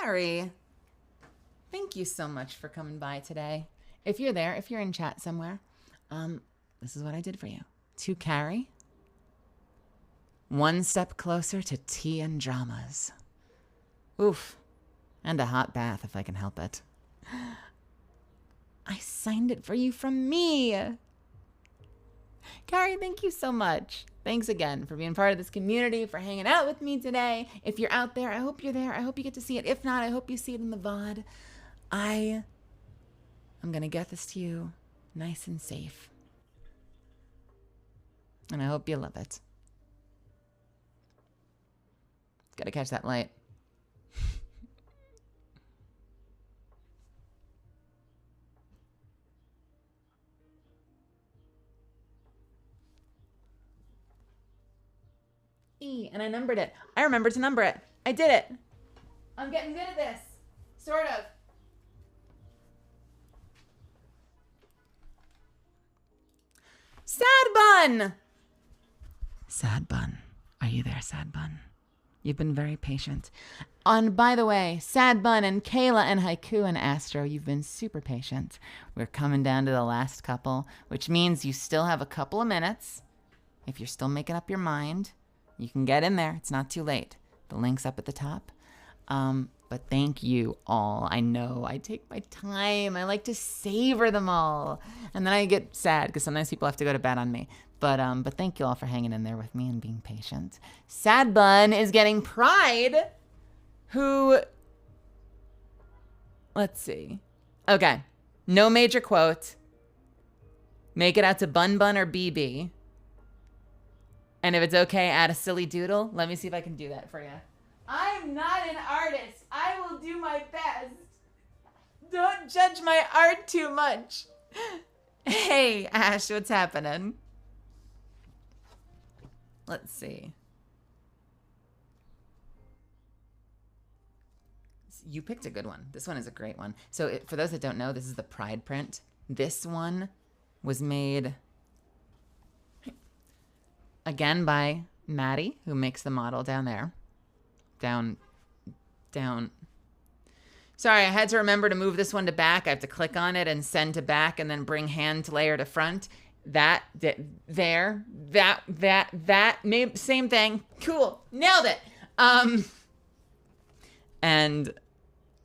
Carrie, thank you so much for coming by today. If you're there, if you're in chat somewhere, this is what I did for you. To Carrie, one step closer to tea and dramas. Oof, and a hot bath if I can help it. I signed it for you from me. Carrie, thank you so much. Thanks again for being part of this community, for hanging out with me today. If you're out there, I hope you're there. I hope you get to see it. If not, I hope you see it in the VOD. I'm going to get this to you nice and safe. And I hope you love it. Gotta catch that light. And I numbered it. I remembered to number it. I did it. I'm getting good at this. Sort of. Sad Bun! Sad Bun. Are you there, Sad Bun? You've been very patient. And by the way, Sad Bun and Kayla and Haiku and Astro, you've been super patient. We're coming down to the last couple, which means you still have a couple of minutes. If you're still making up your mind, you can get in there. It's not too late. The link's up at the top. But thank you all. I know I take my time. I like to savor them all. And then I get sad because sometimes people have to go to bed on me. But thank you all for hanging in there with me and being patient. Sad Bun is getting Pride, who, let's see. Okay. No major quote. Make it out to Bun Bun or BB. And if it's okay, add a silly doodle. Let me see if I can do that for you. I'm not an artist. I will do my best. Don't judge my art too much. Hey, Ash, what's happening? Let's see. You picked a good one. This one is a great one. So for those that don't know, this is the Pride print. This one was made again by Maddie, who makes the model down there. Down. Sorry, I had to remember to move this one to back. I have to click on it and send to back and then bring hand layer to front. That, same thing. Cool. Nailed it. And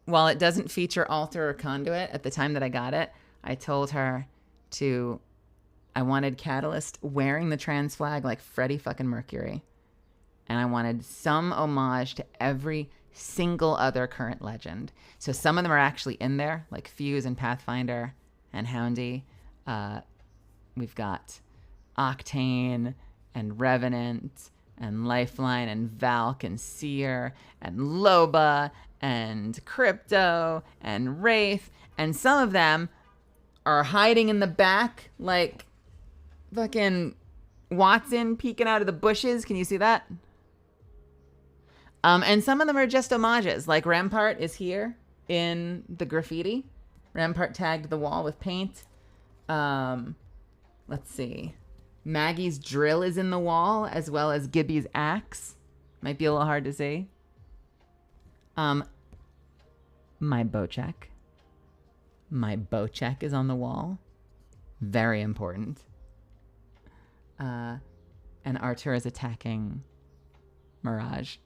while it doesn't feature altar or conduit at the time that I got it, I told her I wanted Catalyst wearing the trans flag like Freddie fucking Mercury. And I wanted some homage to every single other current legend. So some of them are actually in there, like Fuse and Pathfinder and Houndy. We've got Octane and Revenant and Lifeline and Valk and Seer and Loba and Crypto and Wraith. And some of them are hiding in the back like fucking Watson peeking out of the bushes. Can you see that? And some of them are just homages. Like Rampart is here in the graffiti. Rampart tagged the wall with paint. Let's see. Maggie's drill is in the wall, as well as Gibby's axe. Might be a little hard to see. My Bochek. My Bochek is on the wall. Very important. And Artur is attacking Mirage.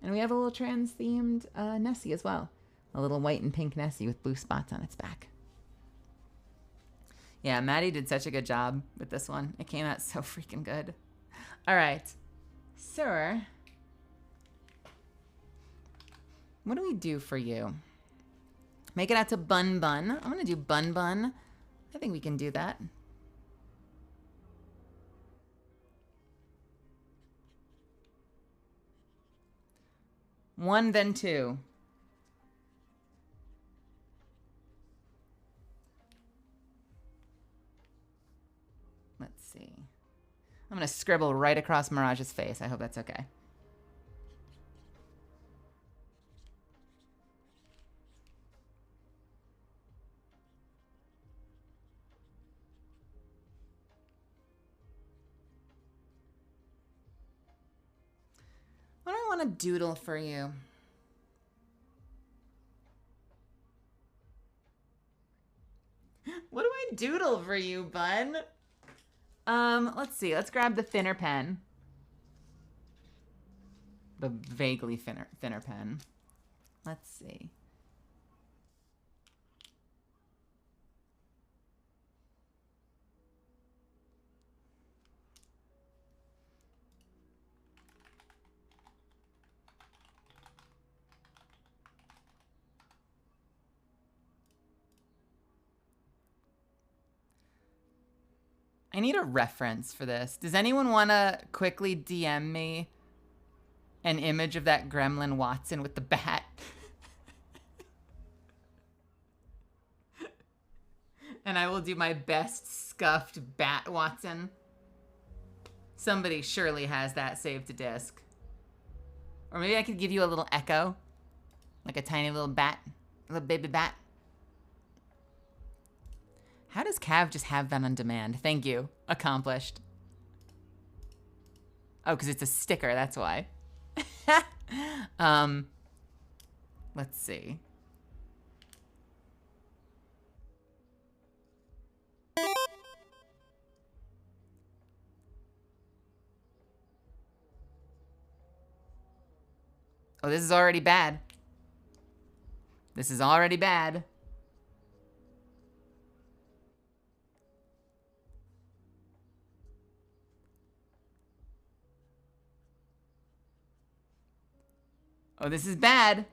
And we have a little trans-themed Nessie as well. A little white and pink Nessie with blue spots on its back. Yeah, Maddie did such a good job with this one. It came out so freaking good. All right. Sir, what do we do for you? Make it out to Bun Bun. I'm going to do Bun Bun. I think we can do that. One, then two. Let's see. I'm going to scribble right across Mirage's face. I hope that's okay. What do I want to doodle for you? What do I doodle for you, bud? Let's see. Let's grab the thinner pen. The vaguely thinner pen. Let's see. I need a reference for this. Does anyone want to quickly DM me an image of that gremlin Watson with the bat? And I will do my best scuffed bat Watson. Somebody surely has that saved to disk. Or maybe I could give you a little echo. Like a tiny little bat. A little baby bat. How does Cav just have that on demand? Thank you. Accomplished. Oh, because it's a sticker, that's why. Let's see. Oh, this is already bad. This is already bad. Oh, this is bad.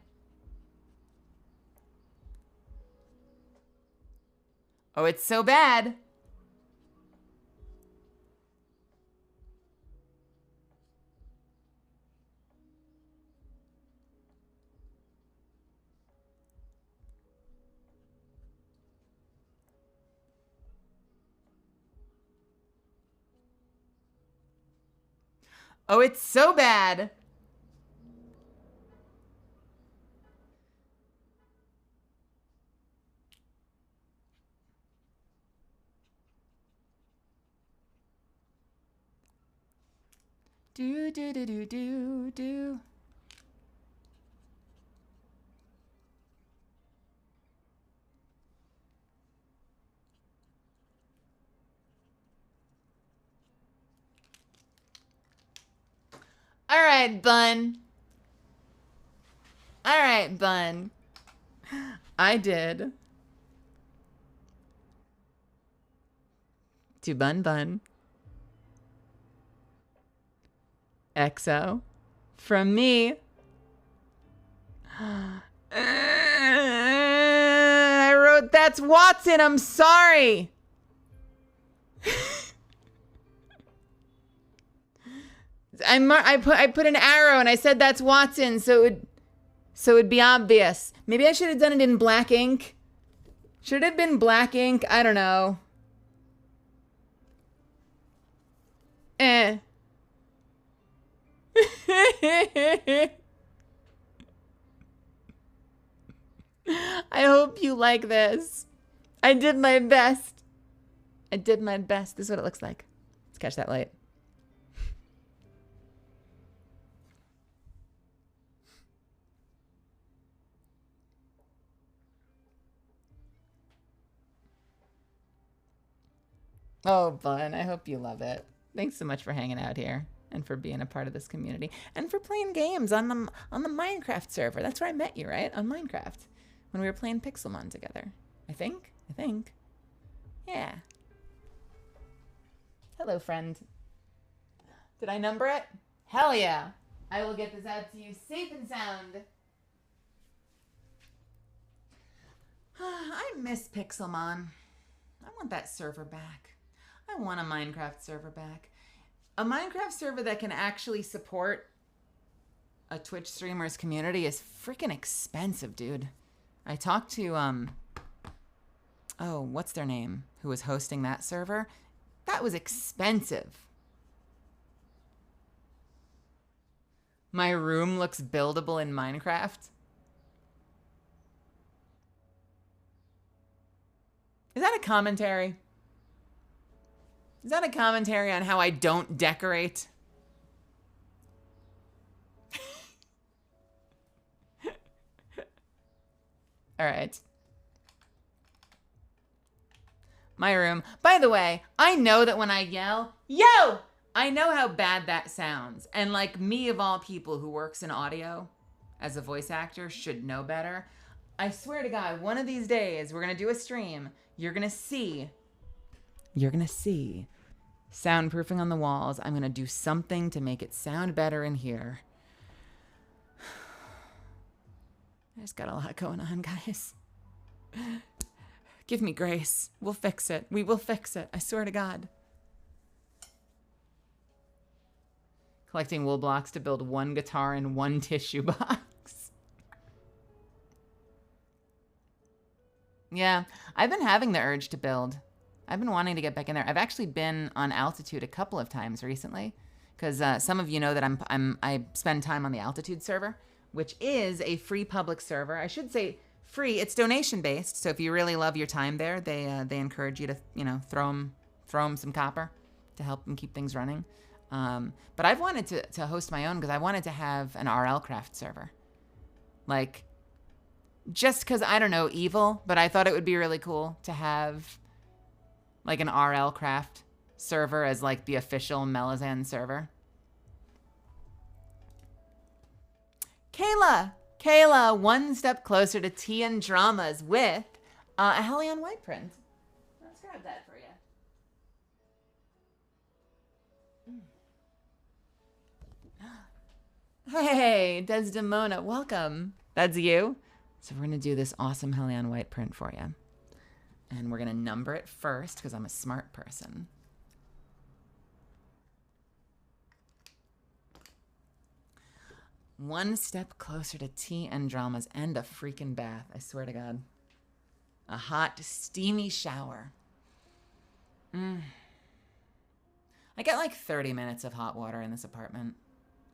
Oh, it's so bad. Oh, it's so bad. Do, do, do, do, do, do. All right, Bun. All right, Bun. I did to Bun Bun. XO. From me. I wrote, that's Watson, I'm sorry. I put an arrow and I said that's Watson so it'd be obvious. Maybe I should have done it in black ink. Should it have been black ink? I don't know. I hope you like this. I did my best. I did my best. This is what it looks like. Let's catch that light. Oh, Bun, I hope you love it. Thanks so much for hanging out here and for being a part of this community and for playing games on the Minecraft server. That's where I met you, right? On Minecraft when we were playing Pixelmon together. I think. Yeah. Hello, friend. Did I number it? Hell yeah. I will get this out to you safe and sound. I miss Pixelmon. I want that server back. I want a Minecraft server back. A Minecraft server that can actually support a Twitch streamer's community is freaking expensive, dude. I talked to, oh, what's their name? Who was hosting that server? That was expensive. My room looks buildable in Minecraft. Is that a commentary? Is that a commentary on how I don't decorate? All right. My room. By the way, I know that when I yell, yo, I know how bad that sounds. And like me of all people who works in audio as a voice actor should know better. I swear to God, one of these days we're going to do a stream. You're going to see soundproofing on the walls. I'm going to do something to make it sound better in here. I just got a lot going on, guys. Give me grace. We'll fix it. We will fix it. I swear to God. Collecting wool blocks to build one guitar and one tissue box. Yeah, I've been having the urge to build. I've been wanting to get back in there. I've actually been on Altitude a couple of times recently because some of you know that I spend time on the Altitude server, which is a free public server. I should say free. It's donation based, so if you really love your time there, they encourage you to throw them some copper to help them keep things running. But I've wanted to host my own because I wanted to have an RL Craft server, like just because I don't know evil, but I thought it would be really cool to have like an RL Craft server as like the official Melazan server. Kayla, one step closer to tea and dramas with a Hellion white print. Let's grab that for you. Hey, Desdemona, welcome. That's you? So we're going to do this awesome Hellion white print for you. And we're going to number it first because I'm a smart person. One step closer to tea and dramas and a freaking bath. I swear to God. A hot, steamy shower. I get like 30 minutes of hot water in this apartment.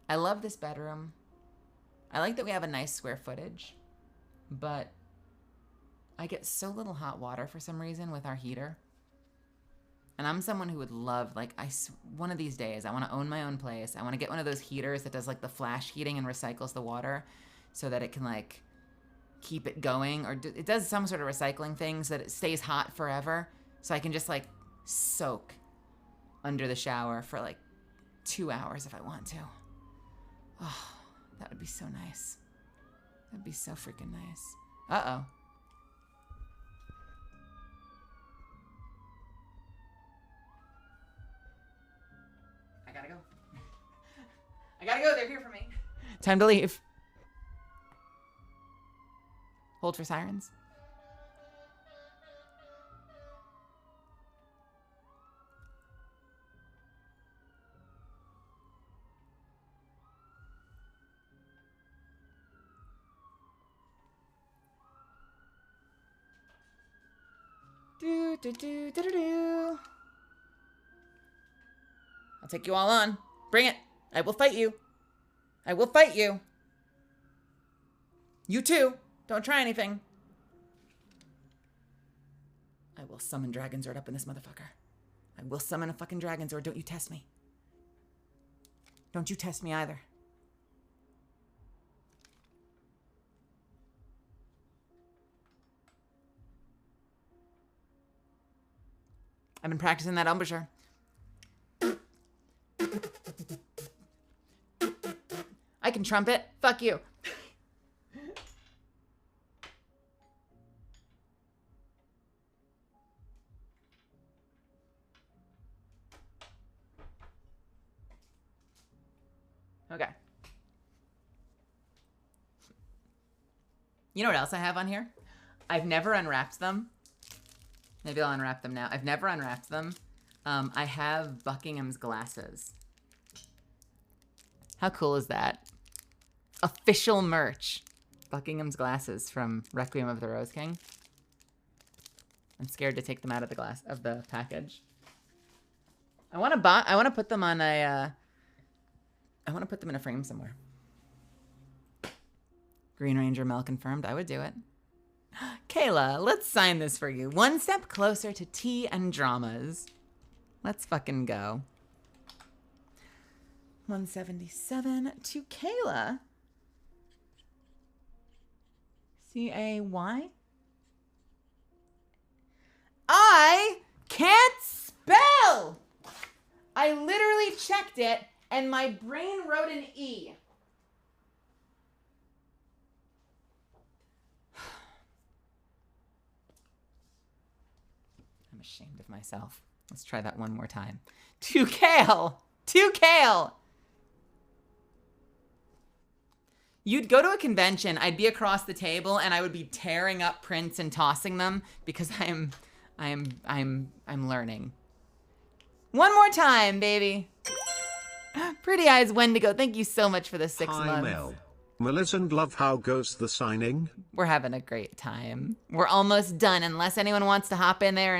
I love this bedroom. I like that we have a nice square footage. But I get so little hot water for some reason with our heater. And I'm someone who would love, like, one of these days, I want to own my own place. I want to get one of those heaters that does, like, the flash heating and recycles the water so that it can, like, keep it going. Or it does some sort of recycling thing so that it stays hot forever. So I can just, like, soak under the shower for, like, 2 hours if I want to. Oh, that would be so nice. That'd be so freaking nice. Uh-oh. I gotta go. They're here for me. Time to leave. Hold for sirens. Do, do, do, do, do, do. I'll take you all on. Bring it. I will fight you. I will fight you. You too. Don't try anything. I will summon Dragon Zord up in this motherfucker. I will summon a fucking Dragon Zord. Don't you test me. Don't you test me either. I've been practicing that embouchure. I can trumpet. Fuck you. Okay. You know what else I have on here? I've never unwrapped them. Maybe I'll unwrap them now. I've never unwrapped them. I have Buckingham's glasses. How cool is that? Official merch. Buckingham's glasses from Requiem of the Rose King. I'm scared to take them out of the package. I want to put them on a I want to put them in a frame somewhere. Green Ranger Mel confirmed. I would do it. Kayla, let's sign this for you. One step closer to tea and dramas. Let's fucking go. 177 to Kayla. C-A-Y? I can't spell! I literally checked it and my brain wrote an E. I'm ashamed of myself. Let's try that one more time. To Kale! To Kale! You'd go to a convention, I'd be across the table, and I would be tearing up prints and tossing them because I'm learning. One more time, baby. Pretty Eyes Wendigo, thank you so much for the 6 months. Hi Mel. Melisande Love, how goes the signing? We're having a great time. We're almost done, unless anyone wants to hop in there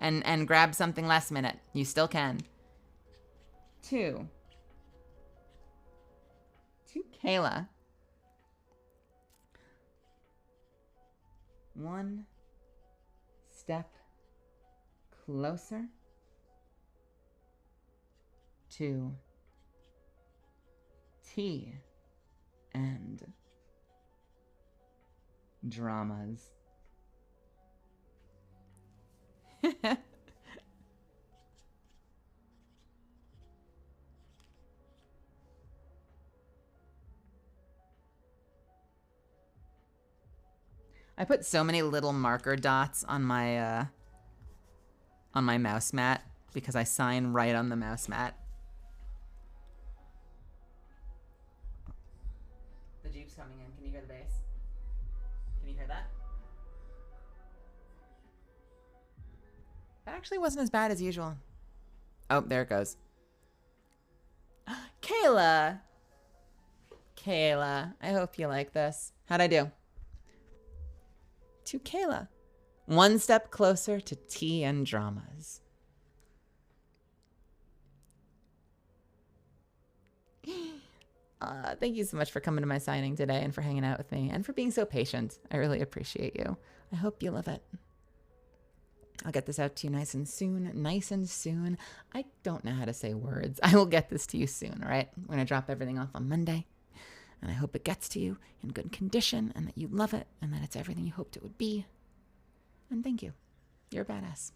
and grab something last minute. You still can. 2. To Kayla. 1 step closer to tea and dramas. I put so many little marker dots on my mouse mat because I sign right on the mouse mat. The Jeep's coming in. Can you hear the bass? Can you hear that? That actually wasn't as bad as usual. Oh, there it goes. Kayla! Kayla, I hope you like this. How'd I do? To Kayla. 1 step closer to tea and dramas. Thank you so much for coming to my signing today and for hanging out with me and for being so patient. I really appreciate you. I hope you love it. I'll get this out to you nice and soon. Nice and soon. I don't know how to say words. I will get this to you soon, all right? We're going to drop everything off on Monday. And I hope it gets to you in good condition and that you love it and that it's everything you hoped it would be. And thank you. You're a badass.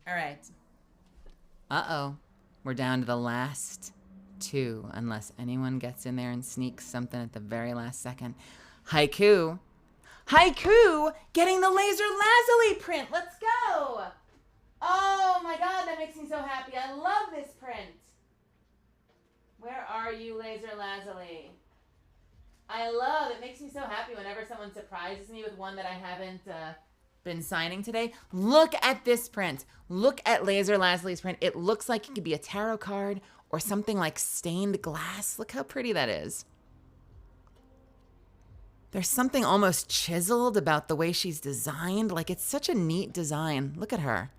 All right. Uh-oh. We're down to the last 2, unless anyone gets in there and sneaks something at the very last second. Haiku. Haiku getting the Laser Lazuli print. Let's go. Oh my God, that makes me so happy. I love this print. Where are you, Laser Lazuli? I love it. Makes me so happy whenever someone surprises me with one that I haven't been signing today. Look at this print. Look at Laser Lazuli's print. It looks like it could be a tarot card or something like stained glass. Look how pretty that is. There's something almost chiseled about the way she's designed. Like, it's such a neat design. Look at her.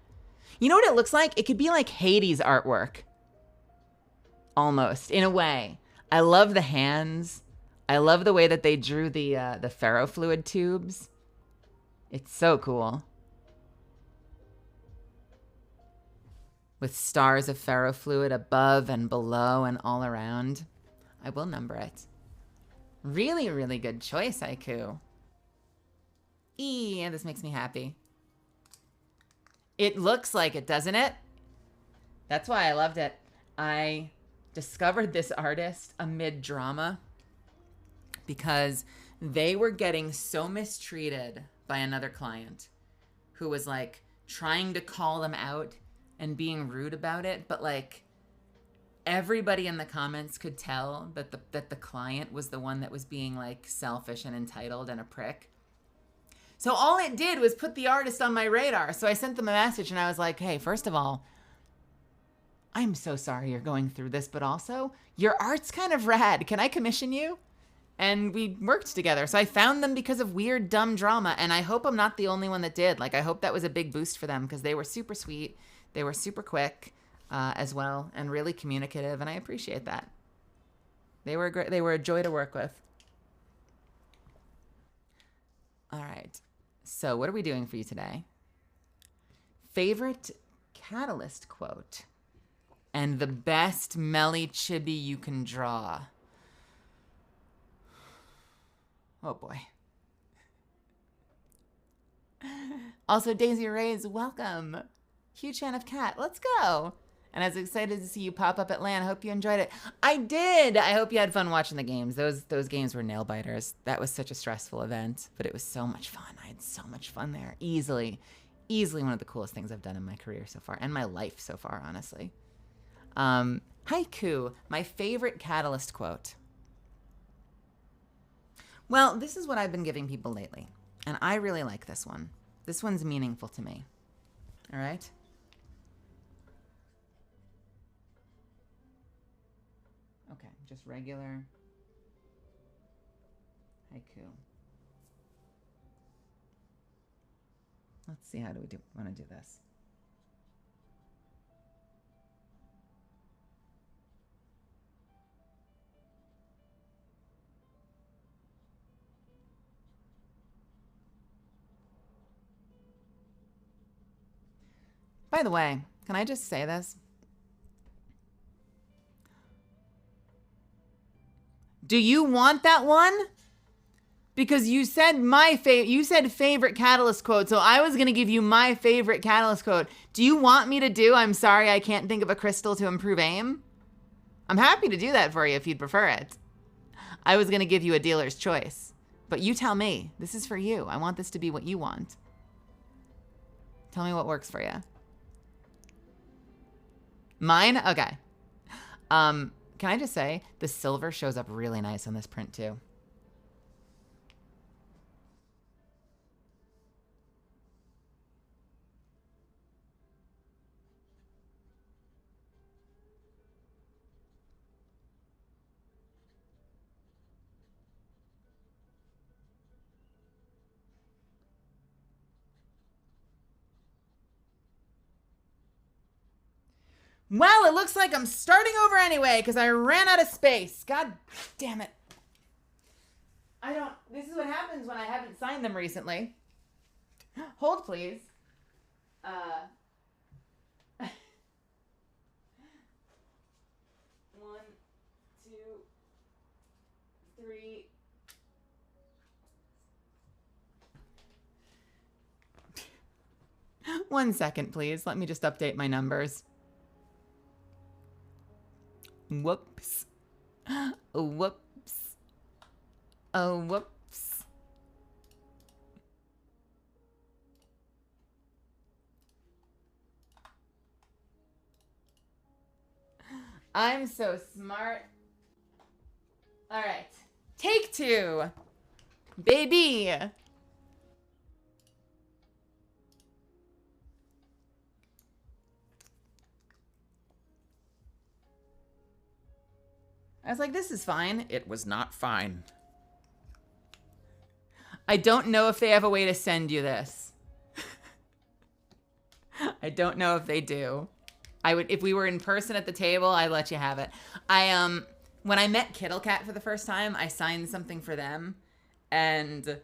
You know what it looks like? It could be like Hades artwork. Almost, in a way. I love the hands. I love the way that they drew the ferrofluid tubes. It's so cool. With stars of ferrofluid above and below and all around. I will number it. Really, really good choice, Haiku. This makes me happy. It looks like it, doesn't it? That's why I loved it. I discovered this artist amid drama because they were getting so mistreated by another client who was like trying to call them out and being rude about it, but like everybody in the comments could tell that the client was the one that was being like selfish and entitled and a prick. So all it did was put the artist on my radar. So I sent them a message and I was like, hey, first of all, I'm so sorry you're going through this, but also your art's kind of rad. Can I commission you? And we worked together. So I found them because of weird, dumb drama. And I hope I'm not the only one that did. Like, I hope that was a big boost for them because they were super sweet. They were super quick as well and really communicative. And I appreciate that. They were great. They were a joy to work with. All right. So what are we doing for you today? Favorite Catalyst quote. And the best Meli chibi you can draw. Oh boy. Also, Daisy Ray's welcome. Huge fan of Cat. Let's go. And I was excited to see you pop up at LAN. Hope you enjoyed it. I did. I hope you had fun watching the games. Those games were nail biters. That was such a stressful event, but it was so much fun. I had so much fun there. Easily one of the coolest things I've done in my career so far and my life so far, honestly. Haiku, my favorite Catalyst quote. Well, this is what I've been giving people lately, and I really like this one. This one's meaningful to me. All right? Okay, just regular haiku. Let's see, how do we want to do this? By the way, can I just say this? Do you want that one? Because you said favorite Catalyst quote, so I was going to give you my favorite Catalyst quote. Do you want me to do I'm sorry I can't think of a crystal to improve aim? I'm happy to do that for you if you'd prefer it. I was going to give you a dealer's choice, but you tell me. This is for you. I want this to be what you want. Tell me what works for you. Mine? Okay. Can I just say, the silver shows up really nice on this print too. Well, it looks like I'm starting over anyway because I ran out of space. God damn it. This is what happens when I haven't signed them recently. Hold, please. 1, 2, 3. One second, please. Let me just update my numbers. Whoops. Whoops. Oh, whoops. I'm so smart. All right. Take two. Baby. I was like, this is fine. It was not fine. I don't know if they have a way to send you this. I don't know if they do. I would, if we were in person at the table, I'd let you have it. When I met Kittle Cat for the first time, I signed something for them, and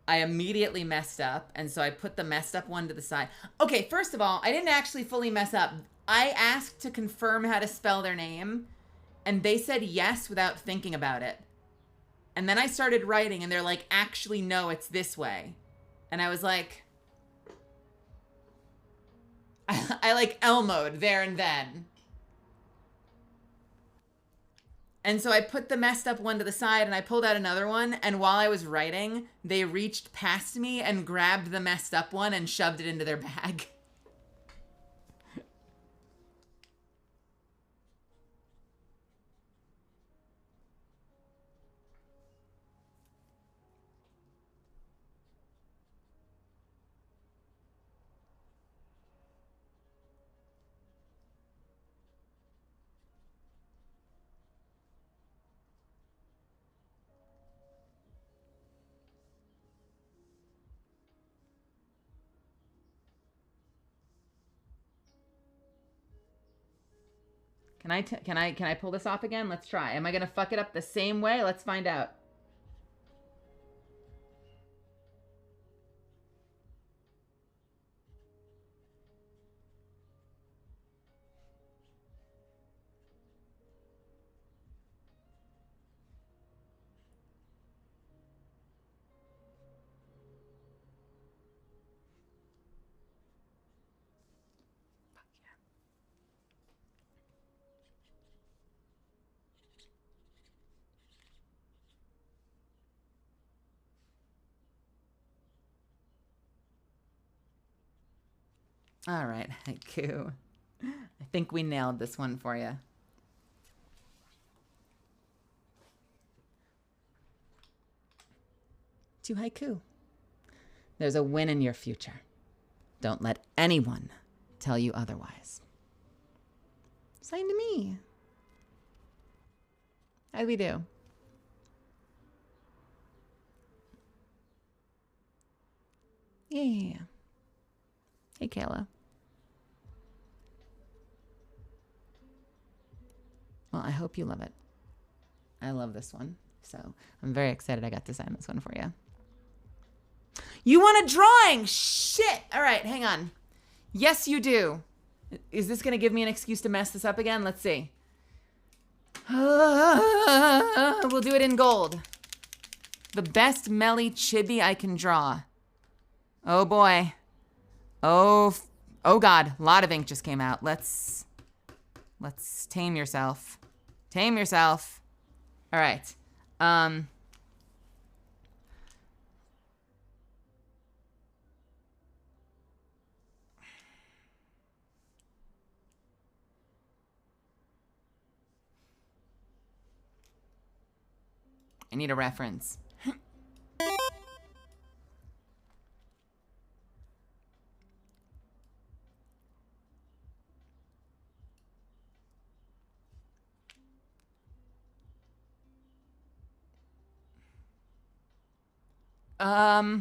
I immediately messed up, and so I put the messed up one to the side. Okay, first of all, I didn't actually fully mess up. I asked to confirm how to spell their name, and they said yes without thinking about it. And then I started writing, and they're like, actually, no, it's this way. And I was like, I like Elmo'd there and then. And so I put the messed up one to the side, and I pulled out another one, and while I was writing, they reached past me and grabbed the messed up one and shoved it into their bag. Can I pull this off again? Let's try. Am I gonna fuck it up the same way? Let's find out. All right, haiku. I think we nailed this one for you. To haiku. There's a win in your future. Don't let anyone tell you otherwise. Signed to me. How'd we do? Yeah. Hey, Kayla. Well, I hope you love it. I love this one. So I'm very excited I got to sign this one for you. You want a drawing? Shit. All right, hang on. Yes, you do. Is this going to give me an excuse to mess this up again? Let's see. We'll do it in gold. The best Meli chibi I can draw. Oh, boy. Oh God. A lot of ink just came out. Let's tame yourself. Tame yourself. All right. I need a reference. Hmm.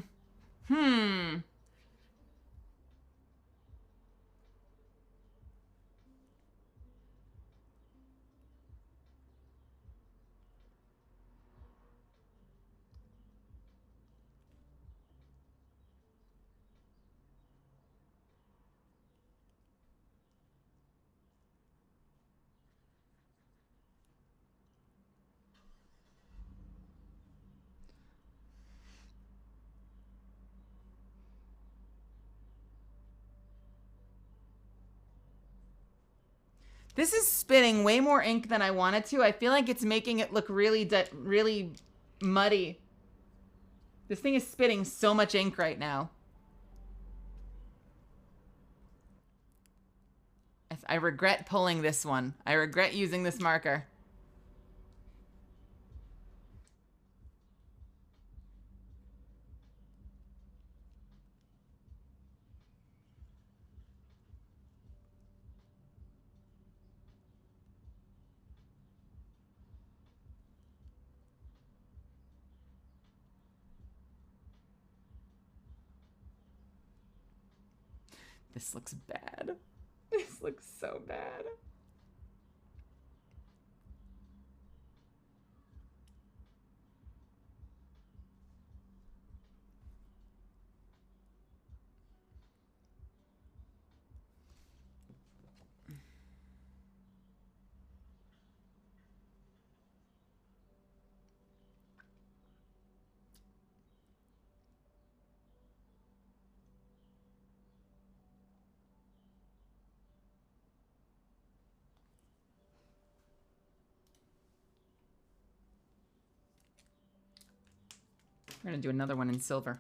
This is spitting way more ink than I wanted to. I feel like it's making it look really muddy. This thing is spitting so much ink right now. I regret pulling this one. I regret using this marker. This looks bad. This looks so bad. We're gonna do another one in silver.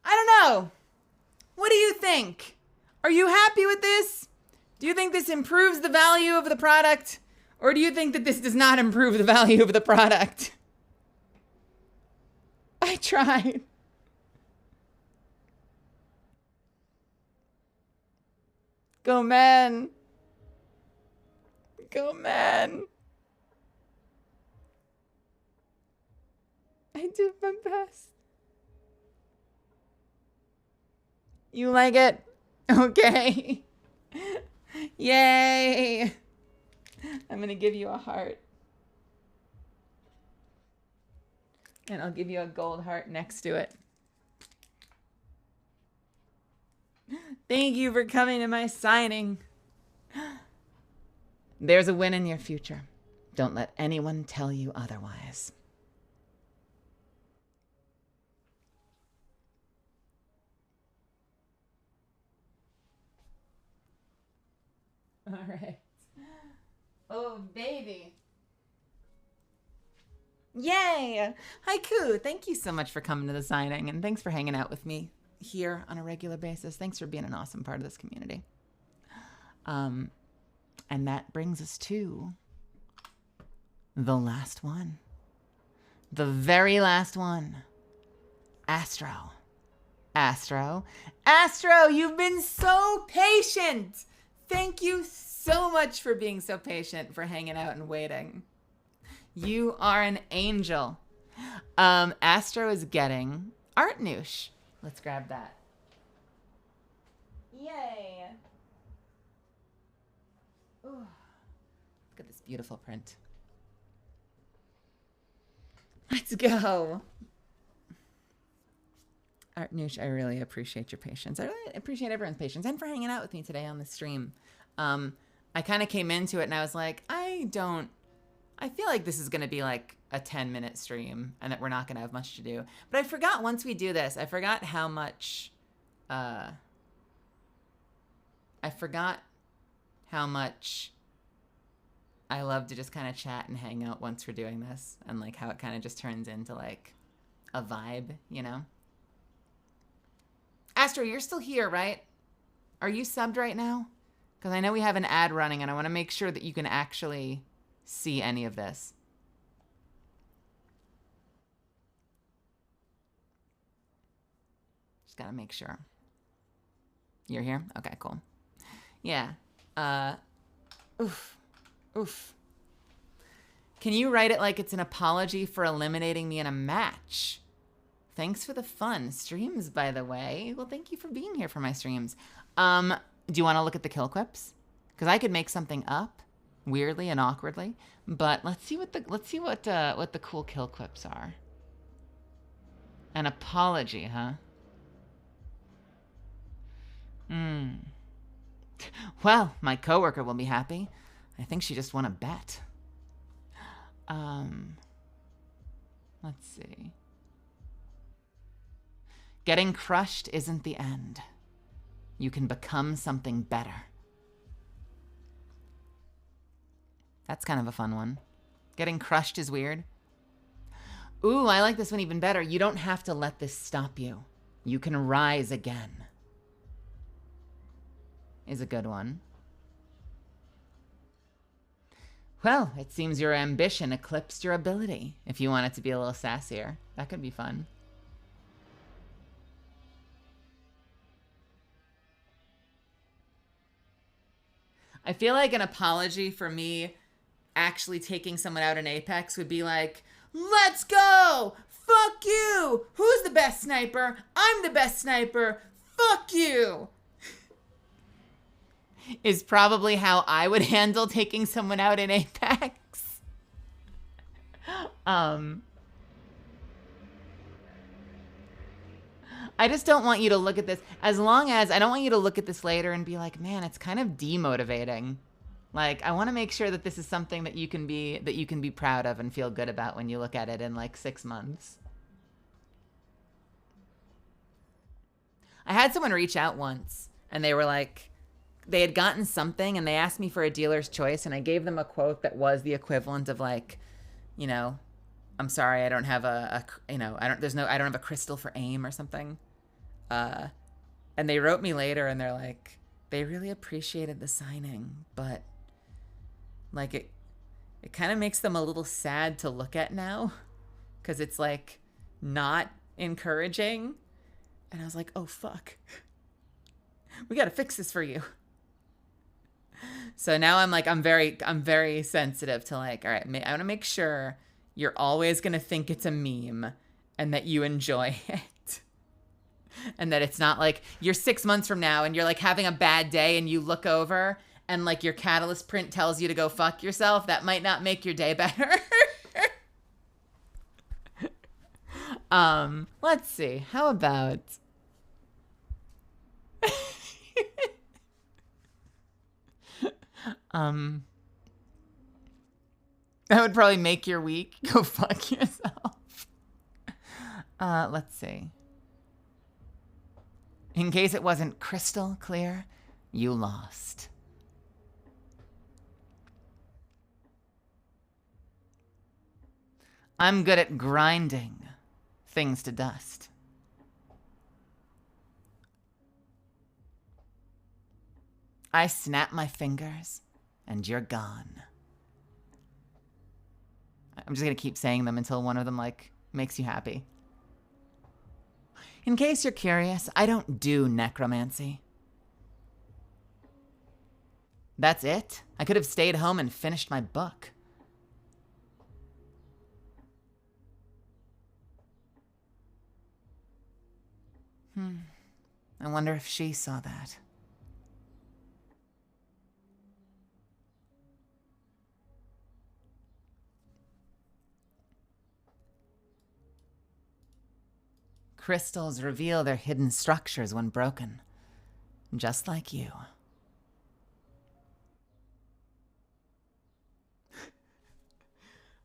I don't know. What do you think? Are you happy with this? Do you think this improves the value of the product? Or do you think that this does not improve the value of the product? I tried. Go men. Go men. I did my best. You like it? Okay. Yay. I'm going to give you a heart. And I'll give you a gold heart next to it. Thank you for coming to my signing. There's a win in your future. Don't let anyone tell you otherwise. All right. Oh, baby. Yay! Haiku, thank you so much for coming to the signing, and thanks for hanging out with me here on a regular basis. Thanks for being an awesome part of this community. And that brings us to the last one. The very last one. Astro. Astro. Astro, you've been so patient! Thank you so much for being so patient, for hanging out and waiting. You are an angel. Astro is getting Art Noosh. Let's grab that. Yay. Ooh. Look at this beautiful print. Let's go. Art Noosh, I really appreciate your patience. I really appreciate everyone's patience and for hanging out with me today on the stream. I kind of came into it and I was like, I feel like this is going to be like a 10-minute stream and that we're not going to have much to do. But I forgot once we do this, I forgot how much I love to just kind of chat and hang out once we're doing this, and like how it kind of just turns into like a vibe, you know? Astro, you're still here, right? Are you subbed right now? Because I know we have an ad running and I want to make sure that you can actually see any of this. Just got to make sure. You're here? Okay, cool. Yeah. Oof. Oof. Can you write it like it's an apology for eliminating me in a match? Thanks for the fun. Streams, by the way. Well, thank you for being here for my streams. Do you want to look at the kill quips? Because I could make something up weirdly and awkwardly. But let's see what the cool kill quips are. An apology, huh? Well, my coworker will be happy. I think she just won a bet. Let's see. Getting crushed isn't the end. You can become something better. That's kind of a fun one. Getting crushed is weird. Ooh, I like this one even better. You don't have to let this stop you. You can rise again. Is a good one. Well, it seems your ambition eclipsed your ability. If you want it to be a little sassier, that could be fun. I feel like an apology for me actually taking someone out in Apex would be like, let's go! Fuck you! Who's the best sniper? I'm the best sniper! Fuck you! Is probably how I would handle taking someone out in Apex. I just don't want you to look at this, as long as, I don't want you to look at this later and be like, man, it's kind of demotivating. Like, I want to make sure that this is something that you can be proud of and feel good about when you look at it in like 6 months. I had someone reach out once and they were like, they had gotten something and they asked me for a dealer's choice, and I gave them a quote that was the equivalent of like, you know, I'm sorry, I don't have I don't have a crystal for aim or something. And they wrote me later and they're like, they really appreciated the signing, but like it kind of makes them a little sad to look at now, because it's like not encouraging. And I was like, oh fuck, we got to fix this for you. So now I'm like, I'm very sensitive to like, all right, I want to make sure you're always going to think it's a meme and that you enjoy it. And that it's not like you're 6 months from now and you're like having a bad day and you look over and like your catalyst print tells you to go fuck yourself. That might not make your day better. Let's see. How about... that would probably make your week. Go fuck yourself. Let's see. In case it wasn't crystal clear, you lost. I'm good at grinding things to dust. I snap my fingers and you're gone. I'm just going to keep saying them until one of them like makes you happy. In case you're curious, I don't do necromancy. That's it? I could have stayed home and finished my book. I wonder if she saw that. Crystals reveal their hidden structures when broken, just like you.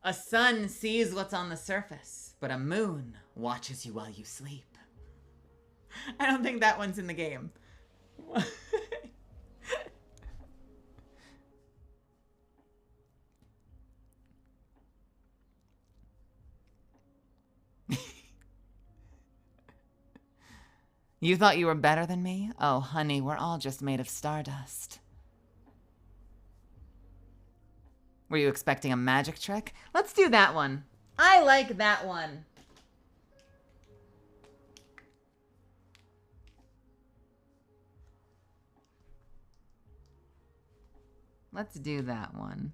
A sun sees what's on the surface, but a moon watches you while you sleep. I don't think that one's in the game. You thought you were better than me? Oh, honey, we're all just made of stardust. Were you expecting a magic trick? Let's do that one. I like that one. Let's do that one.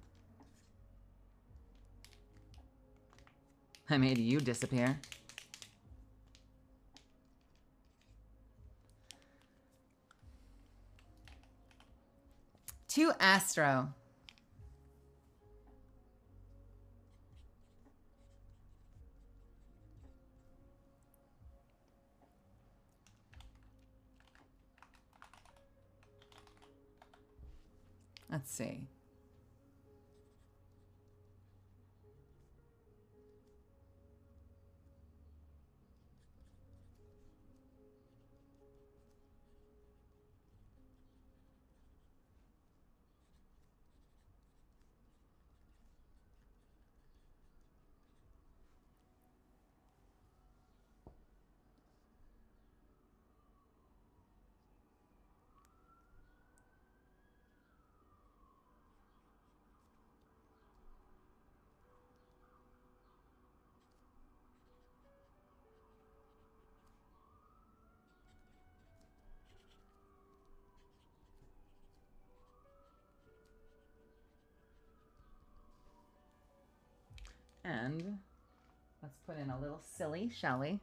I made you disappear. To Astro. Let's see. And let's put in a little silly, shall we?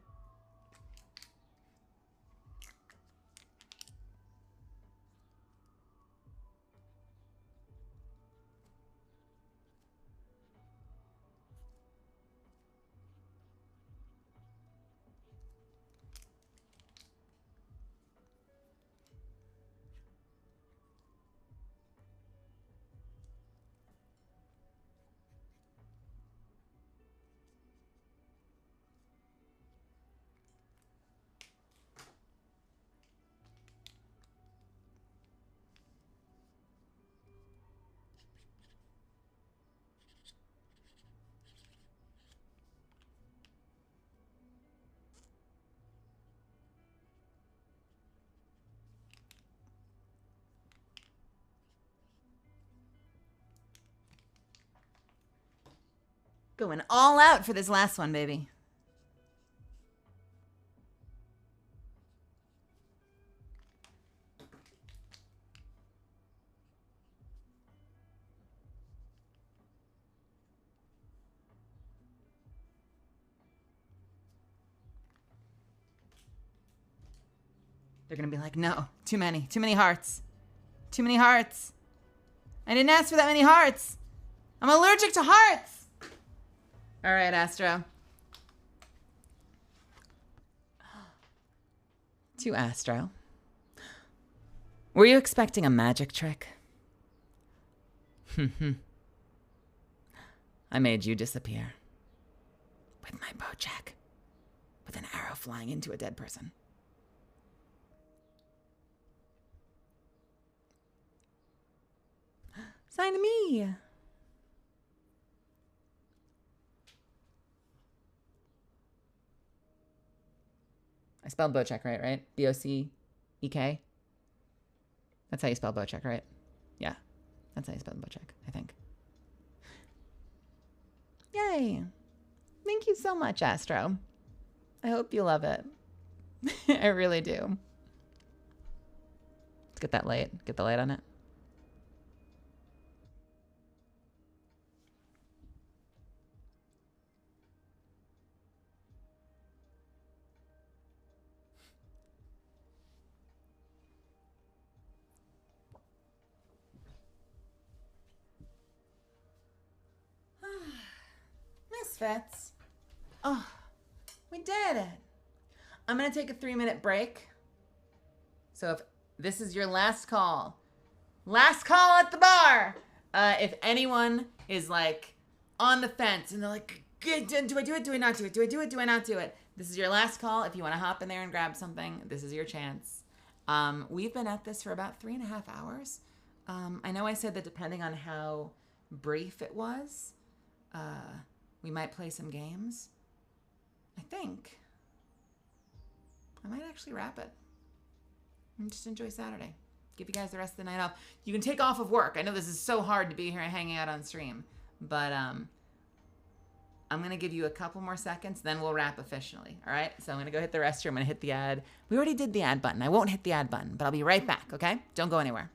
Going all out for this last one, baby. They're going to be like, no, too many hearts. Too many hearts. I didn't ask for that many hearts. I'm allergic to hearts. All right, Astro. To Astro. Were you expecting a magic trick? I made you disappear. With my bowjack. With an arrow flying into a dead person. Sign to me. I spelled Bocek right? B-O-C-E-K. That's how you spell Bocek, right? Yeah, that's how you spell Bocek, I think. Yay. Thank you so much, Astro. I hope you love it. I really do. Let's get that light. Get the light on it. Misfits. Oh, we did it. I'm going to take a 3-minute break. So if this is your last call at the bar. If anyone is like on the fence and they're like, do I do it? Do I not do it? Do I do it? Do I not do it? This is your last call. If you want to hop in there and grab something, this is your chance. We've been at this for about 3.5 hours. I know I said that depending on how brief it was, we might play some games. I think I might actually wrap it and just enjoy Saturday. Give you guys the rest of the night off. You can take off of work. I know this is so hard to be here hanging out on stream, but I'm going to give you a couple more seconds, then we'll wrap officially, all right? So I'm going to go hit the restroom. I'm going to hit the ad. We already did the ad button. I won't hit the ad button, but I'll be right back, okay? Don't go anywhere.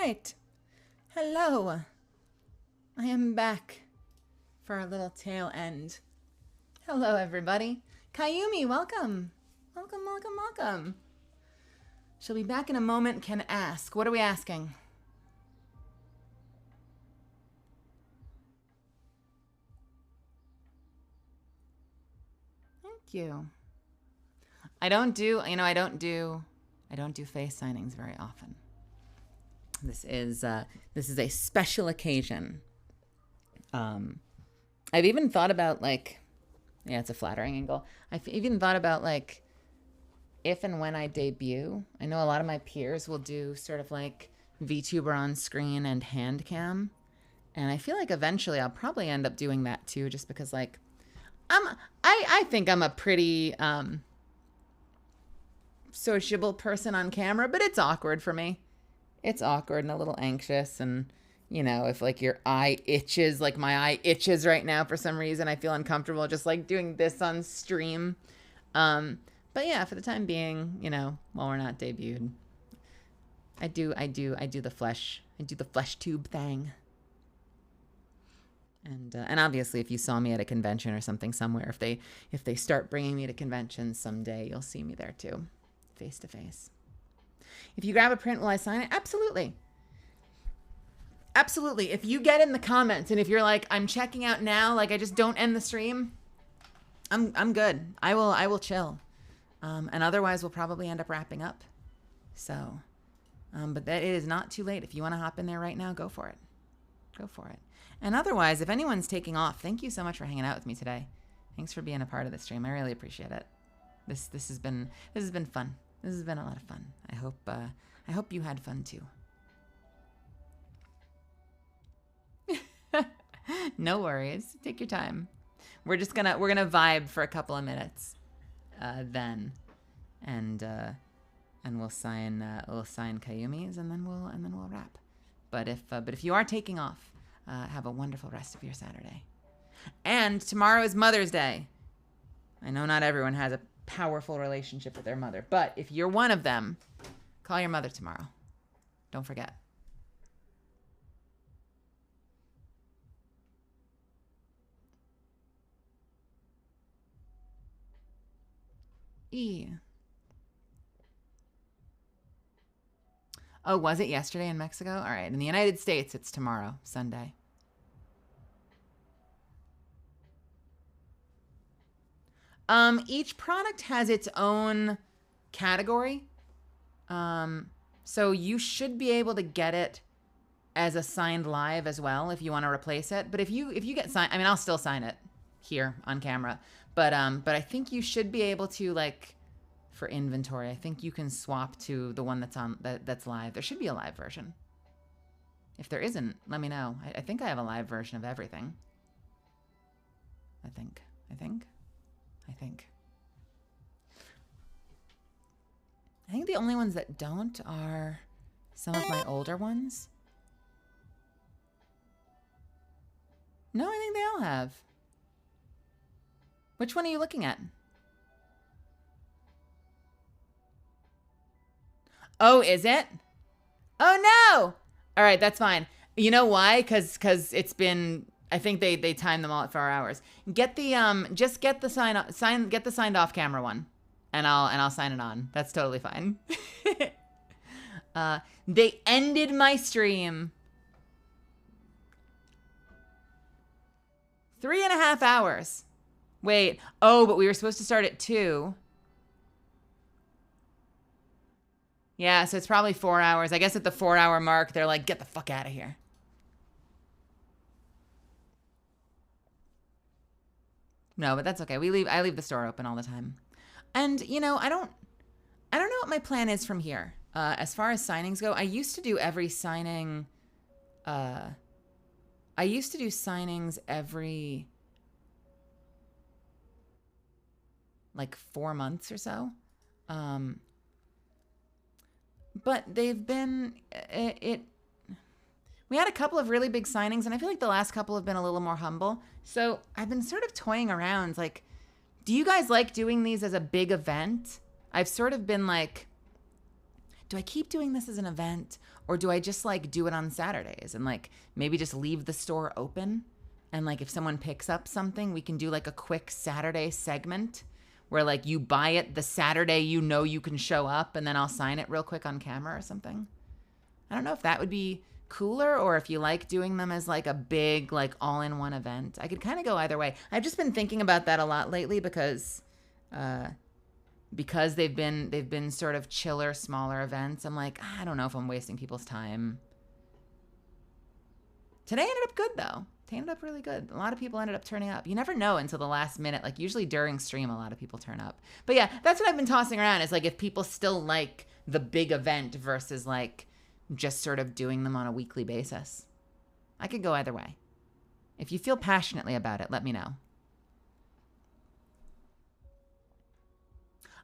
right. Hello. I am back for our little tail end. Hello, everybody. Kayumi, welcome. Welcome, welcome, welcome. She'll be back in a moment, can ask. What are we asking? Thank you. I don't do face signings very often. This is a special occasion. I've even thought about it's a flattering angle. I've even thought about if and when I debut. I know a lot of my peers will do sort of like VTuber on screen and hand cam, and I feel like eventually I'll probably end up doing that too, just because I think I'm a pretty sociable person on camera, but it's awkward for me. It's awkward and a little anxious, and if your eye itches, like my eye itches right now for some reason, I feel uncomfortable just doing this on stream. But yeah, for the time being, while we're not debuted, I do the flesh tube thing. And obviously, if you saw me at a convention or something somewhere, if they start bringing me to conventions someday, you'll see me there too, face to face. If you grab a print, will I sign it? Absolutely. Absolutely. If you get in the comments and if you're like, I'm checking out now, I just don't end the stream, I'm good. I will chill. And otherwise we'll probably end up wrapping up. So, but it is not too late. If you want to hop in there right now, go for it. Go for it. And otherwise, if anyone's taking off, thank you so much for hanging out with me today. Thanks for being a part of the stream. I really appreciate it. This has been fun. This has been a lot of fun. I hope you had fun too. No worries. Take your time. We're gonna vibe for a couple of minutes, then, and we'll sign Kayumi's, and then we'll wrap. But if you are taking off, have a wonderful rest of your Saturday. And tomorrow is Mother's Day. I know not everyone has a powerful relationship with their mother, but if you're one of them, call your mother tomorrow. Don't forget. Oh, was it yesterday in Mexico? All right. In the United States, it's tomorrow, Sunday. Each product has its own category. So you should be able to get it as a signed live as well if you want to replace it. But if you get signed, I mean, I'll still sign it here on camera. But I think you should be able to, for inventory, I think you can swap to the one that's live. There should be a live version. If there isn't, let me know. I think I have a live version of everything. I think. I think the only ones that don't are some of my older ones. No, I think they all have. Which one are you looking at? Oh, is it? Oh, no. All right, that's fine. You know why? Because it's been, I think they timed them all at 4 hours. Get the just get the signed off camera one, and I'll sign it on. That's totally fine. They ended my stream 3.5 hours. Wait. Oh, but we were supposed to start at 2. Yeah, so it's probably 4 hours. I guess at the 4-hour mark, they're like, get the fuck out of here. No, but that's okay. I leave the store open all the time. And, I don't know what my plan is from here. As far as signings go, I used to do every signing. I used to do signings every 4 months or so. But they've been, we had a couple of really big signings, and I feel like the last couple have been a little more humble. So I've been sort of toying around, do you guys like doing these as a big event? I've sort of been do I keep doing this as an event, or do I just like do it on Saturdays and like maybe just leave the store open? And like if someone picks up something, we can do like a quick Saturday segment where like you buy it the Saturday you know you can show up, and then I'll sign it real quick on camera or something. I don't know if that would be cooler, or if you like doing them as like a big like all-in-one event. I could kind of go either way. I've just been thinking about that a lot lately because they've been sort of chiller, smaller events. I'm like, I don't know if I'm wasting people's time. Today ended up good though. Today ended up really good. A lot of people ended up turning up. You never know until the last minute. Like usually during stream, a lot of people turn up. But yeah, that's what I've been tossing around, is like if people still like the big event versus like just sort of doing them on a weekly basis. I could go either way. If you feel passionately about it, let me know.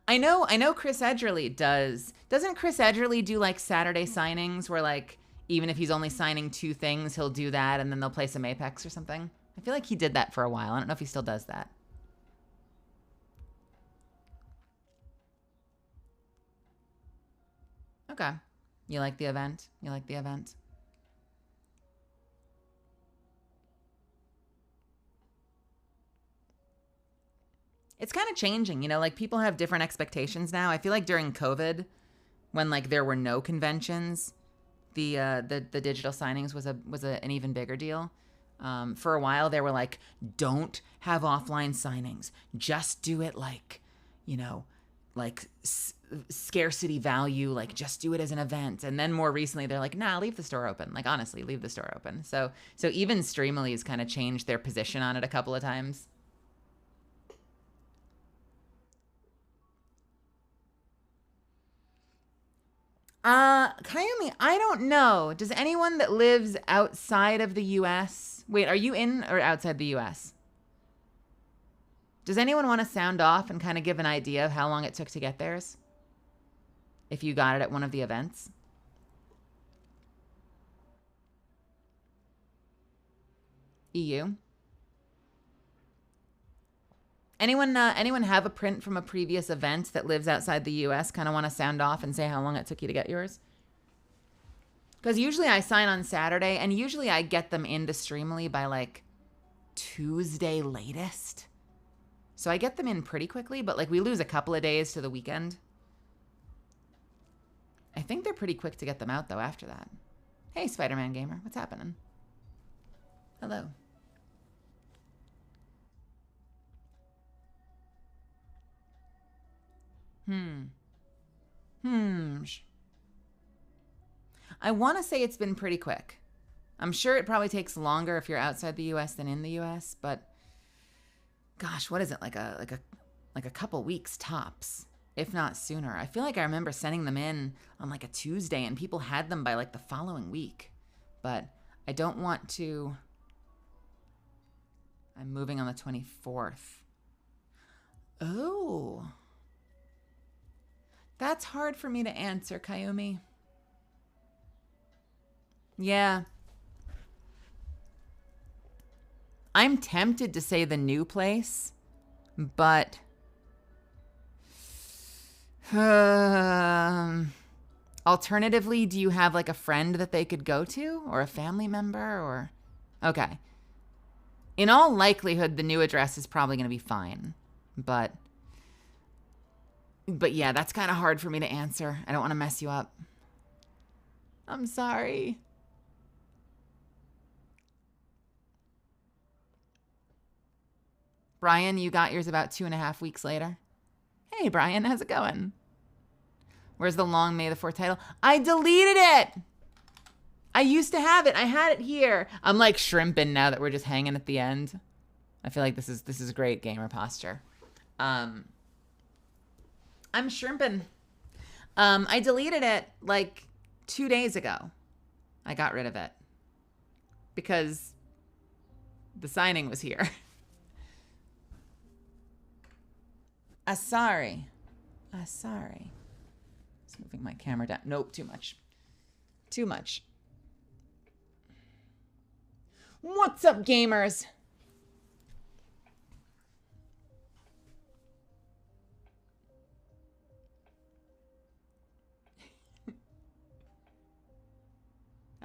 I know Chris Edgerly does. Doesn't Chris Edgerly do like Saturday signings where like even if he's only signing 2 things, he'll do that and then they'll play some Apex or something? I feel like he did that for a while. I don't know if he still does that. Okay. You like the event? You like the event? It's kind of changing, you know, like people have different expectations now. I feel like during COVID, when like there were no conventions, the digital signings was an even bigger deal. For a while they were like, don't have offline signings. Just do it like, you know, like scarcity value, like just do it as an event. And then more recently they're like, nah, leave the store open. Like honestly, leave the store open. So even Streamily has kind of changed their position on it a couple of times. Kayumi, I don't know. Does anyone that lives outside of the US, wait, are you in or outside the US? Does anyone want to sound off and kind of give an idea of how long it took to get theirs? If you got it at one of the events? EU? Anyone have a print from a previous event that lives outside the US? Kind of want to sound off and say how long it took you to get yours? Because usually I sign on Saturday, and usually I get them into Streamily by like Tuesday latest. So I get them in pretty quickly, but like we lose a couple of days to the weekend. I think they're pretty quick to get them out though after that. Hey, Spider-Man Gamer, what's happening? Hello. I want to say it's been pretty quick. I'm sure it probably takes longer if you're outside the US than in the US, but gosh, what is it, like a couple weeks tops, if not sooner. I feel like I remember sending them in on like a Tuesday and people had them by like the following week. But I don't want to. I'm moving on the 24th. Oh. That's hard for me to answer, Kayumi. Yeah. I'm tempted to say the new place, but alternatively, do you have like a friend that they could go to, or a family member, or okay. In all likelihood, the new address is probably going to be fine, but yeah, that's kind of hard for me to answer. I don't want to mess you up. I'm sorry. Brian, you got yours about 2.5 weeks later. Hey, Brian, how's it going? Where's the long May the 4th title? I deleted it. I used to have it. I had it here. I'm like shrimping now that we're just hanging at the end. I feel like this is great gamer posture. I'm shrimping. I deleted it like 2 days ago. I got rid of it because the signing was here. Sorry. Sorry. Just moving my camera down. Nope, too much. Too much. What's up, gamers?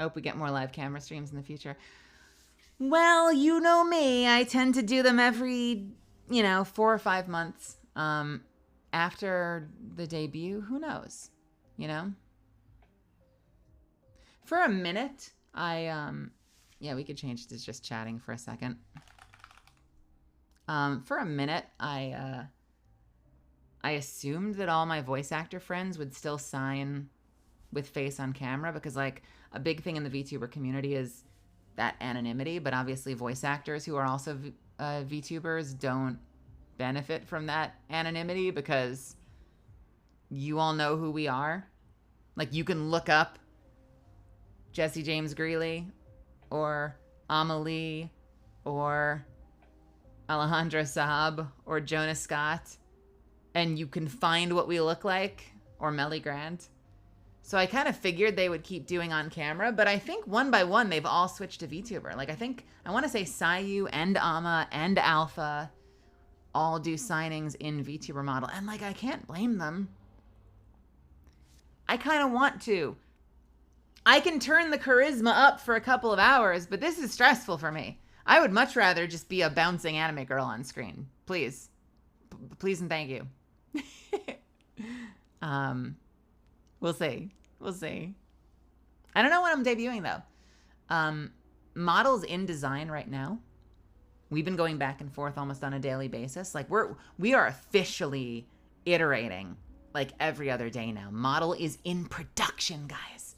I hope we get more live camera streams in the future. Well, you know me. I tend to do them every, 4 or 5 months. After the debut, who knows? For a minute, we could change to just chatting for a second. For a minute, I assumed that all my voice actor friends would still sign with face on camera because, like, a big thing in the VTuber community is that anonymity, but obviously voice actors who are also VTubers don't benefit from that anonymity because you all know who we are. Like, you can look up Jesse James Greeley or Amelie or Alejandra Saab or Jonah Scott, and you can find what we look like, or Meli Grant. So I kind of figured they would keep doing on camera, but I think one by one they've all switched to VTuber. Like, I want to say Sayu and Ama and Alpha all do signings in VTuber model, and like, I can't blame them. I kind of want to. I can turn the charisma up for a couple of hours, but this is stressful for me. I would much rather just be a bouncing anime girl on screen. Please. Please and thank you. We'll see. I don't know when I'm debuting, though. Models in design right now. We've been going back and forth almost on a daily basis. Like, we are officially iterating like every other day now. Model is in production, guys.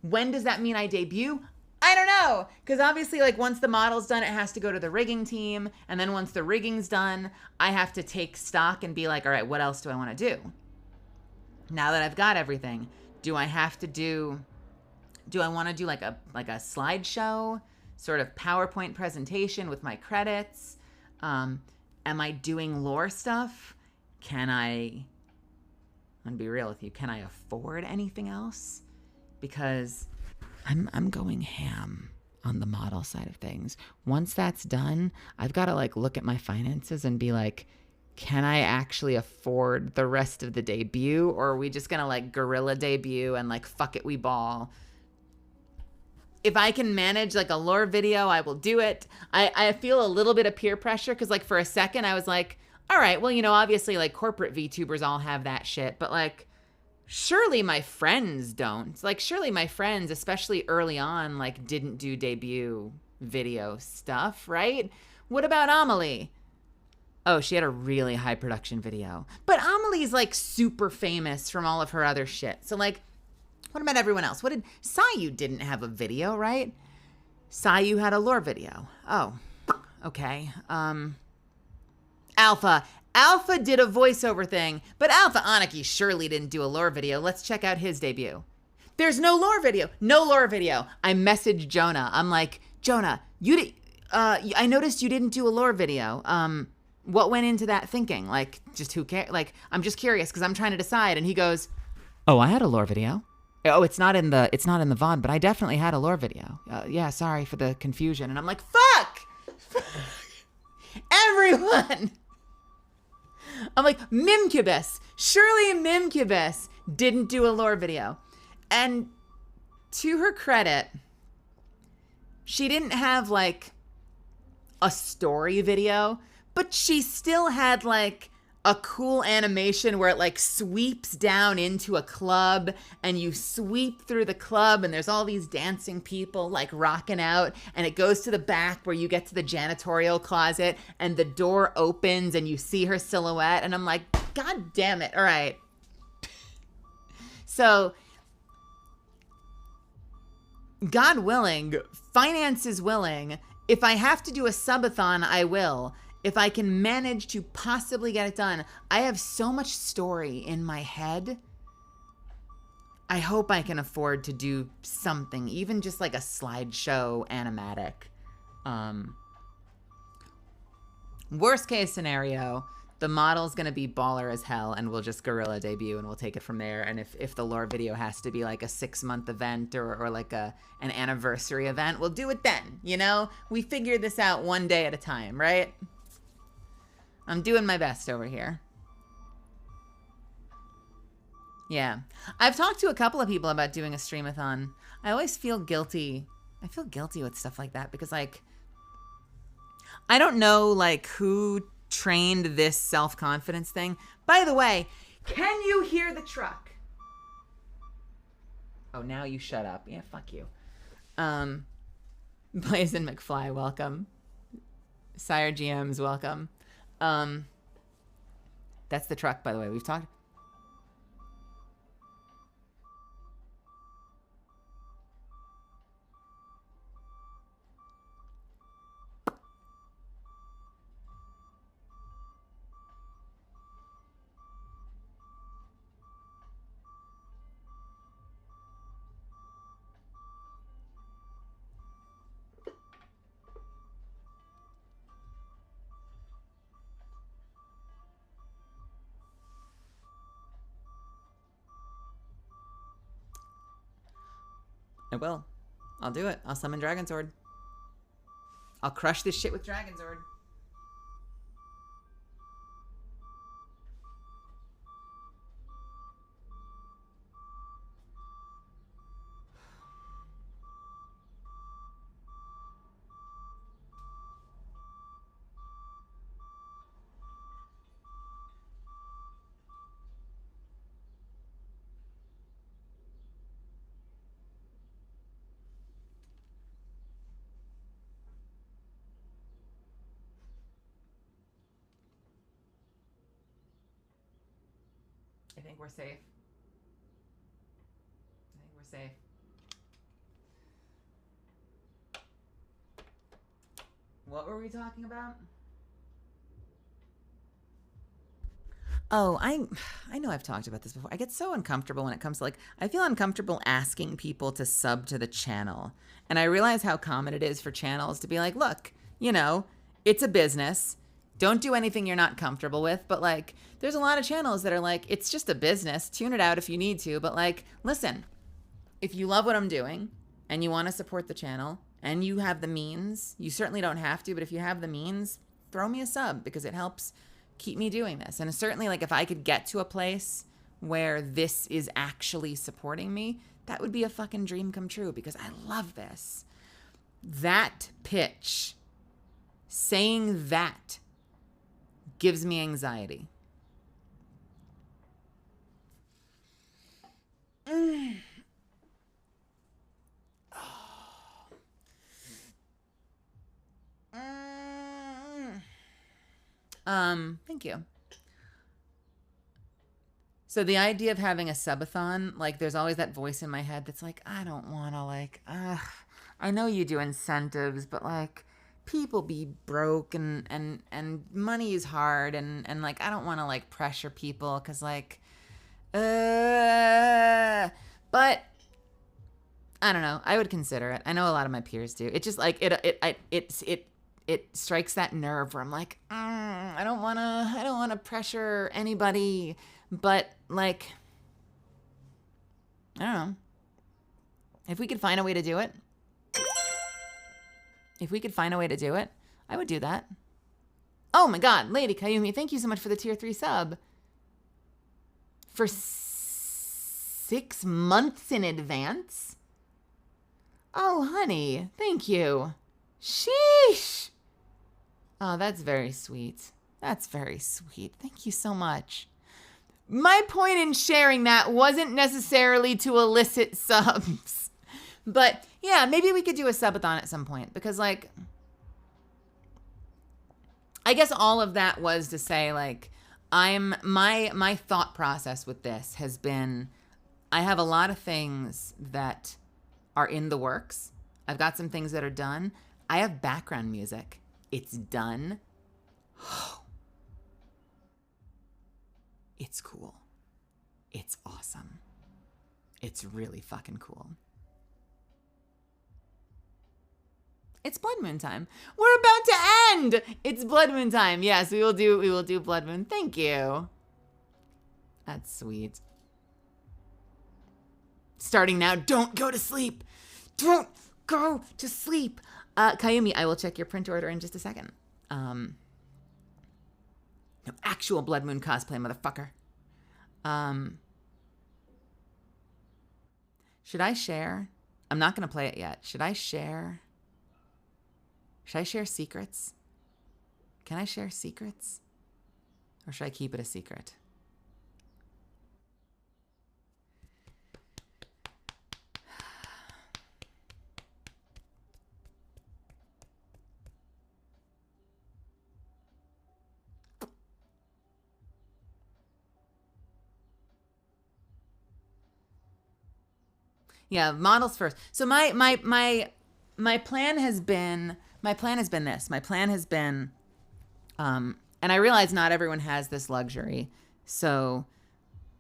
When does that mean I debut? I don't know, because obviously, like, once the model's done, it has to go to the rigging team, and then once the rigging's done, I have to take stock and be like, all right, what else do I want to do? Now that I've got everything, do I want to do like a slideshow, sort of PowerPoint presentation with my credits? Am I doing lore stuff? I'm gonna be real with you, can I afford anything else? Because I'm going ham on the model side of things. Once that's done, I've got to like look at my finances and be like, can I actually afford the rest of the debut, or are we just gonna like guerrilla debut and like fuck it, we ball? If I can manage like a lore video, I will do it. I feel a little bit of peer pressure because like for a second I was like, all right, well, obviously like corporate VTubers all have that shit, but like surely my friends don't. Like, surely my friends, especially early on, like, didn't do debut video stuff, right? What about Amelie? Oh, she had a really high production video. But Amelie's, like, super famous from all of her other shit. So, like, what about everyone else? Sayu didn't have a video, right? Sayu had a lore video. Oh, okay. Alpha did a voiceover thing, but Alpha Aniki surely didn't do a lore video. Let's check out his debut. There's no lore video. No lore video. I messaged Jonah. I'm like, Jonah, I noticed you didn't do a lore video. What went into that thinking? Like, just who cares? Like, I'm just curious because I'm trying to decide. And he goes, oh, I had a lore video. Oh, it's not in the VOD, but I definitely had a lore video. Yeah, sorry for the confusion. And I'm like, fuck! Everyone! I'm like, Mimcubus. Surely Mimcubus didn't do a lore video. And to her credit, she didn't have like a story video, but she still had like a cool animation where it like sweeps down into a club and you sweep through the club and there's all these dancing people like rocking out, and it goes to the back where you get to the janitorial closet and the door opens and you see her silhouette, and I'm like, God damn it. All right. So God willing, finances willing, if I have to do a subathon, I will. If I can manage to possibly get it done. I have so much story in my head. I hope I can afford to do something, even just like a slideshow animatic. Worst case scenario, the model's gonna be baller as hell and we'll just guerrilla debut and we'll take it from there. And if the lore video has to be like a 6-month event or like an anniversary event, we'll do it then, We figure this out one day at a time, right? I'm doing my best over here. Yeah. I've talked to a couple of people about doing a streamathon. I always feel guilty. I feel guilty with stuff like that because, like, I don't know, like, who trained this self-confidence thing. By the way, can you hear the truck? Oh, now you shut up. Yeah, fuck you. Blazin' McFly, welcome. Sire GMs, welcome. That's the truck, by the way. We've talked. I will. I'll do it. I'll summon Dragon Sword. I'll crush this shit with Dragon Sword. I think we're safe. I think we're safe. What were we talking about? Oh, I know I've talked about this before. I get so uncomfortable when it comes to, like, I feel uncomfortable asking people to sub to the channel. And I realize how common it is for channels to be like, look, you know, it's a business. Don't do anything you're not comfortable with. But, like, there's a lot of channels that are like, it's just a business. Tune it out if you need to. But, like, listen, if you love what I'm doing and you want to support the channel and you have the means, you certainly don't have to, but if you have the means, throw me a sub because it helps keep me doing this. And certainly, like, if I could get to a place where this is actually supporting me, that would be a fucking dream come true because I love this. That pitch, saying that, gives me anxiety. Thank you. So the idea of having a subathon, like, there's always that voice in my head that's like, I don't want to, like, I know you do incentives, but, like, people be broke and money is hard and like, I don't want to, like, pressure people because, like, but I don't know. I would consider it. I know a lot of my peers do. It just, like, it strikes that nerve where I'm like, I don't want to pressure anybody, but, like, I don't know. If we could find a way to do it, I would do that. Oh my God, Lady Kayumi, thank you so much for the tier 3 sub. For 6 months in advance? Oh, honey, thank you. Sheesh. Oh, that's very sweet. That's very sweet. Thank you so much. My point in sharing that wasn't necessarily to elicit subs. But yeah, maybe we could do a subathon at some point because, like, I guess all of that was to say, like, my thought process with this has been, I have a lot of things that are in the works. I've got some things that are done. I have background music. It's done. It's cool. It's awesome. It's really fucking cool. It's Blood Moon time. We're about to end. It's Blood Moon time. Yes, we will do Blood Moon. Thank you. That's sweet. Starting now. Don't go to sleep. Don't go to sleep. Kayumi, I will check your print order in just a second. No, actual Blood Moon cosplay, motherfucker. Should I share? I'm not going to play it yet. Should I share? Should I share secrets? Can I share secrets? Or should I keep it a secret? Yeah, models first. So my plan has been this. My plan has been and I realize not everyone has this luxury. So,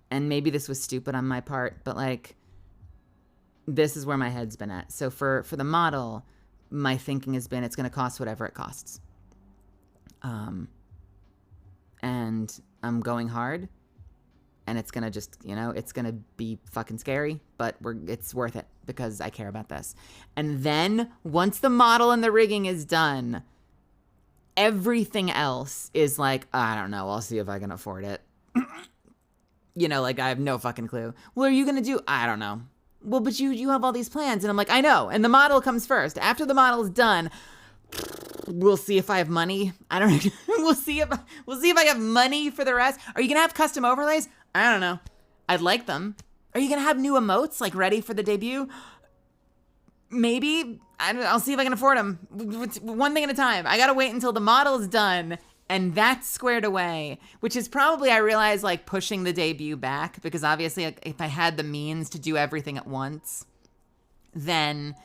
and maybe this was stupid on my part, but like this is where my head's been at. So for the model, my thinking has been it's going to cost whatever it costs. And I'm going hard. And it's going to just, it's going to be fucking scary, but it's worth it because I care about this. And then once the model and the rigging is done, everything else is like, I don't know, I'll see if I can afford it. Like I have no fucking clue. What are you going to do? I don't know. Well, but you have all these plans. And I'm like, I know. And the model comes first. After the model's done, we'll see if I have money. I don't know. We'll see if I have money for the rest. Are you going to have custom overlays? I don't know. I'd like them. Are you going to have new emotes like ready for the debut? Maybe. I'll see if I can afford them. One thing at a time. I got to wait until the model's done and that's squared away, which is probably, I realize, like pushing the debut back because obviously if I had the means to do everything at once, then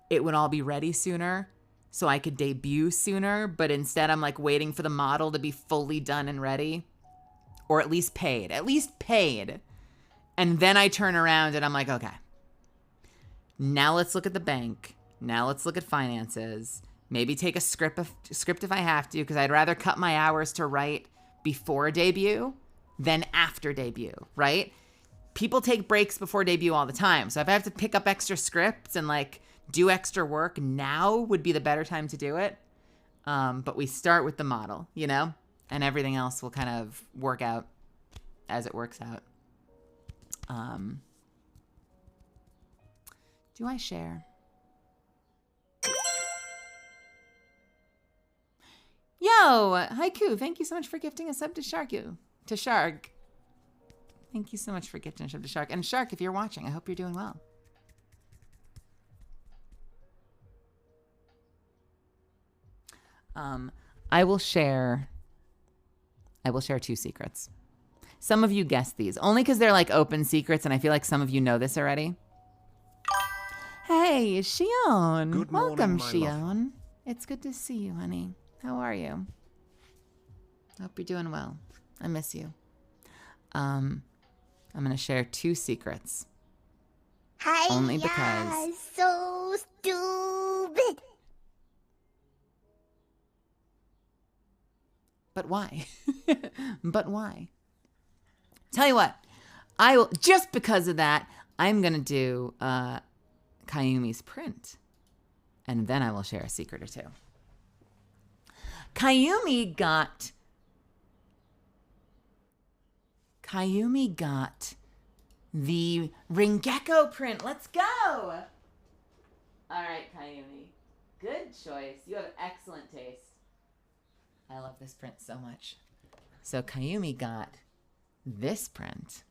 it would all be ready sooner so I could debut sooner. But instead I'm like waiting for the model to be fully done and ready. Or at least paid. And then I turn around and I'm like, okay, now let's look at the bank. Now let's look at finances. Maybe take a script if I have to, because I'd rather cut my hours to write before debut than after debut, right? People take breaks before debut all the time. So if I have to pick up extra scripts and like do extra work, now would be the better time to do it. But we start with the model, and everything else will kind of work out as it works out. Do I share? Yo, Haiku, thank you so much for gifting a sub to Shark. Thank you so much for gifting a sub to Shark. And Shark, if you're watching, I hope you're doing well. I will share 2 secrets. Some of you guessed these, only because they're like open secrets, and I feel like some of you know this already. Hey, Shion. Good morning, Welcome, my Shion. love. It's good to see you, honey. How are you? Hope you're doing well. I miss you. I'm going to share 2 secrets. Hi, Only because... so stupid. But why? But why? Tell you what, I will, just because of that, I'm going to do Kayumi's print. And then I will share a secret or 2. Kayumi got the Ringekko print. Let's go. All right, Kayumi. Good choice. You have excellent taste. I love this print so much. So Kayumi got this print.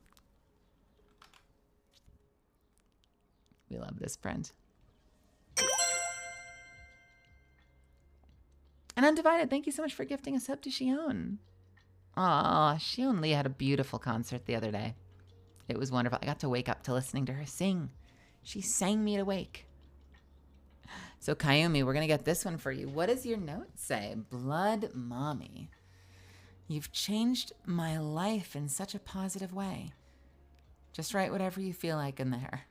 We love this print. And Undivided, thank you so much for gifting a sub to Shion. Aw, Shion Lee had a beautiful concert the other day. It was wonderful. I got to wake up to listening to her sing. She sang me awake. So Kayumi, we're going to get this one for you. What does your note say? Blood Mommy. You've changed my life in such a positive way. Just write whatever you feel like in there.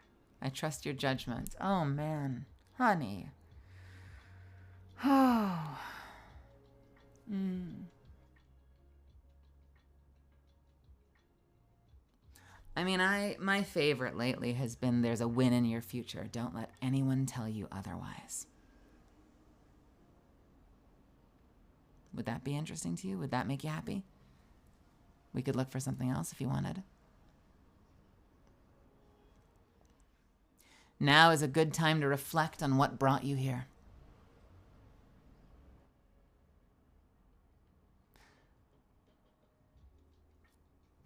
I trust your judgment. Oh, man. Honey. Oh. I mean, my favorite lately has been there's a win in your future. Don't let anyone tell you otherwise. Would that be interesting to you? Would that make you happy? We could look for something else if you wanted. Now is a good time to reflect on what brought you here.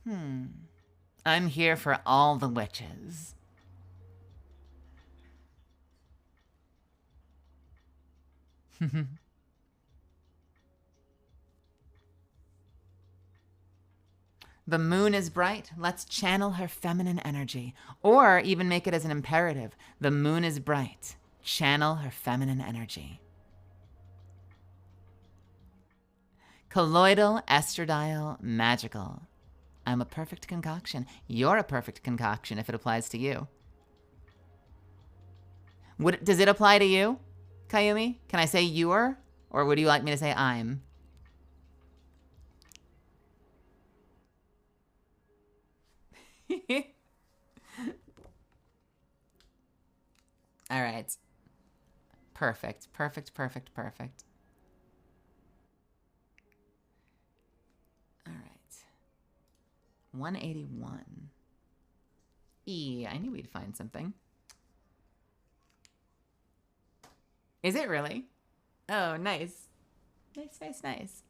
I'm here for all the witches. The moon is bright. Let's channel her feminine energy. Or even make it as an imperative. The moon is bright. Channel her feminine energy. Colloidal, estradiol, magical. I'm a perfect concoction. You're a perfect concoction if it applies to you. Does it apply to you, Kayumi? Can I say you're? Or would you like me to say I'm? All right. Perfect, perfect, perfect, perfect. All right. 181. I knew we'd find something. Is it really? Oh, nice. Nice, nice, nice.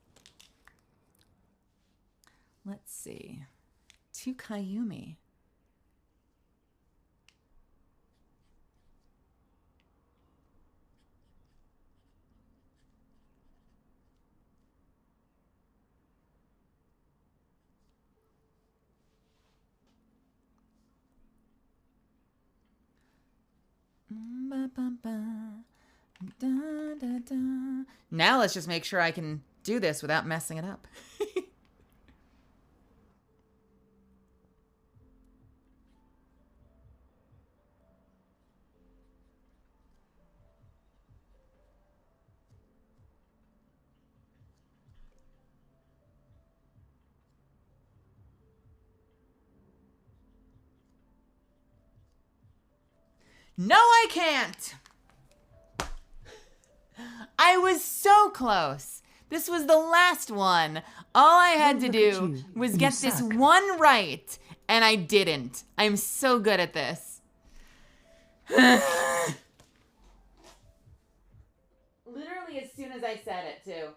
Let's see. 2 Kayumi. Now let's just make sure I can do this without messing it up. No, I can't. I was so close. This was the last one. All I had to do was get this one right, and I didn't. I'm so good at this. Literally as soon as I said it, too.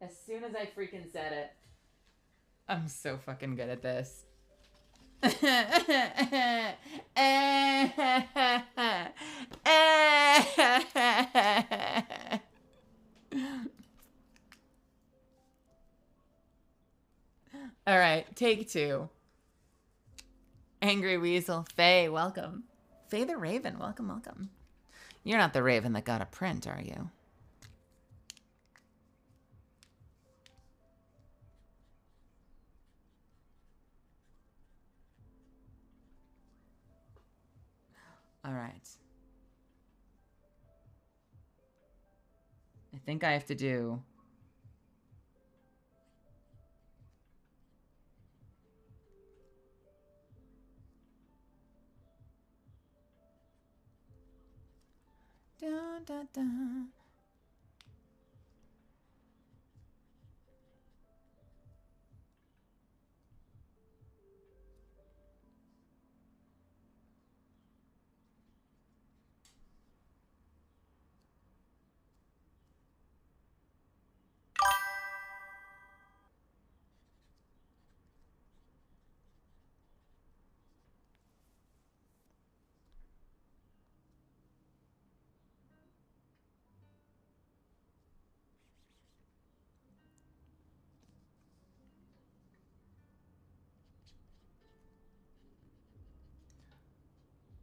As soon as I freaking said it. I'm so fucking good at this. All right, take 2. Angry Weasel. Faye, welcome. Faye the Raven, welcome, welcome. You're not the Raven that got a print, are you? All right. I think I have to do... Dun, dun, dun.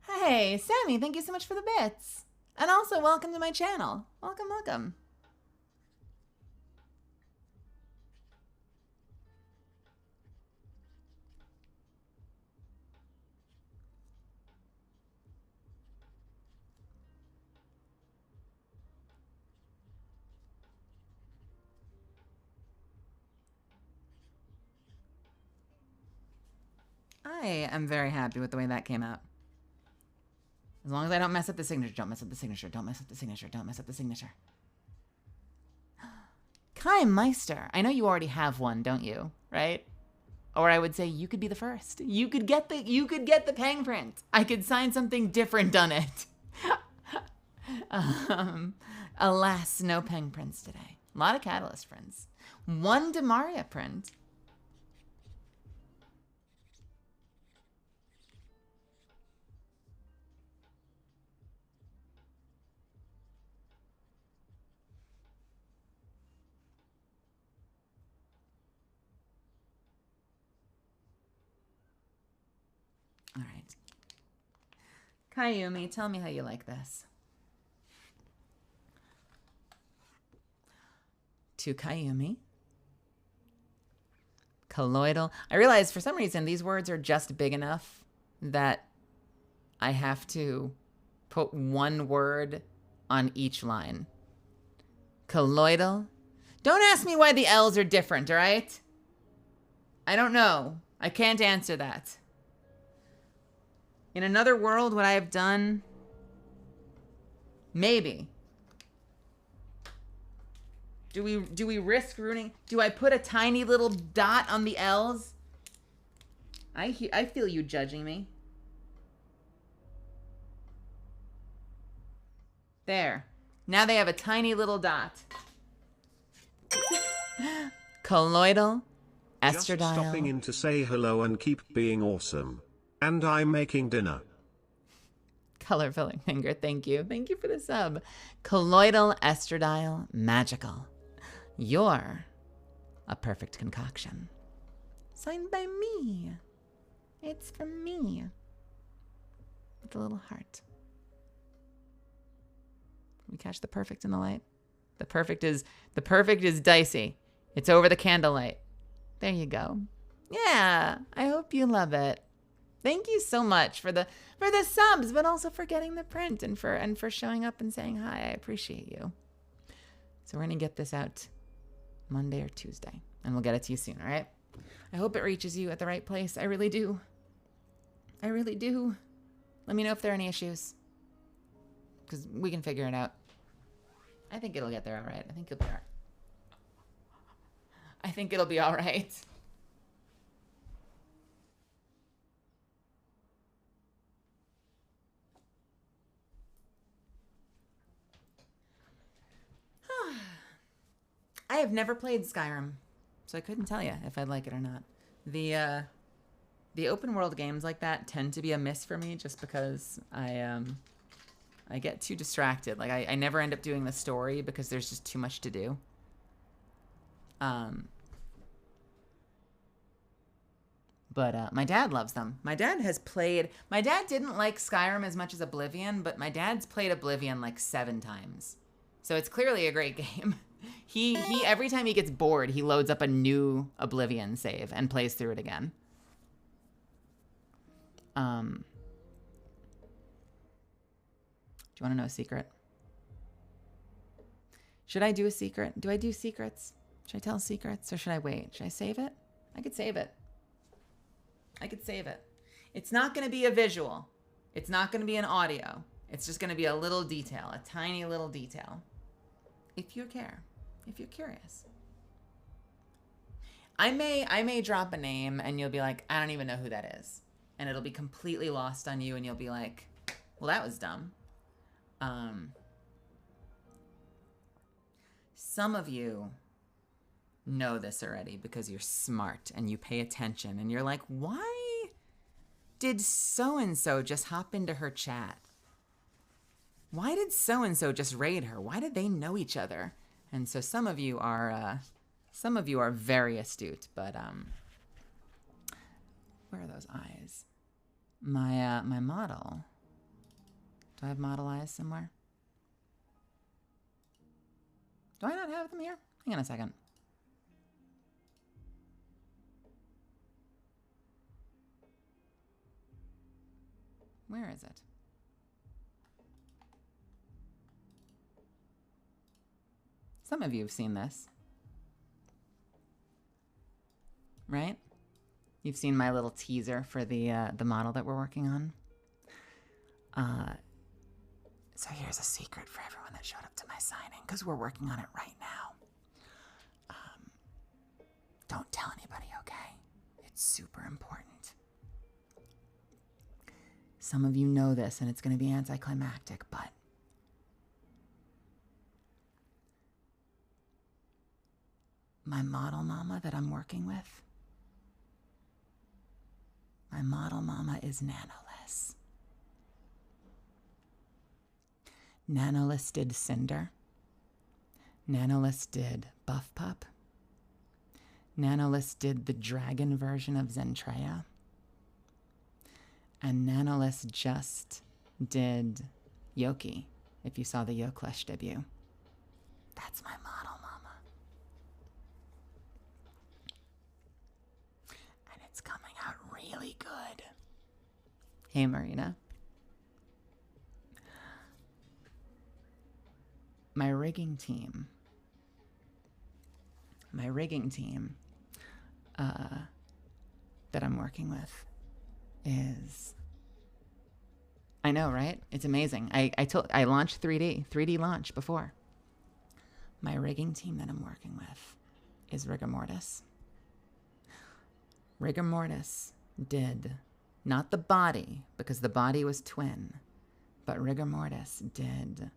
Hey, Sammy, thank you so much for the bits. And also, welcome to my channel. Welcome, welcome. I am very happy with the way that came out. As long as I don't mess up the signature, don't mess up the signature, don't mess up the signature, don't mess up the signature. Kai Meister. I know you already have one, don't you? Right? Or I would say you could be the first. You could get the pang print. I could sign something different on it. Alas, no pang prints today. A lot of Catalyst prints. One Demaria print. All right. Kayumi, tell me how you like this. To Kayumi. Colloidal. I realize for some reason these words are just big enough that I have to put one word on each line. Colloidal. Don't ask me why the L's are different, all right? I don't know. I can't answer that. In another world, would I have done? Maybe. Do we risk ruining? Do I put a tiny little dot on the L's? I feel you judging me. There. Now they have a tiny little dot. Colloidal. Just Estradiol. stopping in to say hello and keep being awesome. And I'm making dinner. Color filling finger. Thank you. Thank you for the sub. Colloidal estradiol magical. You're a perfect concoction. Signed by me. It's from me. With a little heart. Can we catch the perfect in the light? The perfect is dicey. It's over the candlelight. There you go. Yeah, I hope you love it. Thank you so much for the subs, but also for getting the print and for showing up and saying hi. I appreciate you. So we're gonna get this out Monday or Tuesday, and we'll get it to you soon. All right. I hope it reaches you at the right place. I really do. I really do. Let me know if there are any issues, because we can figure it out. I think it'll get there all right. I think it'll be all right. I think it'll be all right. I have never played Skyrim, so I couldn't tell you if I'd like it or not. The open world games like that tend to be a miss for me, just because I get too distracted. Like I never end up doing the story because there's just too much to do. But my dad loves them. My dad didn't like Skyrim as much as Oblivion, but my dad's played Oblivion like 7 times. So it's clearly a great game. He every time he gets bored, he loads up a new Oblivion save and plays through it again. Do you want to know a secret? Should I do a secret? Do I do secrets? Should I tell secrets or should I wait? Should I save it? I could save it. It's not going to be a visual. It's not going to be an audio. It's just going to be a little detail, a tiny little detail. If you care, if you're curious. I may drop a name and you'll be like, I don't even know who that is. And it'll be completely lost on you and you'll be like, well, that was dumb. Some of you know this already because you're smart and you pay attention and you're like, why did so-and-so just hop into her chat? Why did so-and-so just raid her? Why did they know each other? And so some of you are very astute, but where are those eyes? My model. Do I have model eyes somewhere? Do I not have them here? Hang on a second. Where is it? Some of you have seen this, right? You've seen my little teaser for the model that we're working on. So here's a secret for everyone that showed up to my signing, because we're working on it right now. Don't tell anybody, okay? It's super important. Some of you know this, and it's going to be anticlimactic, but my model mama that I'm working with, my model mama is Nanoless. Nanoless did Cinder. Nanoless did Buff Pup. Nanoless did the dragon version of Zentreya. And Nanoless just did Yoki, if you saw the Yoklesh debut. That's my model mama. And it's coming out really good. Hey, Marina. My rigging team that I'm working with is, I know, right? It's amazing. I launched 3D launch before. My rigging team that I'm working with is Rigor Mortis. Rigor Mortis did not the body, because the body was twin, but Rigor Mortis did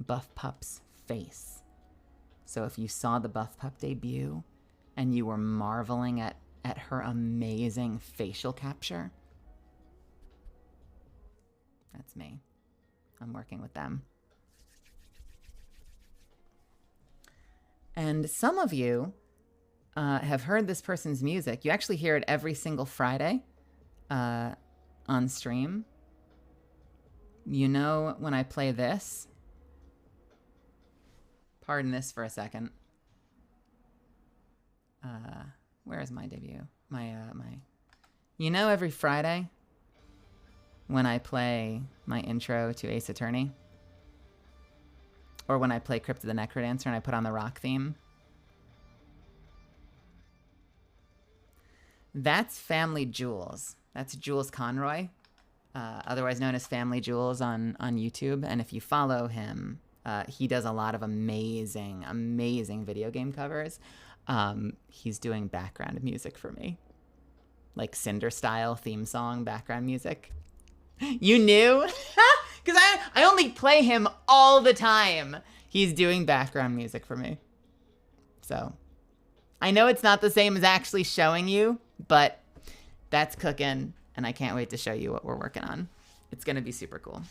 Buff Pup's face. So if you saw the Buff Pup debut and you were marveling at her amazing facial capture, that's me. I'm working with them. And some of you have heard this person's music. You actually hear it every single Friday on stream. You know when I play this? Pardon this for a second. Where is my debut? You know, every Friday when I play my intro to Ace Attorney, or when I play Crypt of the Necrodancer and I put on the rock theme, that's Family Jules. That's Jules Conroy, otherwise known as Family Jules on YouTube. And if you follow him, he does a lot of amazing video game covers. He's doing background music for me, like Cinder style theme song background music. You knew? Because I only play him all the time. He's doing background music for me. So I know it's not the same as actually showing you, but that's cooking, and I can't wait to show you what we're working on. It's going to be super cool.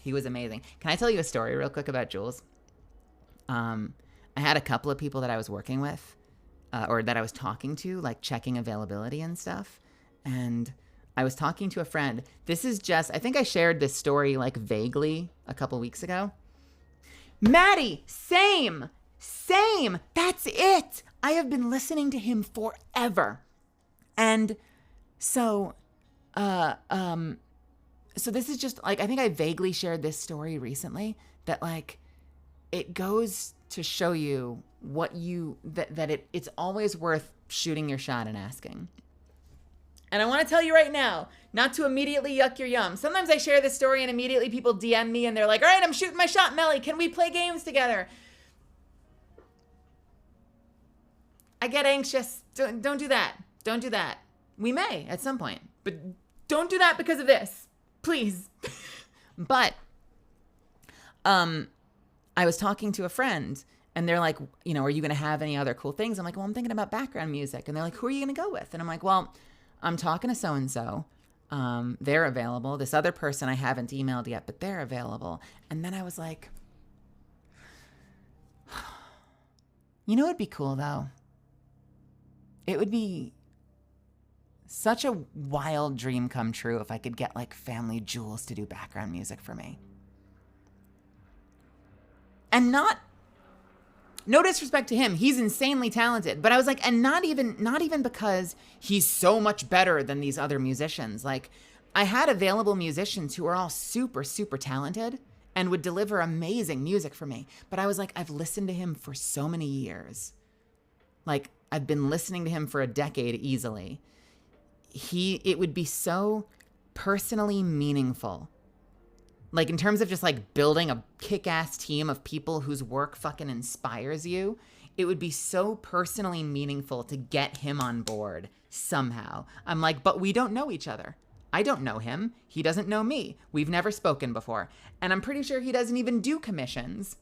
He was amazing. Can I tell you a story real quick about Jules? I had a couple of people that I was working with, or that I was talking to, like checking availability and stuff. And I was talking to a friend. This is just, I think I shared this story like vaguely a couple weeks ago. Maddie, same. That's it. I have been listening to him forever. And so this is just like, I think I vaguely shared this story recently, that like it goes to show you what you, it's always worth shooting your shot and asking. And I want to tell you right now, not to immediately yuck your yum. Sometimes I share this story and immediately people DM me and they're like, all right, I'm shooting my shot, Meli. Can we play games together? I get anxious. Don't do that. Don't do that. We may at some point, but don't do that because of this. Please. But I was talking to a friend and they're like, you know, are you going to have any other cool things? I'm like, well, I'm thinking about background music. And they're like, who are you going to go with? And I'm like, well, I'm talking to so-and-so. They're available. This other person I haven't emailed yet, but they're available. And then I was like, you know, it'd be cool though. It would be such a wild dream come true if I could get like Family Jules to do background music for me. And no disrespect to him, he's insanely talented. But I was like, and not even because he's so much better than these other musicians. Like, I had available musicians who are all super, super talented and would deliver amazing music for me. But I was like, I've listened to him for so many years. Like, I've been listening to him for a decade easily. It would be so personally meaningful. Like, in terms of just like building a kick-ass team of people whose work fucking inspires you, it would be so personally meaningful to get him on board somehow. I'm like, but we don't know each other. I don't know him. He doesn't know me. We've never spoken before. And I'm pretty sure he doesn't even do commissions.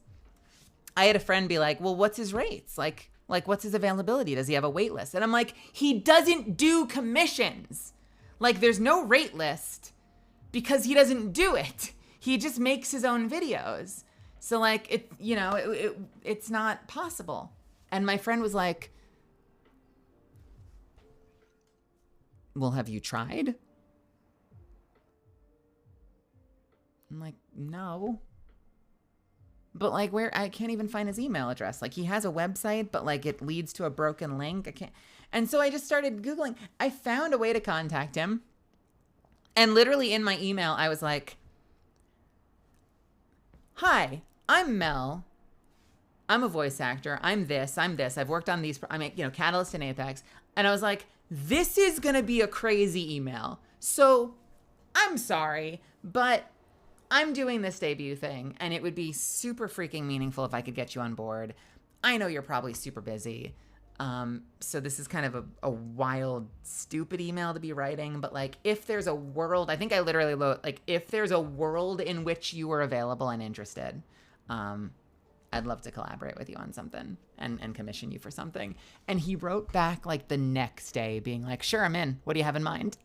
I had a friend be like, well, what's his rates? Like what's his availability? Does he have a wait list? And I'm like, he doesn't do commissions. Like, there's no rate list because he doesn't do it. He just makes his own videos. So like, it's not possible. And my friend was like, well, have you tried? I'm like, no. But like, where? I can't even find his email address. Like, he has a website, but like it leads to a broken link. I can't. And so I just started Googling. I found a way to contact him. And literally in my email, I was like, hi, I'm Mel. I'm a voice actor. I'm this. I've worked on these. I'm, Catalyst and Apex. And I was like, this is going to be a crazy email. So I'm sorry, but I'm doing this debut thing, and it would be super freaking meaningful if I could get you on board. I know you're probably super busy. So this is kind of a wild, stupid email to be writing, but like, if there's a world, I think I literally wrote, like, if there's a world in which you were available and interested, I'd love to collaborate with you on something and commission you for something. And he wrote back like the next day being like, sure, I'm in. What do you have in mind?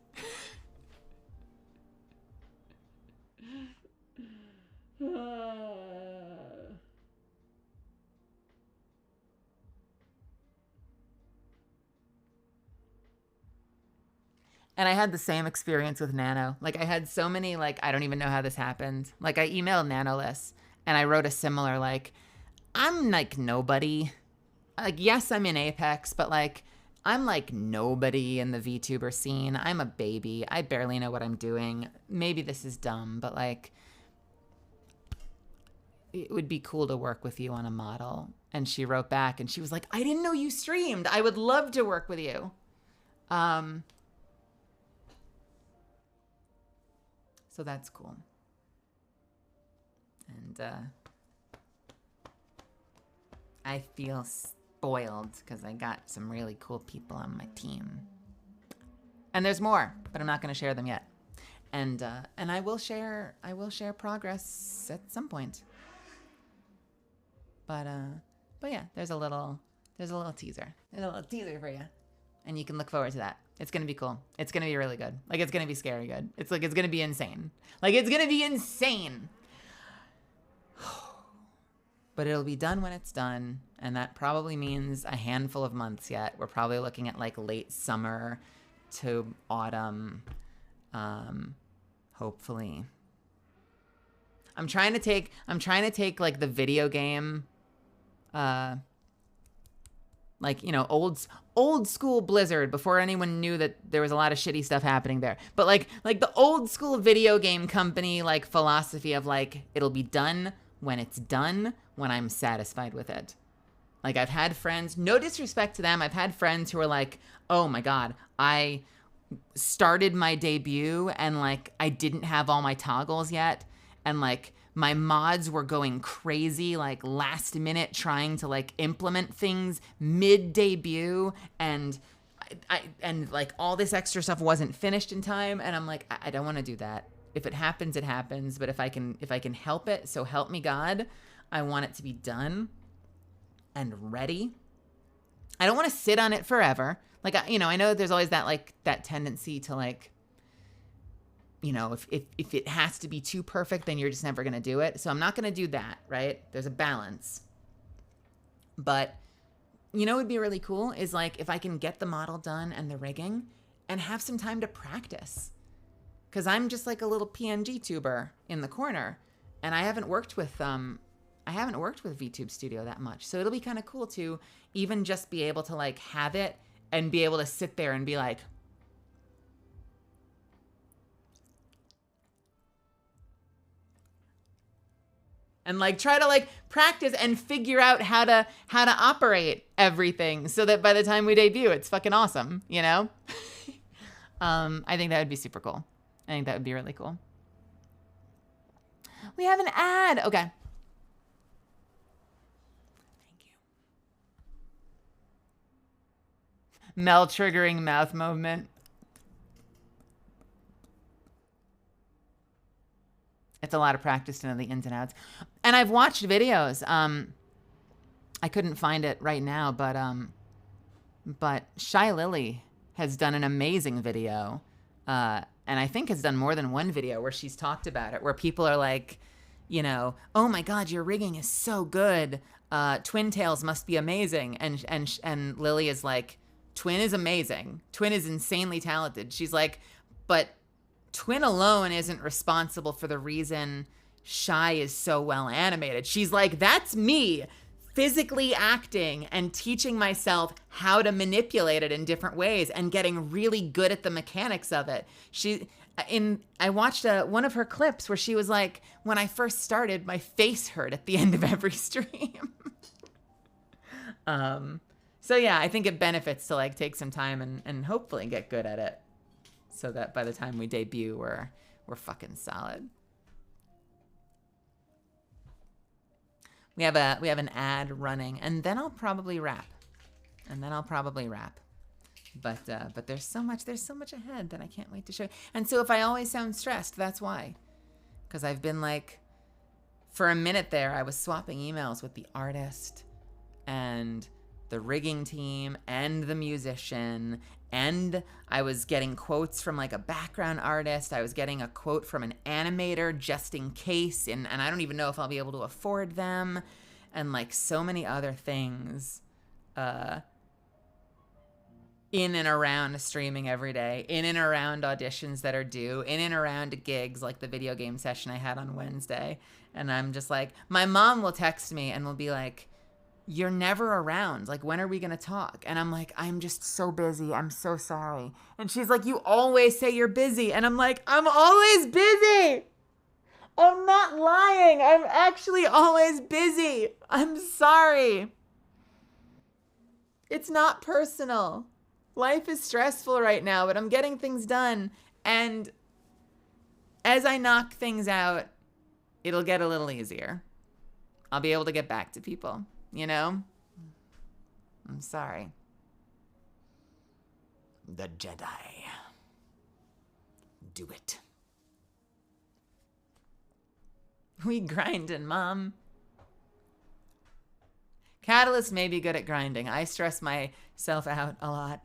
And I had the same experience with Nano. Like, I had so many, like, I don't even know how this happened. Like, I emailed Nanoless and I wrote a similar, like, I'm like nobody. Like, yes, I'm in Apex, but like, I'm like nobody in the VTuber scene. I'm a baby. I barely know what I'm doing. Maybe this is dumb, but like, it would be cool to work with you on a model. And she wrote back and she was like, I didn't know you streamed. I would love to work with you. So that's cool. And I feel spoiled because I got some really cool people on my team. And there's more, but I'm not going to share them yet. And I will share progress at some point. But yeah, there's a little teaser. There's a little teaser for you. And you can look forward to that. It's going to be cool. It's going to be really good. Like, it's going to be scary good. It's going to be insane. Like, it's going to be insane. But it'll be done when it's done. And that probably means a handful of months yet. We're probably looking at like late summer to autumn. Hopefully. I'm trying to take like the video game, like, old school Blizzard before anyone knew that there was a lot of shitty stuff happening there. But like the old school video game company, like, philosophy of like, it'll be done when it's done, when I'm satisfied with it. Like, I've had friends, no disrespect to them, I've had friends who are like, oh my God, I started my debut and like, I didn't have all my toggles yet. And like, my mods were going crazy, like last minute, trying to like implement things mid debut, and I like all this extra stuff wasn't finished in time. And I'm like, I don't want to do that. If it happens, it happens. But if I can help it, so help me God, I want it to be done and ready. I don't want to sit on it forever. Like, I know that there's always that tendency to like, if it has to be too perfect, then you're just never going to do it. So I'm not going to do that, right? There's a balance. But, what would be really cool is like, if I can get the model done and the rigging and have some time to practice. Because I'm just like a little PNG tuber in the corner. And I haven't worked with VTube Studio that much. So it'll be kind of cool to even just be able to like have it and be able to sit there and be like, and like try to like practice and figure out how to operate everything so that by the time we debut, it's fucking awesome, I think that would be super cool. I think that would be really cool. We have an ad. Okay. Thank Mel triggering mouth movement. It's a lot of practice to know the ins and outs. And I've watched videos. I couldn't find it right now, but Shy Lily has done an amazing video. And I think has done more than one video where she's talked about it, where people are like, you know, oh my God, your rigging is so good. Twin Tails must be amazing. And Lily is like, Twin is amazing. Twin is insanely talented. She's like, but Twin alone isn't responsible for the reason Shy is so well animated. She's like, that's me physically acting and teaching myself how to manipulate it in different ways and getting really good at the mechanics of it. I watched one of her clips where she was like, when I first started, my face hurt at the end of every stream. So yeah, I think it benefits to like take some time and hopefully get good at it, so that by the time we debut, we're fucking solid. We have an ad running, and then I'll probably wrap. But there's so much ahead that I can't wait to show you. And so if I always sound stressed, that's why. Because I've been like, for a minute there, I was swapping emails with the artist and the rigging team and the musician, and I was getting quotes from like a background artist. I was getting a quote from an animator just in case, and I don't even know if I'll be able to afford them, and like so many other things in and around streaming every day, in and around auditions that are due, in and around gigs like the video game session I had on Wednesday. And I'm just like, my mom will text me and will be like, you're never around. Like, when are we going to talk? And I'm like, I'm just so busy. I'm so sorry. And she's like, you always say you're busy. And I'm like, I'm always busy. I'm not lying. I'm actually always busy. I'm sorry. It's not personal. Life is stressful right now, but I'm getting things done. And as I knock things out, it'll get a little easier. I'll be able to get back to people. You know? I'm sorry. The Jedi. Do it. We grinding, Mom. Catalyst may be good at grinding. I stress myself out a lot.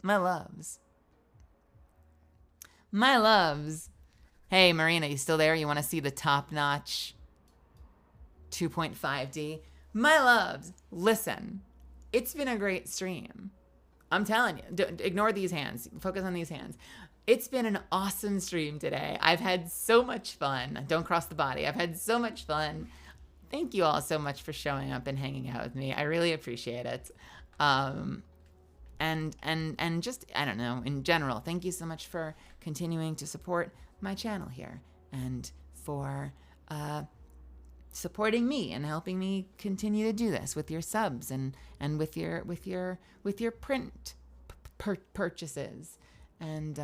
My loves. My loves. Hey, Marina, you still there? You want to see the top-notch 2.5D? My loves, listen. It's been a great stream. I'm telling you. Ignore these hands. Focus on these hands. It's been an awesome stream today. I've had so much fun. Don't cross the body. I've had so much fun. Thank you all so much for showing up and hanging out with me. I really appreciate it. And just, I don't know, in general, thank you so much for continuing to support my channel here and for supporting me and helping me continue to do this with your subs and with your print purchases and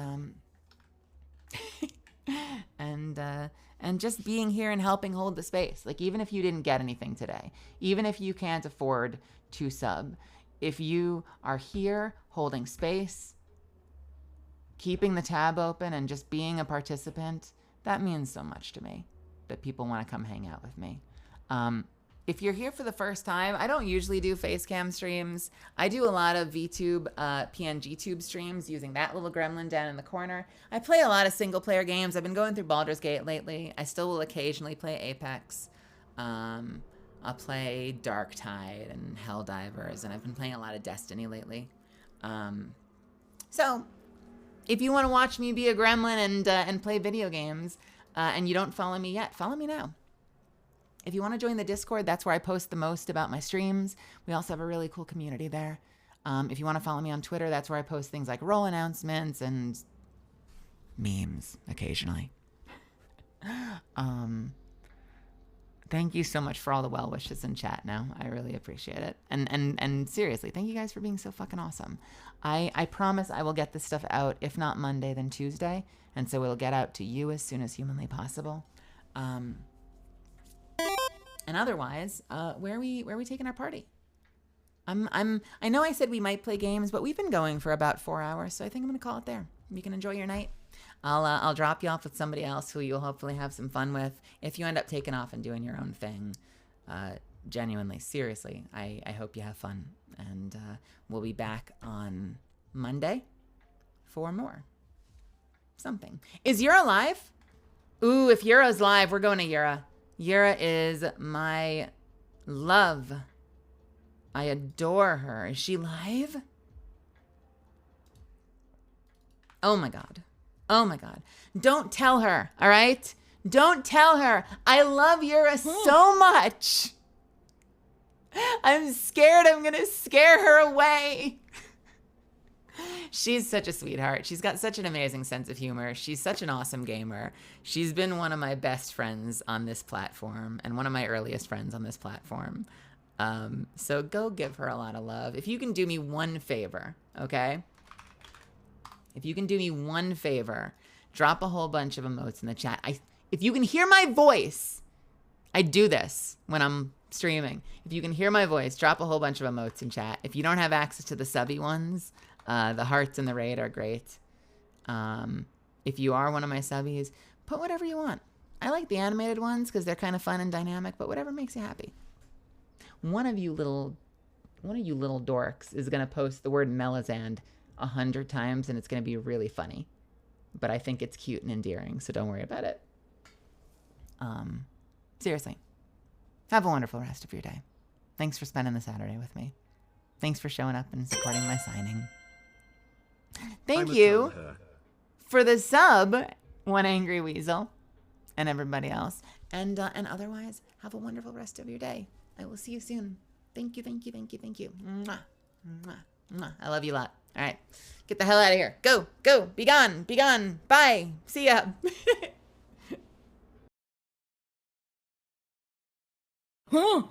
and just being here and helping hold the space. Like, even if you didn't get anything today, even if you can't afford to sub, if you are here holding space, keeping the tab open and just being a participant, that means so much to me, that people want to come hang out with me. If you're here for the first time, I don't usually do Facecam streams. I do a lot of VTube, PNGTube streams using that little gremlin down in the corner. I play a lot of single player games. I've been going through Baldur's Gate lately. I still will occasionally play Apex. I'll play Dark Tide and Helldivers, and I've been playing a lot of Destiny lately. So if you want to watch me be a gremlin and play video games, and you don't follow me yet, follow me now. If you want to join the Discord, that's where I post the most about my streams. We also have a really cool community there. If you want to follow me on Twitter, that's where I post things like role announcements and memes occasionally. Thank you so much for all the well wishes in chat now. I really appreciate it. And seriously, thank you guys for being so fucking awesome. I promise I will get this stuff out, if not Monday, then Tuesday. And so it'll get out to you as soon as humanly possible. And otherwise, where are we taking our party? I know I said we might play games, but we've been going for about 4 hours, so I think I'm gonna call it there. You can enjoy your night. I'll drop you off with somebody else who you'll hopefully have some fun with. If you end up taking off and doing your own thing, genuinely, seriously, I hope you have fun. And we'll be back on Monday for more. Something. Is Yura live? Ooh, if Yura's live, we're going to Yura. Yura is my love. I adore her. Is she live? Oh my God. Oh my God. Don't tell her, all right? Don't tell her. I love Yura so much. I'm scared I'm gonna scare her away. She's such a sweetheart. She's got such an amazing sense of humor. She's such an awesome gamer. She's been one of my best friends on this platform and one of my earliest friends on this platform. So go give her a lot of love. If you can do me one favor, okay? If you can do me one favor, drop a whole bunch of emotes in the chat. If you can hear my voice, I do this when I'm streaming. If you can hear my voice, drop a whole bunch of emotes in chat. If you don't have access to the subby ones, the hearts and the raid are great. If you are one of my subbies, put whatever you want. I like the animated ones because they're kind of fun and dynamic, but whatever makes you happy. One of you little dorks is gonna post the word Melizand 100 times, and it's gonna be really funny. But I think it's cute and endearing, so don't worry about it. Seriously, have a wonderful rest of your day. Thanks for spending the Saturday with me. Thanks for showing up and supporting my signing. Thank you for the sub, One Angry Weasel, and everybody else. And otherwise, have a wonderful rest of your day. I will see you soon. Thank you, thank you, thank you, thank you. Mwah, mwah, mwah. I love you a lot. All right, get the hell out of here. Go, go, be gone, be gone. Bye, see ya. Huh?